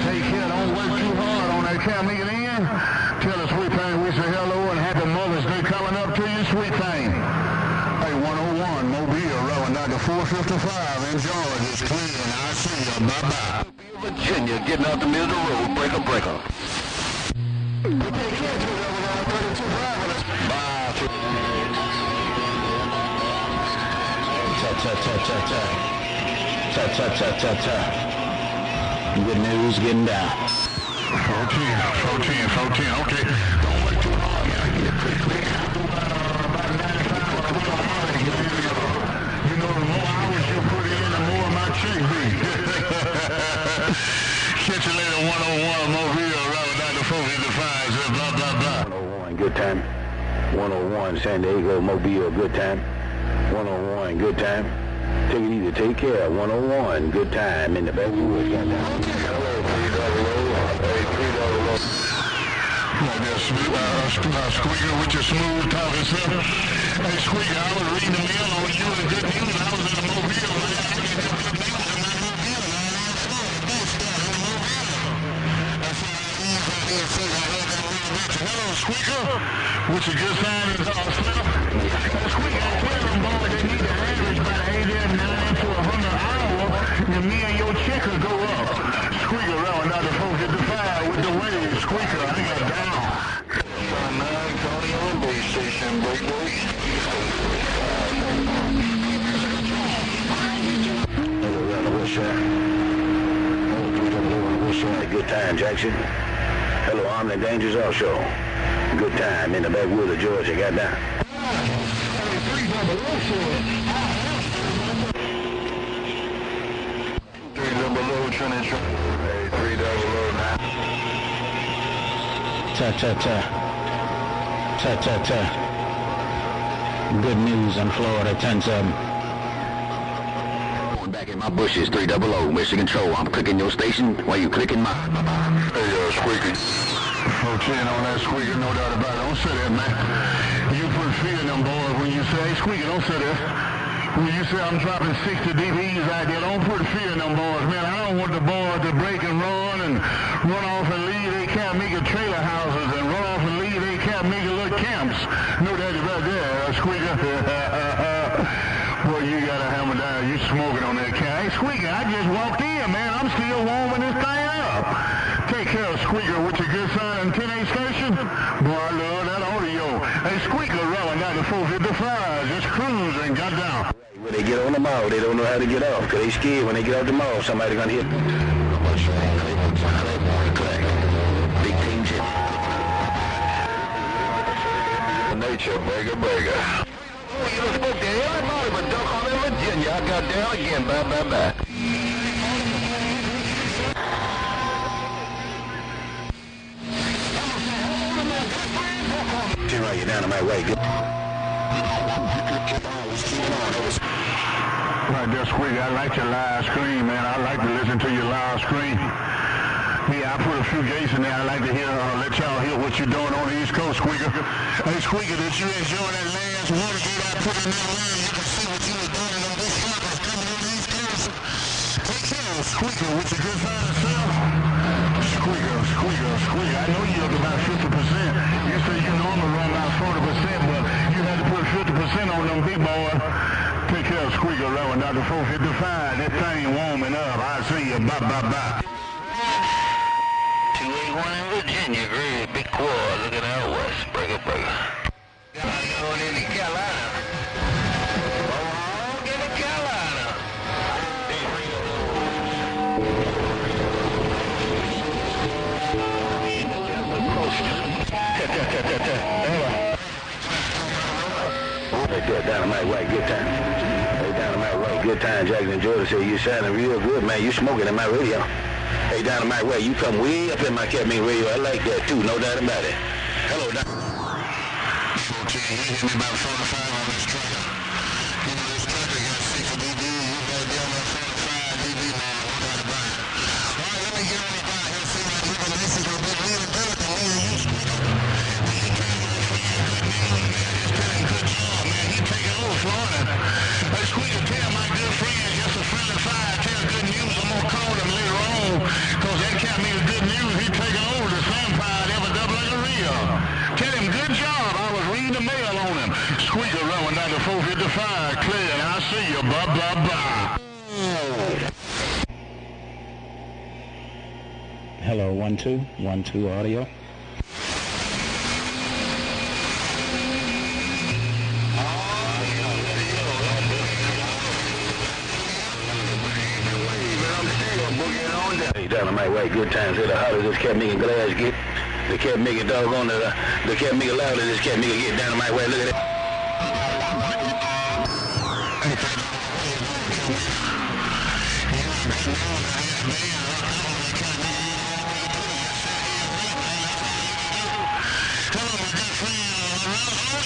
Take care. Don't work too hard on that Catmega in. Tell the sweet thing we say hello and happy Mother's Day coming up to you, sweet thing. Hey, 101 Mobile, Reverend Dr. 455 in Georgia is clear, and I see you. Bye-bye. Virginia, getting out the middle of the road. Breaker. Cha. Good news, getting down. 14, okay. Don't work too hard, man. I get it pretty quick. You know, the more hours you put in, the more my check be. Catch you later, 101 Mobile, Reverend Dr. 455, blah. 101, good time. 101, San Diego, Mobile, good time. 101, good time. Take it easy, take care. 101, good time in the backwoods. Like that Squeaker with your smooth talking stuff. Hey, Squeaker, I was reading the mail on you and good news. I was in the Mobile, man. I was in the good news in my Mobile, man. That's why I was right there saying I heard that real rich. Hello, Squeaker. What's a good sign is Slim? Hey, Squeaker, I tell them, boy, they need to average by 89 to 100 an hour, and me and your check will go up. Squeaker, around out the 455 with the wave. Squeaker, I got down. 9 Coney on the base station, break. good time, Jackson. Hello, Armed and Dangerous Offshore. Good time in the backwoods of Georgia. Got down. 300 Trinity. Hey, 300 now. Good news in Florida, 10-7. Back in my bushes, 300, Mission Control. I'm clicking your station while you clicking mine. Hey, Squeaky. 410 on that Squeaker, no doubt about it. Don't say that, man. You put fear in them boys when you say, hey, Squeaky, don't say that. When you say I'm dropping 60 DBs out there, don't put fear in them boys, man. I don't want the boys to break and run off and leave they camp making trailer houses and run off and leave they camp making little camps. No doubt about that, Squeaker. Boy, you got to hammer down. You smoking on that cat. Hey, Squeaker, I just walked in, man. I'm still warming this thing up. Take care of Squeaker with your good son and 10-8 station. Boy, I love that audio. Hey, Squeaker rolling down the 455, just cruising, got down. When they get on the mall, they don't know how to get off, because they scared when they get off the mall, somebody gonna hit them. Big team shit. Nature, burger. Oh, you done spoke to everybody but Duck on in Virginia. I got down again, bye. Right, you're down to my way. Good. Right there, Squeaky. I like your live screen, man. I like to listen to your live screen. Yeah, I put a few gates in there. I like to hear, let y'all hear what you're doing on the East Coast, Squeaker. Hey, Squeaker, did you enjoy that last Watergate I put in that land? You can see what you were doing on this campus coming on the East Coast. Take care of Squeaker with your good fine self. Squeaker. I know you're up about 50%. You say you normally run about 40%, but you had to put 50% on them big boys. Take care of Squeaker rolling down to 455. This thing warming up. I see you. Bye. 281 in Virginia. Great big quad. Look at that west. Burger. Going into Carolina. Oh, get to Carolina. Hey, Dynamite White, good time. Hey, Dynamite White, good time. Jackson, Georgia said you sounding real good, man. You smoking in my radio. Hey, Dynamite White, you come way up in my Captain radio. I like that too, no doubt about it. Hello, Dynamite. 14, you hit me about 45 on this trucker. You know, this trucker got 60 dB. You got down about 45 dB, man. No doubt about it. All right, let me get on about here. See what you're going to listen to. Big little bird than me and you, Squeaker. Florida. Hey, Squeaker, tell my good friend, just a friendly fire, tell good news. I'm going to call him later on, because that cat means good news. He taking over the Sampire, ever doubling the real. Tell him, good job. I was reading the mail on him. Squeaker rolling down to 455, clear, and I see you. Bye. Hello, 1-2 audio. Dynamite White, good times. The hotter this cat making glass get. The cat making doggone the cat making louder this cat making get. Dynamite White, look at it. Hello, my good friend.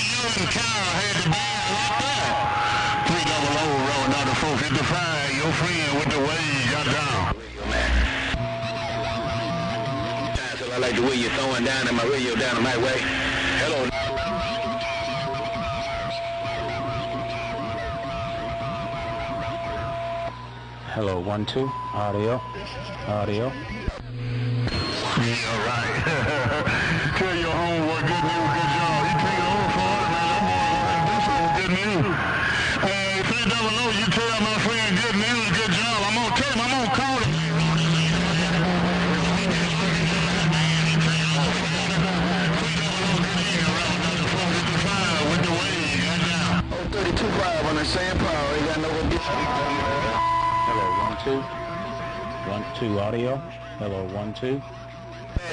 You and Kyle had the band locked up. 300 rolling down to 455. Your friend with the wave got down. I like the way you're throwing down in my radio down in my way. Hello. Hello, 1-2 audio. Yeah, right. Tell your homeboy good news, good job. You take it over for it, man. That boy do some good news. Hey, 300, you tell my friend good news, good job. I'm gonna tell him, I'm gonna call him. 32.5 on the Sampire. He got no addition. Hello, 1-2 audio. Hello, 1-2.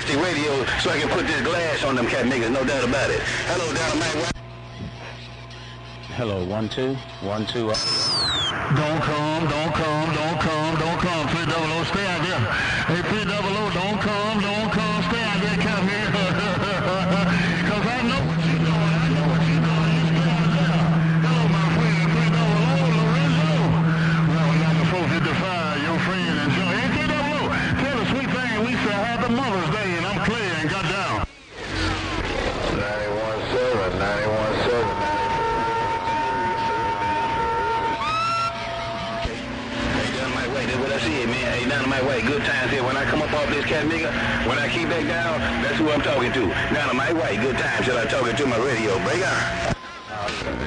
The radio so I can put this glass on them cat niggas, no doubt about it. Hello, Dynamite. Hello, 1-2. 1-2. Don't come, 300, stay out there. Hey, 300, don't come, stay out there, cat nigga. Cause I know what you're doing, you stay out there. Hello, my friend, 300, Lorenzo. Well, not the 455, your friend and Joe. Hey, 300, tell the sweet thing, we said happy Mother's Day, and I'm clear and got down. 91.7. What I see, man. Hey, Dynamite White, good times here. When I come up off this cat nigga, when I keep back down, that's who I'm talking to. Dynamite White, good times. Till I talking to my radio. Break on.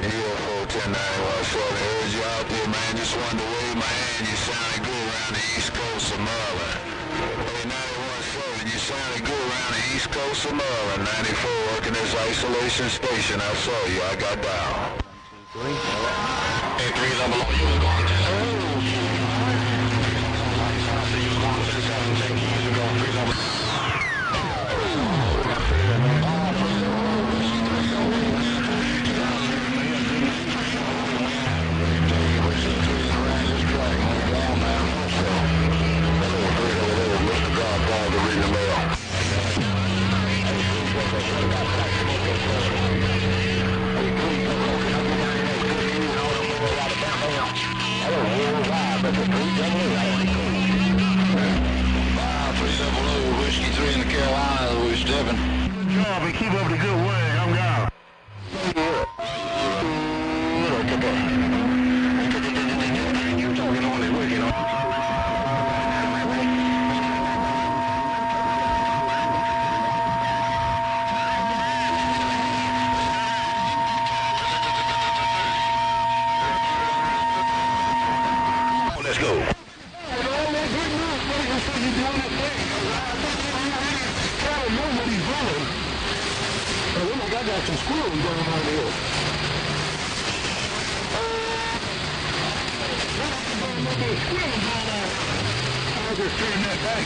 UFO 1091, heard you out there, man. Just wanted to wave my hand. You sounded good around the East Coast of Maryland. Hey, 91.7, you sounded good around the East Coast of Maryland. 94, working this isolation station. I saw you. I got down. 1, 2, 3. Hey, 300, you was going to 17 years ago, 300. Whiskey 3 in the Carolinas, we're stepping. Good job and keep up the good work. I'm gone. You talking on it, working on. Let's go. I got some squirrels going on here. I was just turning that back.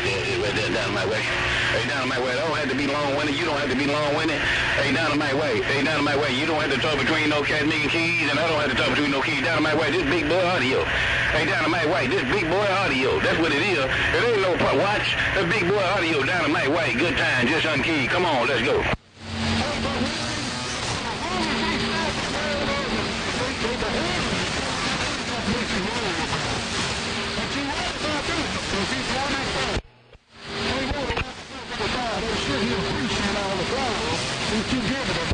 Yeah, right there, Dynamite Way. Hey, Dynamite Way, I don't have to be long-winded. You don't have to be long-winded. Hey, Dynamite Way. Hey, Dynamite Way, you don't have to talk between no cat nigga keys, and I don't have to talk between no keys. Dynamite Way, this big boy audio. Hey, Dynamite Way, this big boy audio. That's what it is. It ain't no watch. The big boy audio, Dynamite Way. Good time, just unkeyed. Come on, let's go.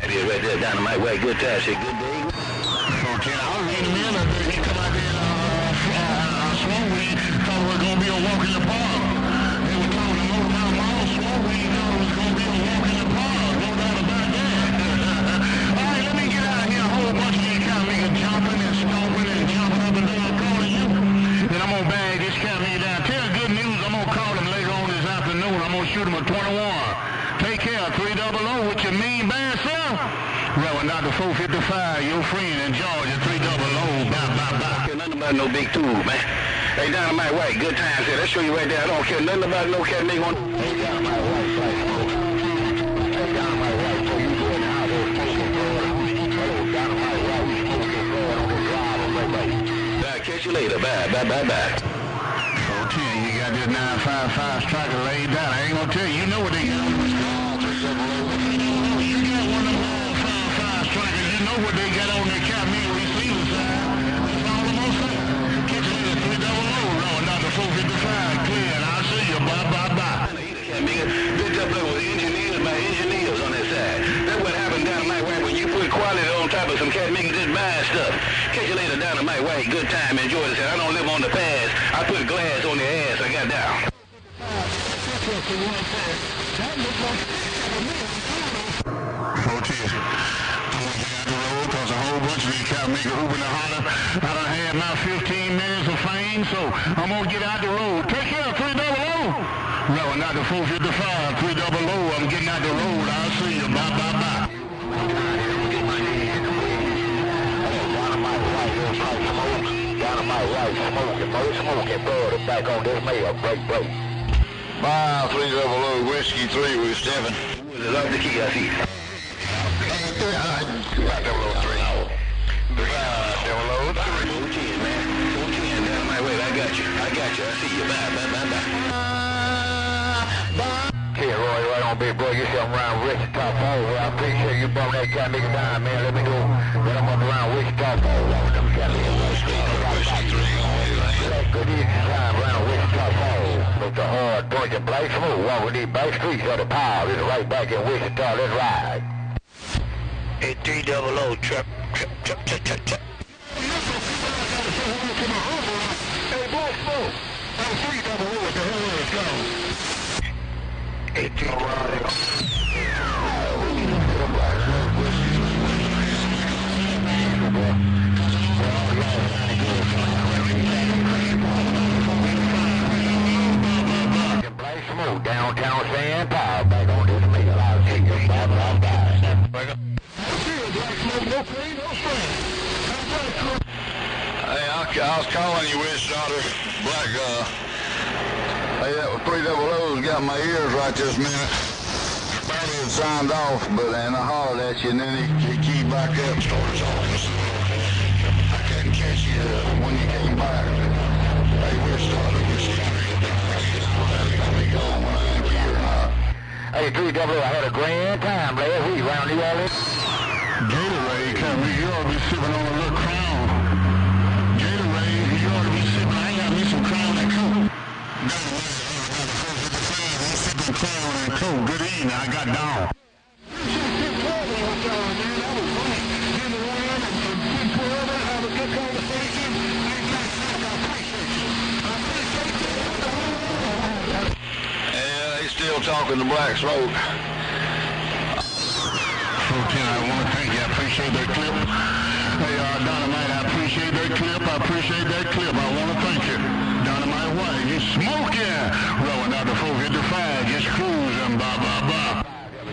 That is right there, Dynamite Way. Good time, shit. Good day. So, Ken, I was in the middle of it. He come out there and Swamp Weed thought it was going to be a walk in the park. They were talking to Motor Mouth Mall. Swamp Weed thought it was going to be a walk in the park. No doubt about that. All right, let me get out of here. A whole bunch of these cat niggas jumping and stomping and jumping up and down calling you. Then I'm going to bag this cat nigga down. Tell good news, I'm going to call him later on this afternoon. I'm going to shoot him a 21. Take care, 300 with your mean bad self. Reverend Dr. 455, your friend in Georgia, 300, bye. Nothing about no big tube, man. Hey, Dynamite White, good times here. Let's show you right there. I don't care nothing about no cat nigga on. Hey, Dynamite White, hey, Dynamite White, so you go in the house, those smoking forward. Hello, Dynamite White, you smoking forward on the drive, bye. Catch you later, bye. Oh, Tim, you got this 955 striker laid down. I ain't gonna tell you, you know what they got. You got one of them 955 strikers, you know what they got on their cat meal receiver side. That's all I'm gonna say. Catch you later, 300, rolling out the 455, clear, and I'll see you, bye. This up there was engineers by engineers on that side. That's what happened Dynamite White when you put quality on top of some cat niggas just buying stuff. Catch you later, Dynamite White. Good time, enjoy this. I don't live on the pass. I put glass on the ass. I got down. Cause a whole bunch of these cat niggas hooping and holler. I done had my 15 minutes of fame, so I'm gonna get out the road. Take care, 300. No, not the 455, 300. I'm getting out the road. I'll see you. Bye. Dynamite White, smoking, more smoking, brother. Back on this mail, break. Mile 300 Whiskey 3 with Stephen. Love the key, I see. Right on, big boy. You something around Wichita Falls. I appreciate you bumping that cat nigga down, man. Let me know when I'm up around Wichita Falls. Good evening time around Wichita Falls. With the hard punching black smoke. Walking these back streets of the power. It's right back in Wichita. Let's ride. 8300 trip. Hey, boy, smoke. I'm 300. What the hell is going? 8300. Downtown San Paul, back on this mail. I'll take you back. Hey, I was calling you, Witch Daughter. Black, hey, that 300's got my ears right this minute. Barely had signed off, and I hollered at you, and then he keyed back up. Started off. I couldn't catch you when you came back. Hey, Witch Daughter, Hey, 300, I had a grand time last week around New Orleans. Gatorade, you ought to be sipping on a little Crown. Gatorade, you ought to be sipping. I got me some Crown and Coke. He's sipping Crown and Coke. Good evening, I got down. Still talking to Black Smoke. I want to thank you. I appreciate that clip. Hey, Dynamite, I appreciate that clip. I want to thank you. Dynamite White, you smoking. Rolling out the 455, just cruising, blah.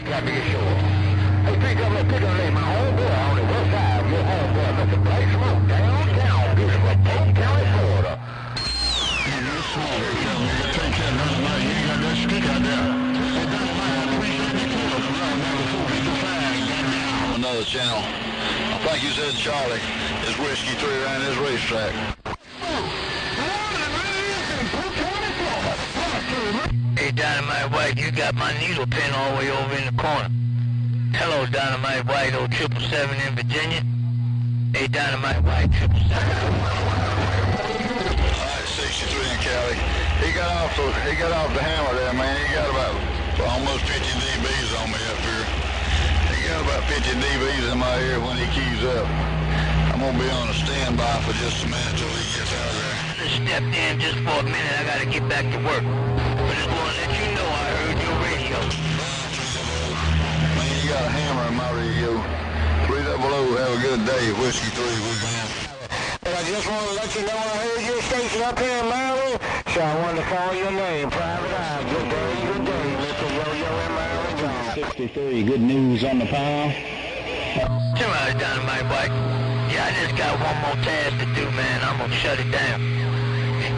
Got me sure. Hey, 300, pick up my homeboy on the west side. Your homeboy, Mr. Black Smoke, downtown, beautiful Polk County, Florida. You smoke. Take care, Dynamite. You ain't got that stick out there. Hey, Dynamite, I appreciate that clip. Rolling out the 455, another channel. I think you said Charlie. It's Whiskey 3 around this racetrack. Hey, Dynamite White, you got my needle pin all the way over in the corner. Hello, Dynamite White, 0777 in Virginia. Hey, Dynamite White, 777. Alright, 63 in Cali. He got off the hammer there, man. He got about almost 50 dBs on me up here. He got about 50 dBs in my ear when he keys up. I'm gonna be on a standby for just a minute till he gets out of there. I stepped in just for a minute. I gotta get back to work. But just wanna let you know I heard your radio. Man, you got a hammer in my radio. 300, have a good day. Whiskey 3, we gone. But I just want to let you know I heard your station up here in Maryland, so I wanted to call your name. Private Eye. Good day, Mr. Yo-Yo in Maryland. 63, good news on the power. Somebody Dynamite White. Yeah, I just got one more task to do, man. I'm gonna shut it down.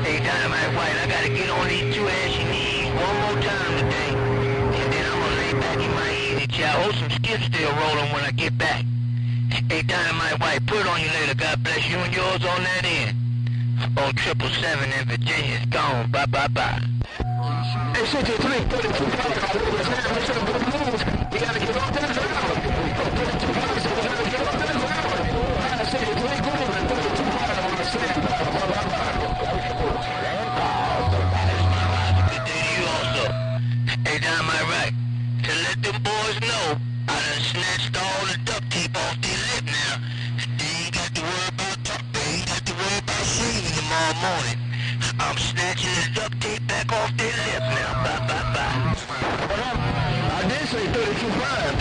Hey, Dynamite White, I gotta get on these two ashy knees one more time today. And then I'm gonna lay back in my easy chair. I hope some skips still rolling when I get back. Hey, Dynamite White, put it on you later. God bless you and yours on that end. 0777 in Virginia is gone. Bye. Hey, 63, 32, you gotta get off that ground. 32, you gotta get off that ground. I said, 3 good and 32 on the stand. Good day to you also. Hey, Dynamite White, to let them boys know, I done snatched all the duct tape off their lip now. They ain't got to worry about shaving tomorrow morning. I'm snatching the duct tape back off their lip now. Bye. I did say 32.5.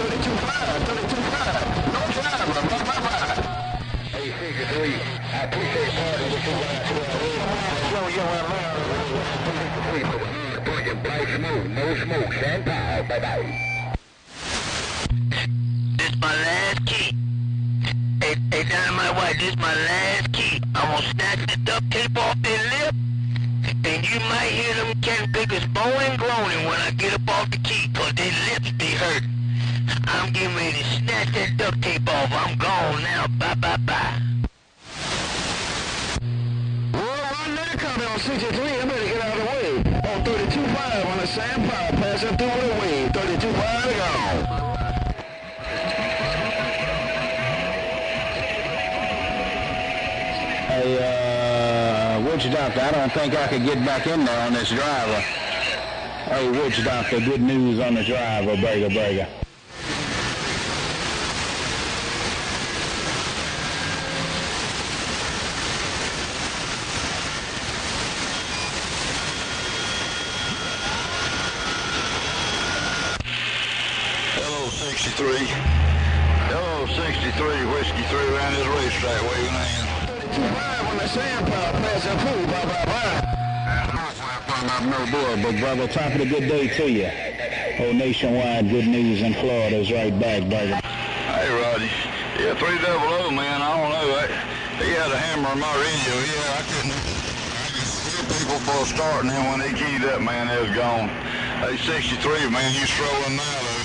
No driver. Bye. Hey, 63, I appreciate party with you guys. Yo, I'm Black Smoke, no smoke, San Paul. Bye. This my last key. Hey, Dynamite White, this my last key. I'm gonna snatch the duct tape off their lip, and you might hear them cat pickers moaning, groaning when I get up off the key, 'cause their lips be hurt. I'm getting ready to snatch that duct tape off. I'm gone now. Bye, bye, bye. Another comment on 63, I better get out of the way. On 32.5 on the Sam Power, passing through the wave. 32.5 gone. Hey, Witch Doctor, I don't think I could get back in there on this driver. Hey, Witch Doctor, good news on the driver, Burger. Hello, 63, Whiskey 3 around his racetrack waving hand. 32.5 on the Sam Power, passing through. Bye, bye, bye. No boy, but brother, top of the good day to you. Oh, nationwide good news in Florida is right back, Burger. Hey, Roddy. Yeah, 300, man, I don't know. He had a hammer on my radio. Yeah, I couldn't hear people for a start, and then when they keyed up, man, they was gone. Hey, 63, man, you strolling now, though.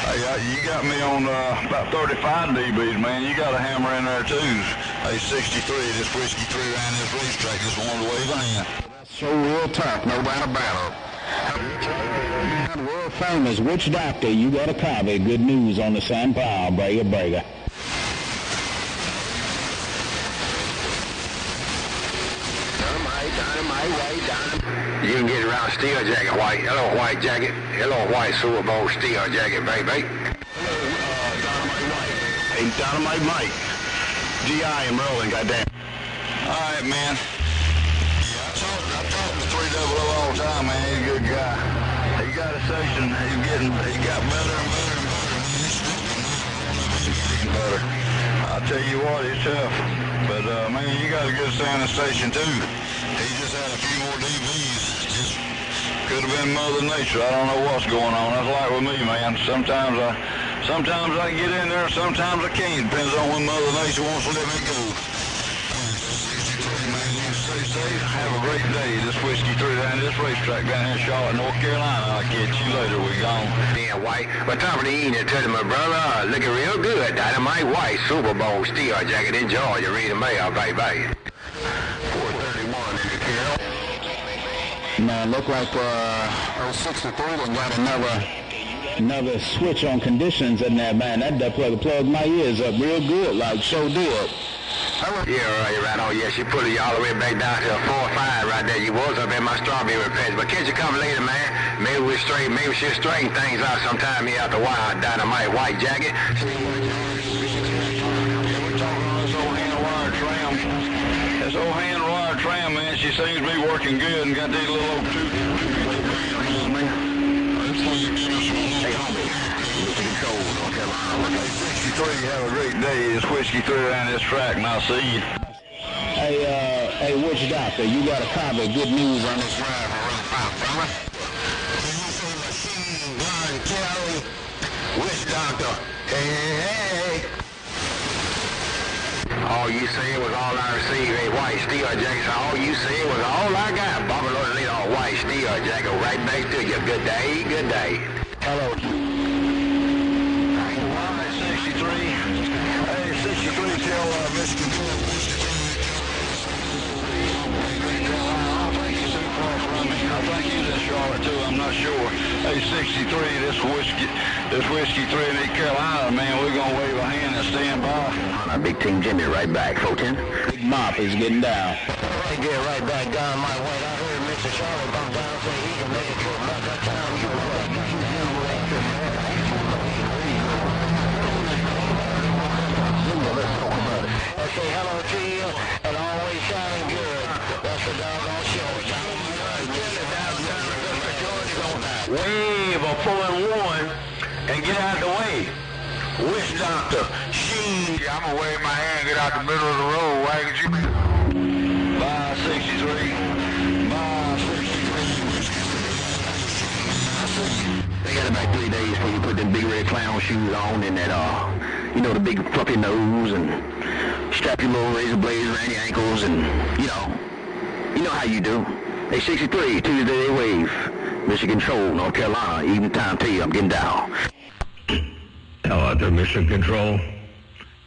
Hey, you got me on about 35 dBs, man. You got a hammer in there, too. Hey, 63, this Whiskey 3 around this racetrack just wanted to wave a hand. So real tough, no doubt about it. World famous Witch Doctor, you got a copy. Good news on the Sam Power, Burger. You can get around Steel Jacket, White. Hello, White Jacket. Hello, White Super Bowl Steel Jacket, baby. Hello, Dynamite Mike. Hey, Dynamite Mike. GI and rolling, goddamn. All right, man. Yeah, I talk to 300 all the time, man. He's a good guy. He got a section. He got better and better and better, man. He's getting better. I'll tell you what, he's tough. But, man, you got a good sounding station, too. He just had a few more dBs. Just could have been Mother Nature. I don't know what's going on. That's like with me, man. Sometimes I can get in there, sometimes I can't. Depends on when Mother Nature wants to let me go. Man, you stay safe. Have a great day. This Whiskey 3 down this racetrack down here in Charlotte, North Carolina. I'll catch you later. We gone. Yeah, White. But top of the evening, tell my brother, looking real good. Dynamite White Super Bowl Steel Jacket. Enjoy. You read the mail, baby. 431 in the Carol. Man, look like 63 done got another switch on conditions in there, man. That plug my ears up real good, like show did. Yeah, right. Oh, yeah, she put you all the way back down to a 4-5 right there. You was up in my strawberry patch. But catch you come later, man. Maybe she'll straighten things out sometime here out the wild. Dynamite White Jacket. Yeah, we're talking on this old hand-wired tram. This old hand-wired tram, man, she seems to be working good and got these little old two man. Hey, homie. Listen control, North Carolina. 63, have a great day. It's Whiskey 3 around this track, and I'll see you. Hey, Witch Doctor, you got a copy. Good news on this drive. Witch Doctor. Hey. All you said was all I received. Hey, White Steel Jacket. All you said was all I got. Bobby Lord Lee, all White Steel Jacket. Right back to you. Good day, good day. Hello. 63. Hey, 63, tell Michigan. I think he's in Charlotte too, I'm not sure. Hey, 63, this Whiskey 3 in East Carolina, man, we're gonna wave a hand and stand by. Big Team Jimmy right back, 410. Big Mop is getting down. Hey, get right back down my way. I heard Mr. Charlotte come down and say he can make it to about that time. You say hello to you and always shining good. That's the doggone show. Wave a 4-1 and get out of the way. Witch Doctor, Sheen. Yeah, I'm gonna wave my hand, get out the middle of the road. Why ain't you? Bye, 63. Bye, 63. They got about 3 days before you put them big red clown shoes on and that, the big fluffy nose and strap your little razor blades around your ankles, and you know how you do. Hey, 63, Tuesday Day Wave, Mission Control, North Carolina, evening time to you. I'm getting down. Hell out there, Mission Control.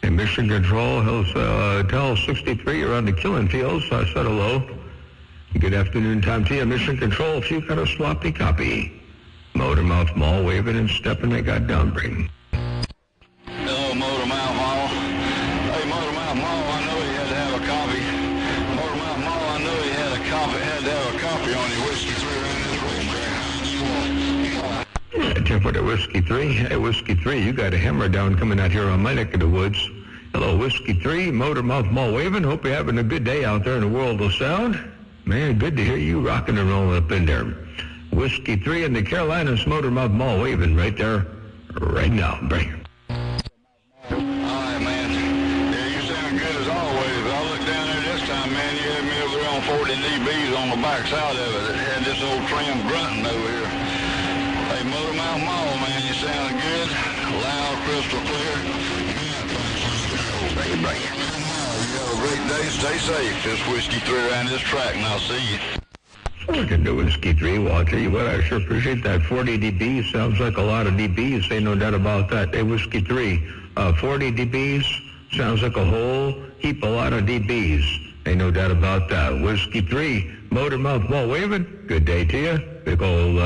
Hey, Mission Control, tell 63 you're on the killing fields. I said hello. Good afternoon time to you, Mission Control. If you've got a sloppy copy, Motormouth Mall waving and stepping, they got downbring. Hello, Motormouth Mall. Hey, Motormouth Mall, I know you had to have a copy. Motormouth Mall, I know you had to have a copy on your Whiskey 3 around this racetrack. Yeah, for the Whiskey 3. Hey, Whiskey 3, you got a hammer down coming out here on my neck of the woods. Hello, Whiskey 3, Motormouth Mall waving. Hope you're having a good day out there in the world of sound. Man, good to hear you rocking and rolling up in there. Whiskey 3 in the Carolinas, Motormouth Mall waving right there, right now. Bring it. All right, man. Yeah, you sound good as always. I looked down there this time, man. You had me over there on 40 dBs on the back side of it. It had this old tram grunting over here. Hey, Motormouth Mall, man, you sound good. Loud, crystal clear. Bring it. You have a great day. Stay safe. This Whiskey 3 around this track, and I'll see you. We can do Whiskey 3. Well, I'll tell you what, I sure appreciate that. 40 dBs sounds like a lot of dBs. Ain't no doubt about that. Hey, Whiskey 3, 40 dBs sounds like a whole heap, a lot of dBs. Ain't no doubt about that. Whiskey 3, Motormouth Mall waving. Good day to you. Big old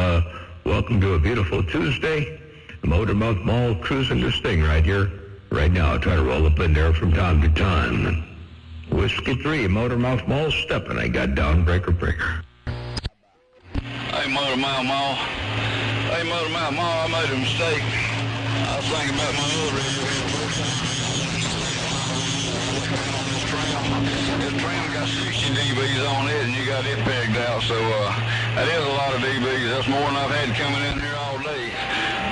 welcome to a beautiful Tuesday. Motormouth Mall cruising this thing right here, right now. Try to roll up in there from time to time. Whiskey 3, Motormouth Mall stepping. I got down breaker. Hey, Motormouth Mall. Hey, Motormouth Mall, I made a mistake. I was thinking about my other radio here. This tram got 60 dBs on it, and you got it pegged out, so that is a lot of dBs. That's more than I've had coming in here all day.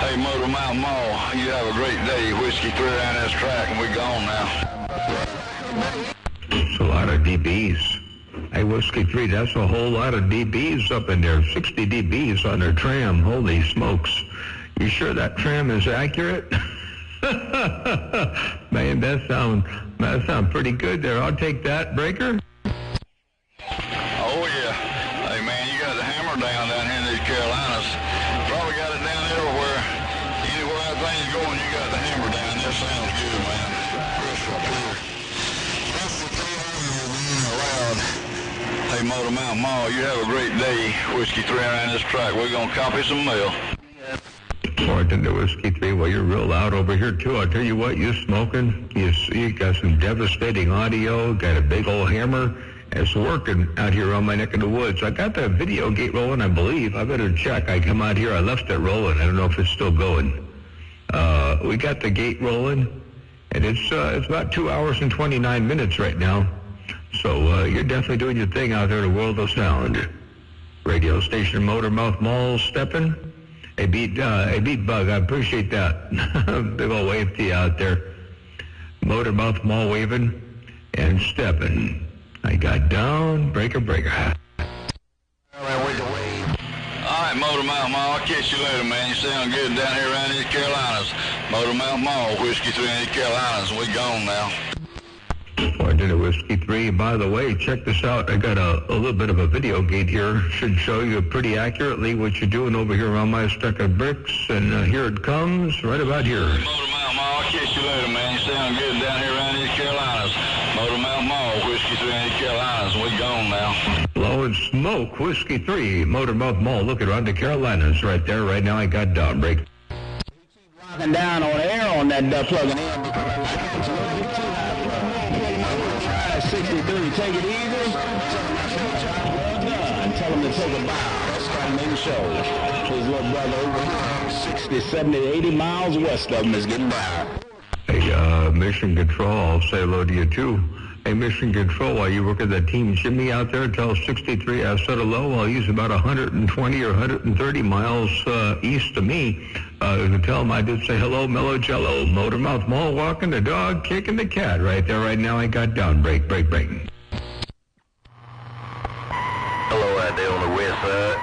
Hey, Motormouth Mall, you have a great day. Whiskey 3 around this track, and we're gone now. It's a lot of dBs. Hey, Whiskey 3, that's a whole lot of dBs up in there. 60 dBs on their tram. Holy smokes. You sure that tram is accurate? Man, that sound pretty good there. I'll take that, breaker. Oh, yeah. Hey, man, you got the hammer down here in these Carolinas. Probably got it down everywhere. Anywhere that thing's going, you got the hammer down. That sounds good, man. Crystal clear. Crystal clear, loud. Hey, Motormouth Mall, you have a great day. Whiskey 3 around this track. We're going to copy some mail. Morton to Whiskey 3. Well, you're real loud over here, too. I'll tell you what, you smoking. You got some devastating audio. Got a big old hammer. It's working out here on my neck of the woods. I got the video gate rolling, I believe. I better check. I come out here. I left it rolling. I don't know if it's still going. We got the gate rolling, and it's about 2 hours and 29 minutes right now. So you're definitely doing your thing out there in the world of sound. Radio station Motormouth Mall stepping. Hey, Beat Bug, I appreciate that. Big old wave to you out there. Motormouth Mall waving and stepping. I got down, breaker. All right, Motormouth Mall, I'll catch you later, man. You sound good down here around these Carolinas. Motormouth Mall, Whiskey 3 in these Carolinas. We gone now. I did a Whiskey 3. By the way, check this out. I got a little bit of a video gate here. Should show you pretty accurately what you're doing over here on my stack of bricks. And here it comes, right about here. Motormouth Mall, I'll catch you later, man. You sound good down here around these Carolinas. Motormouth Mall, Whiskey 3 in these Carolinas. We gone now. Blowing smoke, Whiskey 3, Motormouth Mall. Looking around the Carolinas right there. Right now I got down break. Rocking down on air on that plugging in. 63, take it easy. Well done. Tell him to take a bow. That's coming in show. His little brother over here, 60, 70, 80 miles west of him is getting by. Hey, Mission Control, I'll say hello to you too. Hey, Mission Control, while you work at that Team Jimmy out there, tell 63 I said hello. Well, he's about 120 or 130 miles east of me. To tell him I did say hello, Mellow Jello. Motormouth Mall walking the dog, kicking the cat right there. Right now I got down. Break. Hello out there on the west side.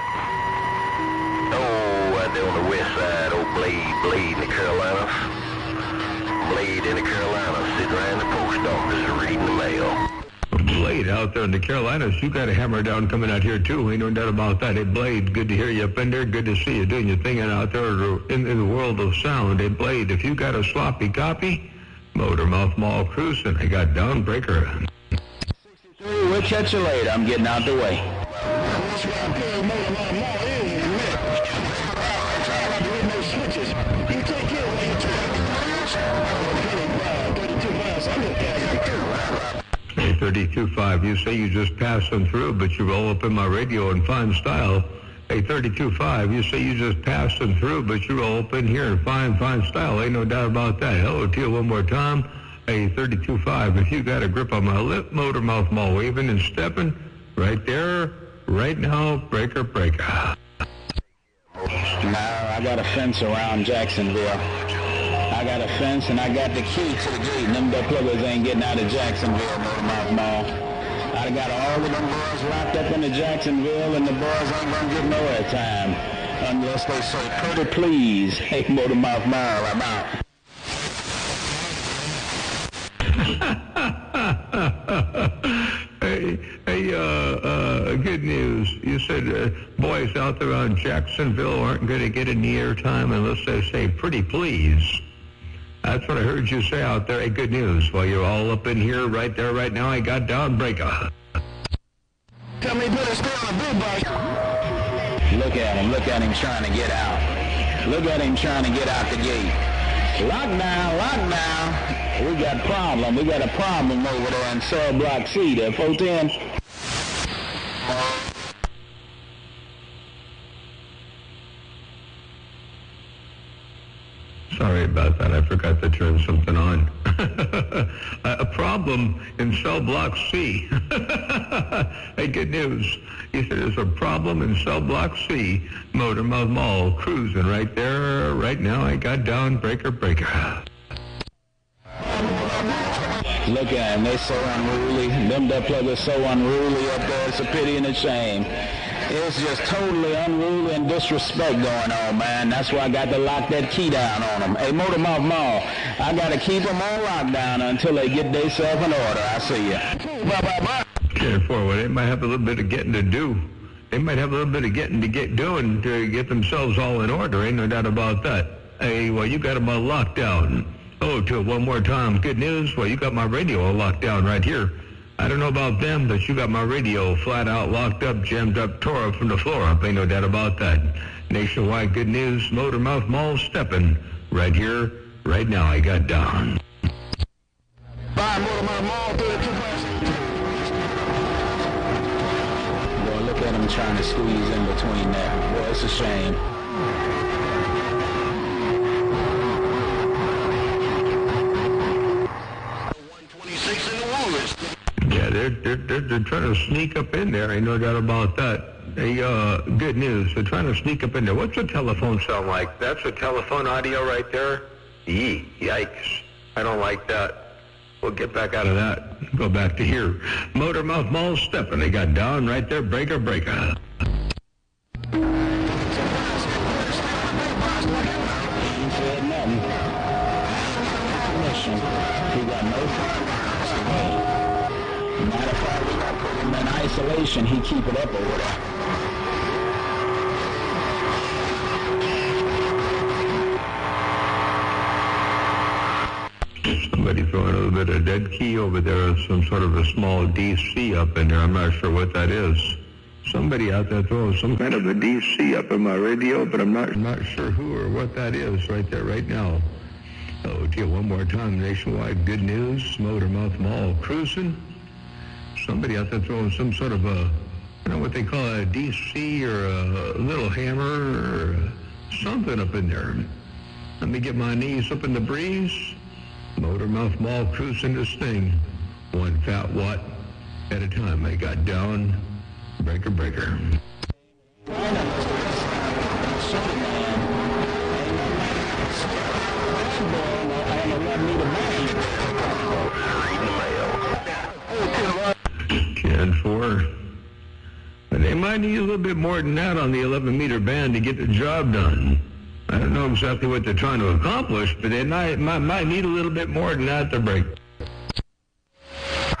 Oh, out there on the west side, old Blade in the Carolinas. Blade Blade in the Carolinas, sitting around the post office reading the mail. Blade out there in the Carolinas, you got a hammer down coming out here too. Ain't no doubt about that. Hey, Blade, good to hear you up in there. Good to see you doing your thing out there in the world of sound. Hey, Blade, if you got a sloppy copy, Motormouth Mall cruising. I got Downbreaker. 63, we'll catch you later. I'm getting out the way. That's why I'm putting Motormouth Mall in a minute. I like to read no switches. You take care of your 32.5, you say you just passing through, but you roll up in my radio in fine style. Hey, 32.5, you say you just passing through, but you roll up in here in fine style. Ain't no doubt about that. Hello to you one more time. Hey, 32.5, if you got a grip on my lip, Motormouth Mall waving and stepping right there, right now, breaker. Now, I got a fence around Jacksonville. I got a fence and I got the key to the gate. Them pluggers ain't getting out of Jacksonville, Motormouth Mall. I got all of them boys locked up into Jacksonville, and the boys ain't gonna get no airtime unless they say pretty please. Hey, Motormouth Mall, I'm out. Good news. You said boys out there on Jacksonville aren't going to get any airtime unless they say pretty please. That's what I heard you say out there. Hey, good news. Well, you're all up in here right there right now. I got Downbreaker. Tell me better stay on the big box. Look at him trying to get out. Look at him trying to get out the gate. Lockdown. We got a problem over there in Cell Block C, there, 410. Sorry about that. I forgot to turn something on. A problem in Cell Block C. Hey, good news. You said there's a problem in Cell Block C. Motormouth Mall cruising right there. Right now, I got Downbreaker. Look at them. They so unruly. Them pluggers so unruly up there. It's a pity and a shame. It's just totally unruly and disrespect going on, man. That's why I got to lock that key down on them. Hey, Motormouth Mall, I got to keep them on lockdown until they get themselves in order. I see you. Bye. 10-4, well, they might have a little bit of getting to do. They might have a little bit of getting to get doing to get themselves all in order. Ain't no doubt about that. Hey, well, you got them all locked down. Oh, to it one more time. Good news. Well, you got my radio all locked down right here. I don't know about them, but you got my radio flat out locked up, jammed up, tore up from the floor up. Ain't no doubt about that. Nationwide good news. Motormouth Mall stepping right here, right now. I got down. Bye, Motormouth Mall, 32 Boy, look at him trying to squeeze in between there. Boy, it's a shame. Yeah, they're trying to sneak up in there. Ain't no doubt about that. Hey, good news. They're trying to sneak up in there. What's the telephone sound like? That's a telephone audio right there? Yikes. I don't like that. We'll get back out of that. Go back to here. Motormouth Mall stepping. They got down right there. Breaker. Matter of fact, we gotta put him in isolation. He keep it up over there. Somebody throwing a little bit of dead key over there, some sort of a small DC up in there. I'm not sure what that is. Somebody out there throwing some kind of a DC up in my radio, but I'm not sure who or what that is right there right now. Oh, dear, one more time. Nationwide good news. Motormouth Mall cruising. Somebody out there throwing some sort of a, I don't know what they call a DC or a little hammer or something up in there. Let me get my knees up in the breeze. Motormouth Mall cruising this thing. One fat watt at a time. I got down. Breaker. And 4. But they might need a little bit more than that on the 11-meter band to get the job done. I don't know exactly what they're trying to accomplish, but they might need a little bit more than that to break.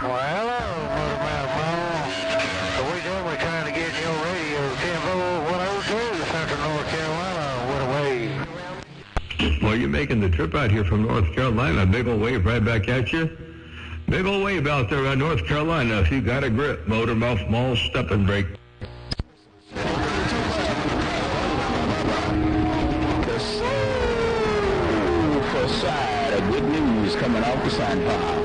Well, hello, Motormouth Mall. So we're trying to get your radio 10-102 Central North Carolina. What a wave. Well, you're making the trip out here from North Carolina. Big old wave right back at you. Big old wave out there on North Carolina. If you got a grip, Motormouth Mall, step and break. Good news coming off the sand pile.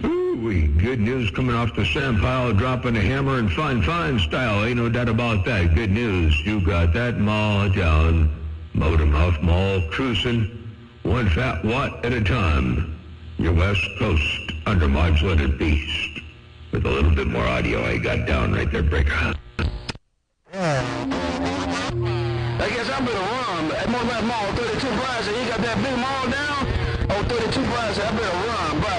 Ooh-wee, good news coming off the sand pile, dropping a hammer in fine style. Ain't no doubt about that. Good news. You got that mall down. Motormouth Mall cruising one fat watt at a time. Your West Coast under modulated beast. With a little bit more audio I got down right there, breaker. I guess I'm gonna run at Motormouth Mall, 32 Plaza. You got that big mall down? Oh, 32 Plaza, I better run. Bye.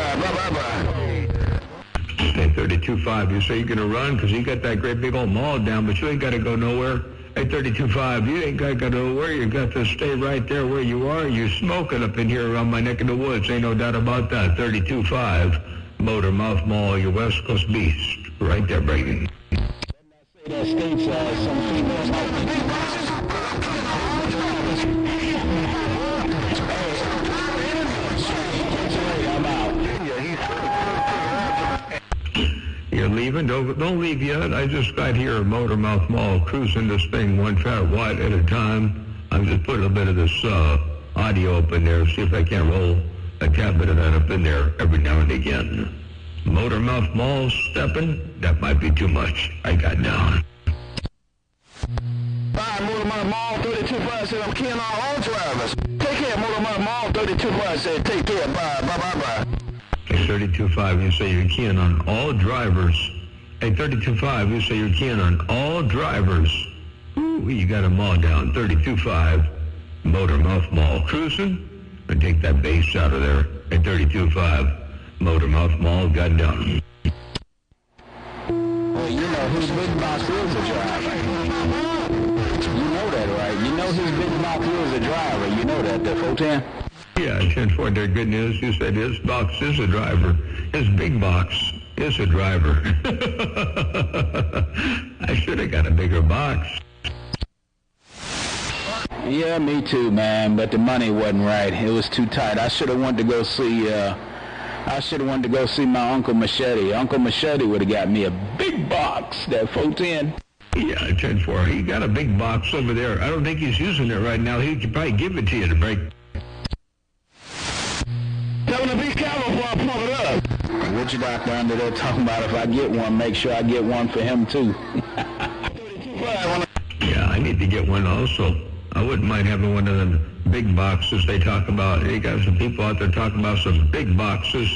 Hey, 32.5, you say you're gonna run because you got that great big old mall down, but you ain't gotta go nowhere. Hey, 32.5, you ain't gotta go nowhere. You got to stay right there where you are. You're smoking up in here around my neck of the woods. Ain't no doubt about that. 32.5, Motormouth Mall, your West Coast beast. Right there, breaking. That stateside, some females I'm out. You're leaving? Don't leave yet. I just got here at Motormouth Mall, cruising this thing one fat watt at a time. I'm just putting a bit of this audio up in there, see if I can't roll a tad bit of that up in there every now and again. Motormouth Mall stepping? That might be too much. I got down. Bye, Motormouth Mall, 32.5 said I'm keying on all drivers. Take care, Motormouth Mall, 32.5 said take care. Bye. Hey, 32.5, you say you're keying on all drivers. Hey, 32.5, you say you're keying on all drivers. Ooh, you got them all down. 32.5, Motormouth Mall cruising. And take that bass out of there. Hey, 32.5, Motormouth Mall got down. Well, you know whose big box is a driver. You know that, right? You know whose big box is a driver. You know that, the 410? Yeah, 10-4 there. Good news. You said his box is a driver. His big box is a driver. I should have got a bigger box. Yeah, me too, man. But the money wasn't right. It was too tight. I should have wanted to go see. My Uncle Machete. Uncle Machete would have got me a big box. That 410. Yeah, 10-4. He got a big box over there. I don't think he's using it right now. He could probably give it to you to break. Tell him to be careful before I pump it up. Richard Doctor under there talking about if I get one, make sure I get one for him too. Yeah, I need to get one also. I wouldn't mind having one of them big boxes they talk about. They got some people out there talking about some big boxes,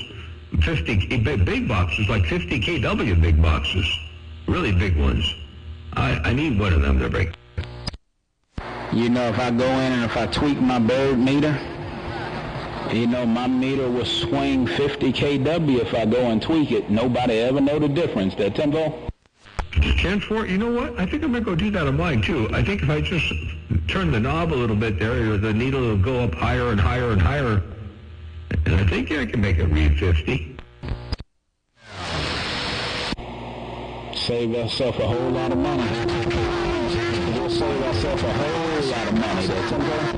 50 big boxes, like 50 kW big boxes, really big ones. I need one of them to break. You know, if I go in and if I tweak my bird meter, you know, my meter will swing 50 kW if I go and tweak it. Nobody ever know the difference. That 10-volt? 10-4, you know what? I think I'm going to go do that on mine, too. I think if I just turn the knob a little bit there, the needle will go up higher and higher and higher. And I think I can make it read 50. Save ourselves a whole lot of money. We'll save ourselves a whole lot of money. That 10-volt?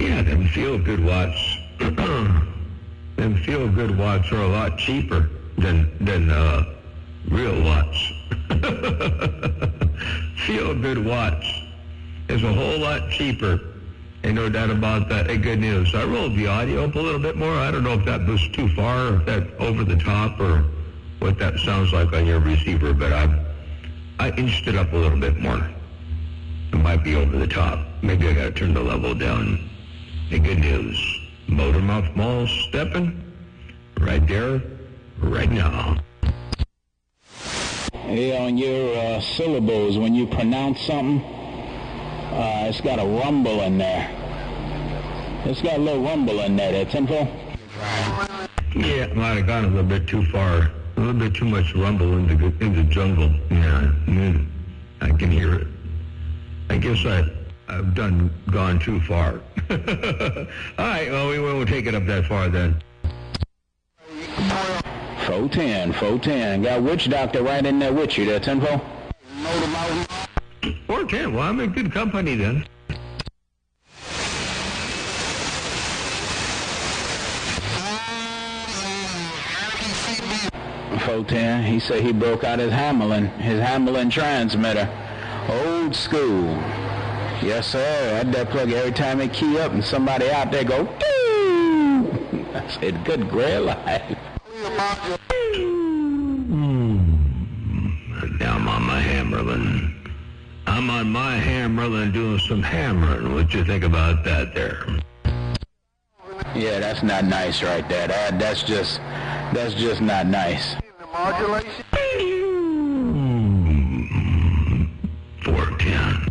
Yeah, them feel-good watts. Them feel-good watts are a lot cheaper than real watts. Feel-good watts is a whole lot cheaper. Ain't no doubt about that. Hey, good news. I rolled the audio up a little bit more. I don't know if that was too far, or if that over the top, or what that sounds like on your receiver, but I inched it up a little bit more. It might be over the top. Maybe I got to turn the level down. Hey, good news. Motormouth Mall stepping right there, right now. Yeah, on your syllables, when you pronounce something, it's got a rumble in there. It's got a little rumble in there. That 10-4? Yeah, it might have gone a little bit too far. A little bit too much rumble in the jungle. Yeah, I can hear it. I guess I I've gone too far. All right, well, we won't take it up that far then. 410. Got Witch Doctor right in there with you there, 10-4. 410, well, I'm in good company then. He said he broke out his Hamlin transmitter. Old school. Yes, sir. I'd plug every time it key up and somebody out there go, doo! I said, good gray life. Now I'm on my Hammerlin. I'm on my Hammerlin doing some hammering. What you think about that there? Yeah, that's not nice right there. That's just not nice. Modulation. 410.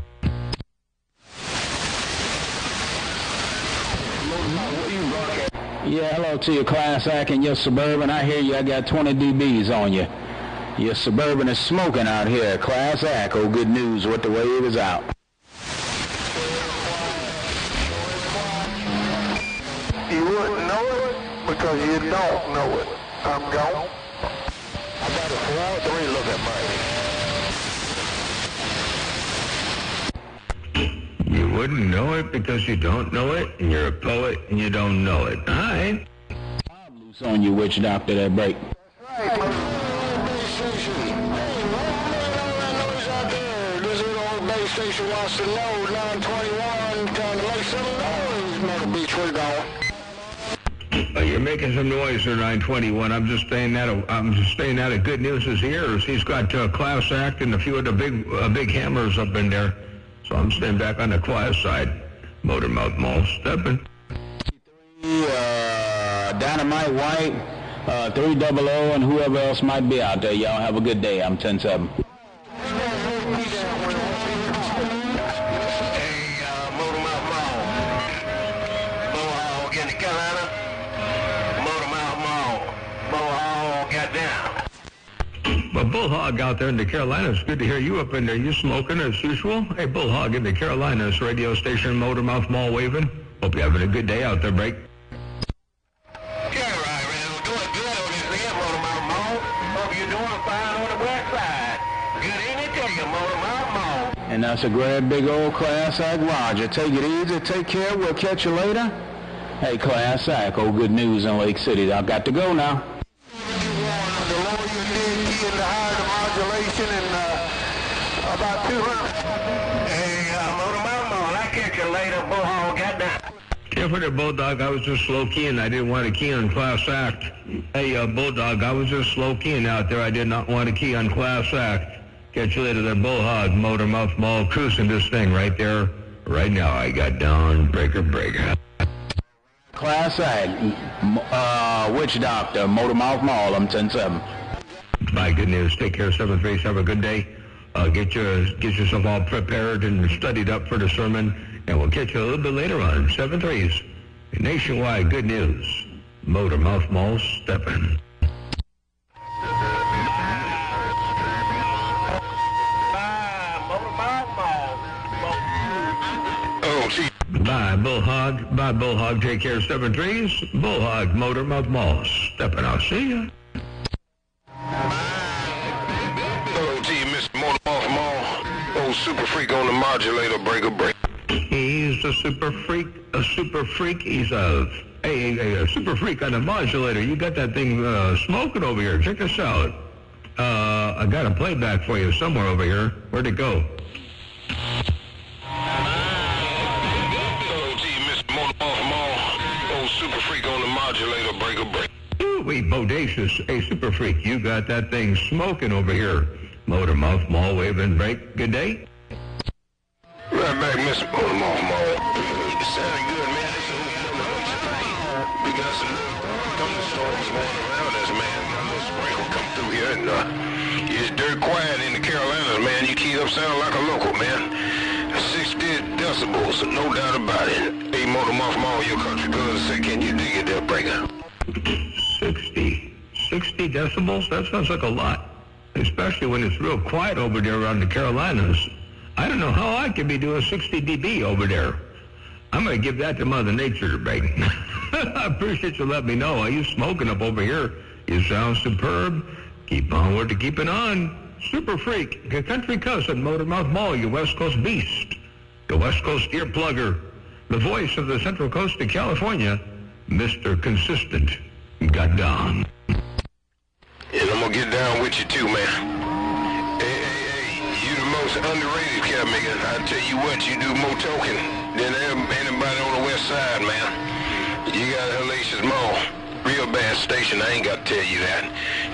Yeah, hello to your Class Act and your Suburban. I hear you. I got 20 dBs on you. Your Suburban is smoking out here. Class Act. Oh, good news. What the wave is out. You wouldn't know it because you don't know it. I'm gone. I got a 403 look at mine. You wouldn't know it because you don't know it, and you're a poet and you don't know it. All right. I'm loose on you, Witch Doctor, that break. That's right. This is old base station wants to know 921 down to Lake Seminole. Motor Beach, we're going. You're making some noise for 921. I'm just saying that a good news is here. He's got Class Act and a few of the big hammers up in there. So I'm staying back on the quiet side. Motormouth Mall stepping. Dynamite White, 300, and whoever else might be out there. Y'all have a good day. I'm 10-7. Bullhog out there in the Carolinas. Good to hear you up in there. You smoking as usual? Hey, Bullhog in the Carolinas radio station, Motormouth Mall waving. Hope you're having a good day out there, Break. Yeah, right, man. Doing good on this here, Motormouth Mall. Hope you're doing fine on the west side. Good evening to you, Motormouth Mall. And that's a great big old Class Act Roger. Take it easy. Take care. We'll catch you later. Hey, Class Act. Oh, good news in Lake City. I've got to go now. And about 200. Hey, Motormouth Mall, I'll catch you later, Bullhog. Got that. Care for the Bulldog. I was just slow keying. I didn't want to key on Class Act. Hey, Bulldog, I was just slow keying out there. I did not want to key on Class Act. Catch you later there, Bullhog. Motormouth Mall cruising this thing right there. Right now, I got down breaker. Class Act, Witch Doctor, Motormouth Mall. I'm 10-7. My good news. Take care, 7-3. Have a good day. Get yourself all prepared and studied up for the sermon, and we'll catch you a little bit later on 7-3's nationwide good news. Motormouth Mall stepping. Bye, Bullhog. Bye, Bullhog. Take care, 7-3's. Bullhog, Motormouth Mall stepping. I'll see ya. Super freak on the modulator, breaker. He's a super freak. He's a super freak on the modulator. You got that thing smoking over here. Check this out. I got a playback for you somewhere over here. Where'd it go? Super freak on the modulator, breaker. Ooh, wait, bodacious. Hey, super freak, you got that thing smoking over here. Motormouth Mall waving break. Good day. Right back, Mr. Motormouth Mall. You sound good, man. We got some thunderstorms going around us, man. Got a little sprinkle come through here, and it's dirt quiet in the Carolinas, man. You keep up sounding like a local, man. 60 decibels, no doubt about it. Hey, Motormouth Mall, your country good. Say, can you dig it there, breaker? 60 decibels? That sounds like a lot. Especially when it's real quiet over there around the Carolinas. I don't know how I could be doing 60 dB over there. I'm going to give that to Mother Nature to break. I appreciate you letting me know. Are you smoking up over here? You sound superb. Keep on with the keeping on. Super Freak, your country cousin, Motormouth Mall, your West Coast beast, the West Coast earplugger, the voice of the Central Coast of California, Mr. Consistent. Got down. And I'm going to get down with you too, man. Hey, you the most underrated cat maker. I tell you what, you do more talking than anybody on the west side, man. You got Hellacious Mall. Real bad station. I ain't got to tell you that.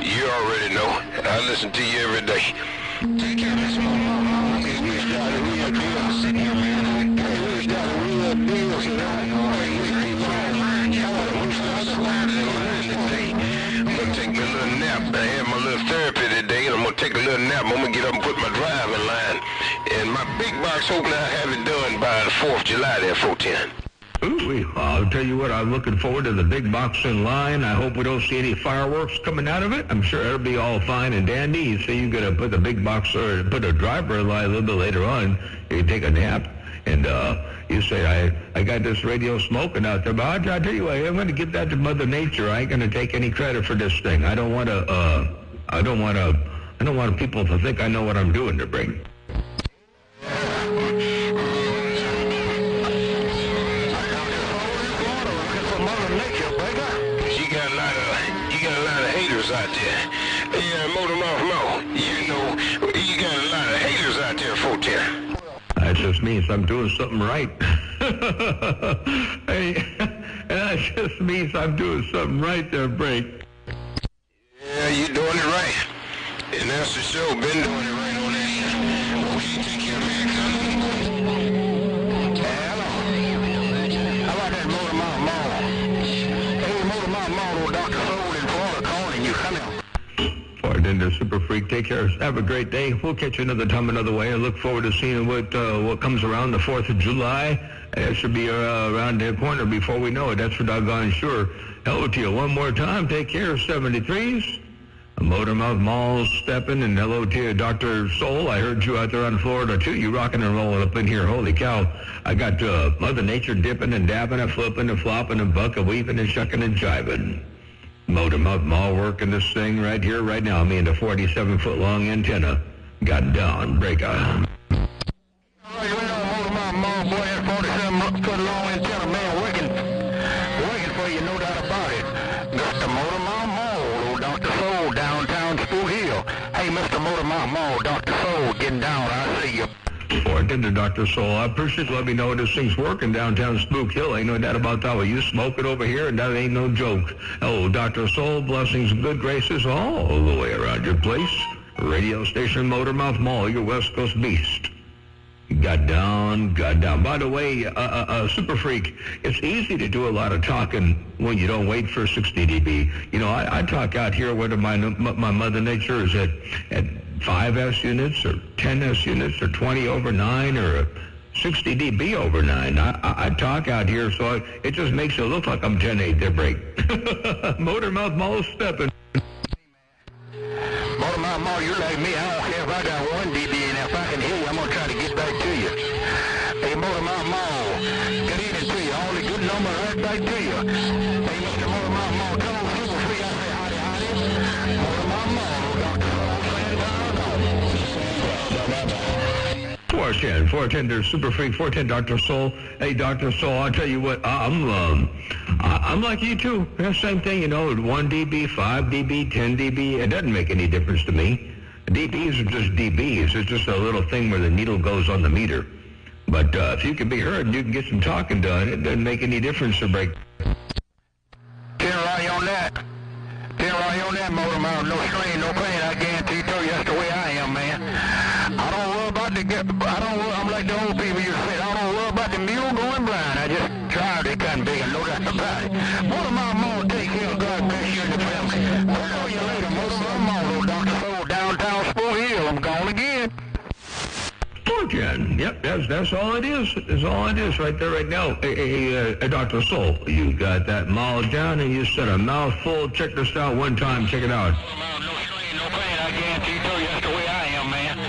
You already know. I listen to you every day. Take care of this mall. We got a real deal. Sitting here, man. We got a real deal. You know, I'm going to take me a little nap. I had my little therapy today, and I'm going to take a little nap. I'm going to get up and put my driving line. And my big box hoping I have it done by the 4th of July there, 410. Ooh, I'll tell you what, I'm looking forward to the big box in line. I hope we don't see any fireworks coming out of it. I'm sure it'll be all fine and dandy. You say you're going to put the big box or put a driver in line a little bit later on. You can take a nap. And you say, I got this radio smoking out there. But I'll tell you what, I'm going to give that to Mother Nature. I ain't going to take any credit for this thing. I don't want people to think I know what I'm doing to bring. Out there. Yeah, Motormouth Mo, you know, you got a lot of haters out there, 410. That just means I'm doing something right. Hey, that just means I'm doing something right there, Break. Yeah, you're doing it right. And that's for sure, been doing it right on that end. Will you take care of me? Hello. How about that Motormouth Mo? Hey, Motormouth Mo, Dr. Soul in Florida calling you. Come here. Bartender Super Freak, take care. Have a great day. We'll catch you another time, another way. I look forward to seeing what comes around the 4th of July. It should be around the corner before we know it. That's for doggone sure. Hello to you one more time. Take care, 73s. Motormouth Mall stepping, and hello to you, Dr. Soul. I heard you out there on Florida, too. You rocking and rolling up in here. Holy cow. I got Mother Nature dipping and dabbing and flipping and flopping and bucking, weaving and shucking and jiving. Motormouth Mall working this thing right here, right now. I mean, the 47-foot long antenna. Got down. Break on. Motormouth Mall, boy, that 47-foot long antenna, man, working for you, no doubt about it. Mr. Motormouth Mall, old Dr. Soul, downtown Spook Hill. Hey, Mr. Motormouth Mall, Dr. Soul, getting down, I see you. Bartender Dr. Soul, I appreciate you letting me know this thing's working downtown Spook Hill. Ain't no doubt about that. Well, you smoke it over here, and that ain't no joke. Oh, Dr. Soul, blessings and good graces all the way around your place. Radio station Motormouth Mall, your West Coast beast. Got down. By the way, Super Freak, it's easy to do a lot of talking when you don't wait for 60 dB. You know, I talk out here whether my Mother Nature is at 5S units or 10S units or 20 over 9 or 60 dB over 9. I talk out here, so it just makes it look like I'm 10-8 to break. Motormouth Mall stepping. Motormouth Mall, you're like me. I don't care if I got 1 dB, and if I can hear you, I'm going to try to get back to you. Hey, Motormouth Mall, good evening to you. All the good number right back to you. Hey, Mr. Motormouth Mall, come on, Super Free. I say howdy. Motormouth Mall, Dr. Soul, saying down. 410, there's Super Freak, 410, Dr. Soul. Hey, Dr. Soul, I'll tell you what, I'm like you too. Same thing, you know, 1 dB, 5 dB, 10 dB. It doesn't make any difference to me. dBs are just dBs. It's just a little thing where the needle goes on the meter. But if you can be heard and you can get some talking done, it doesn't make any difference to break. Right on that. Right on that, Motormouth. No strain, no pain. I guarantee you, that's the way I am, man. I don't worry about I'm like the old people used to say, I don't worry about the mule going blind. I just drive it kind of big and no doubt about it. Motormouth Mall, take care. God bless you and the family. We'll call you later. Motormouth Mall, Dr. Soul, downtown Spook Hill. I'm gone again. 410. Yep, that's all it is. That's all it is right there, right now. Hey, Dr. Soul, you got that mall down and you said a mouthful. Check this out one time. Check it out. No strain, no pain. I guarantee you, that's the way I am, man.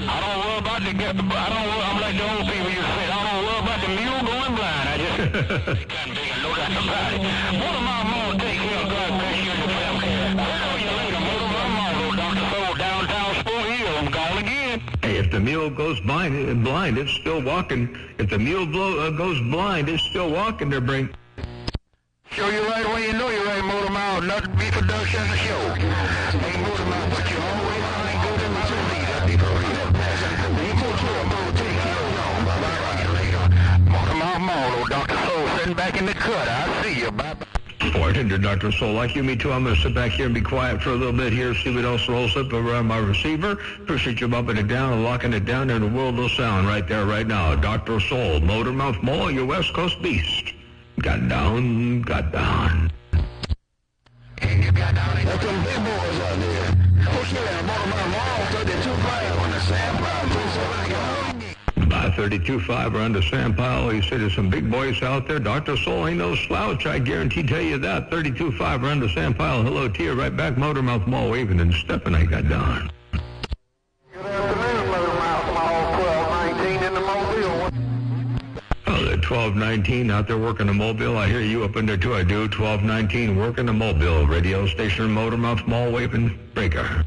I don't worry about about the, I'm like the old people used to say, I don't worry about the mule going blind. I just can't make no doubt about it. Motor Mouth Mall, take care of God, bless you and your family. Tell you later, Motor Mouth Mall, Dr. Soul, downtown Sport Hill. I'm calling again. Hey, if the mule goes blind, it's still walking. If the mule goes blind, it's still walking there, Brink. Show you right when you know you're right, Motor Mouth. Nothing be production of the show. Hey, Motor Mouth, but you always find good in my lead. That'd be for real. You take care of Motor, take care of y'all. Bye-bye later. Motor Mouth Mall, Dr. Soul, sitting back in the cut. I'll see you. Bye-bye. Bartender, Dr. Soul, like you, me too. I'm going to sit back here and be quiet for a little bit here, see what else rolls up around my receiver. Appreciate you bumping it down and locking it down in the world of sound right there, right now. Dr. Soul, Motor Mouth Mall, your West Coast beast. Got down, got down. And you got down. That's them big boys out there. Oh, yeah, Motor Mouth Mall, 32.5 on the sand pile. By 32.5 around the sand pile, he said there's some big boys out there. Dr. Soul ain't no slouch, I guarantee tell you that. 32.5 around the sand pile. Hello to you, right back. Motor Mouth Mall waving and stepping. I got down. Good afternoon, Motor Mouth Mall, 1219 in the Mobile. Oh, the 1219 out there working the Mobile. I hear you up in there too. I do. 1219 working the Mobile. Radio station, Motor Mouth Mall waving breaker.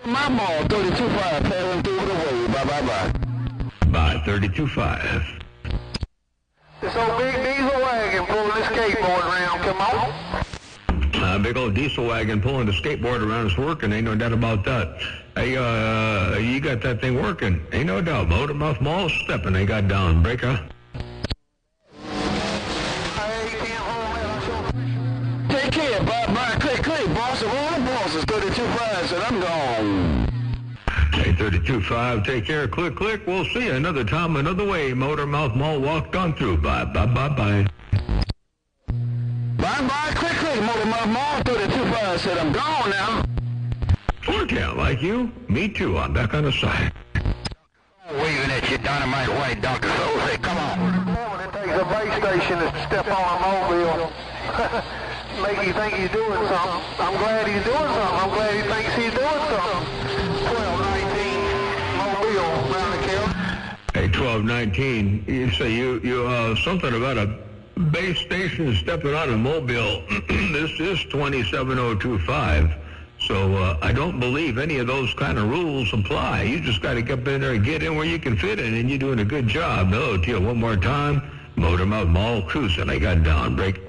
My mall, 32.5, passing through the way. Bye-bye-bye. By 32.5. This old big diesel wagon pulling the skateboard around. Come on. Big old diesel wagon pulling the skateboard around is working. Ain't no doubt about that. Hey, you got that thing working. Ain't no doubt. Motor Mouth Mall stepping. They got down. Breaker. Take care. Bye-bye. Click. Boss of all the bosses. 32.5 said I'm gone. Hey, 32.5. Take care. Click. We'll see you another time, another way. Motor Mouth Mall walked on through. Bye. Bye-bye. Click. Motor Mouth Mall, 32.5 said I'm gone now. Okay, like you. Me too. I'm back on the side. Waving at you, Dynamite White, Dr. Soul. Say, come on. It takes a base station to step on a mobile. Make you think he's doing something. I'm glad he's doing something. I'm glad he thinks he's doing something. 1219 mobile around the county. Hey, 1219. You say you something about a base station stepping on a mobile. This is 27025. So I don't believe any of those kind of rules apply. You just got to get in there and get in where you can fit in, and you're doing a good job. Hello to you one more time. Motor Mouth Mall cruising. I got down. Break.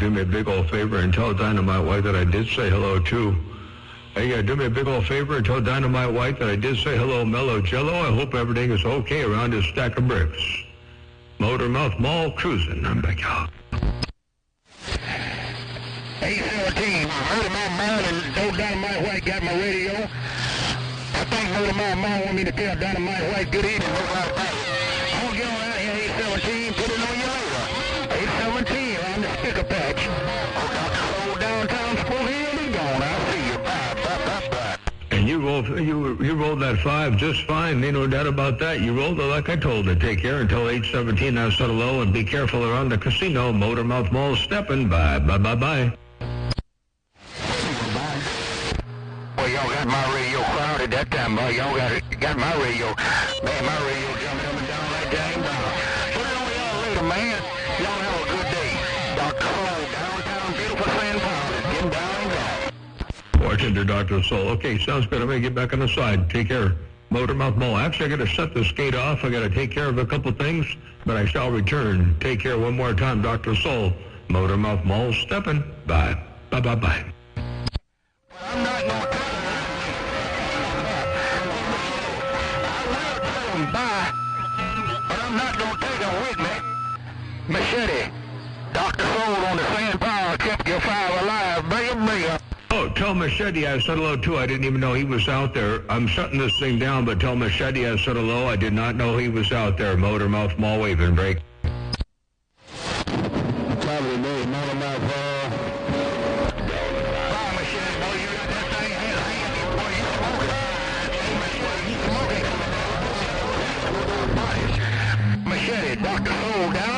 Do me a big old favor and tell Dynamite White that I did say hello too. Hey, do me a big old favor and tell Dynamite White that I did say hello, Mellow Jello. I hope everything is okay around this stack of bricks. Motor Mouth Mall cruising. I'm back out. 817. I heard my mind and told Dynamite White got my radio. I think Motor Mouth Mall want me to tell Dynamite White good evening. I'm gonna get on out here 817. Put it on your later. 817 around the sticker patch. Oh, Dr. Soul downtown Sport Hill is gone. I'll see you. Bye. And you rolled that 5 just fine. Ain't no doubt about that. You rolled it like I told you. Take care until 817. Now settle low and be careful around the casino. Motor Mouth Mall stepping. Bye. Well, y'all got my radio crowded that time, boy. Y'all got my radio. Man, my radio jumping up and down like that. Put it on y'all later, man. Y'all have a good day. Dr. Soul, downtown, beautiful San Paulo. Getting down and gone. Bartender, Dr. Soul. Okay, sounds good. I'm going to get back on the side. Take care. Motor Mouth Mall. Actually, I got to shut the skate off. I got to take care of a couple things, but I shall return. Take care one more time, Dr. Soul. Motor Mouth Mall stepping. Bye. Bye. I'm not going to bye, but I'm not going to take them with me. Machete, Dr. Soul on the sand pile kept your 5 alive. Bring him. Oh, tell Machete I said hello too. I didn't even know he was out there. I'm shutting this thing down, but tell Machete I said hello. I did not know he was out there. Motor Mouth Mall waving break. lovely day, Motor Mouth Hall. Fire machete, boy, you got that thing handy, boy, you smoking. Hey, machete, you smoking. Machete, Dr. Soul down.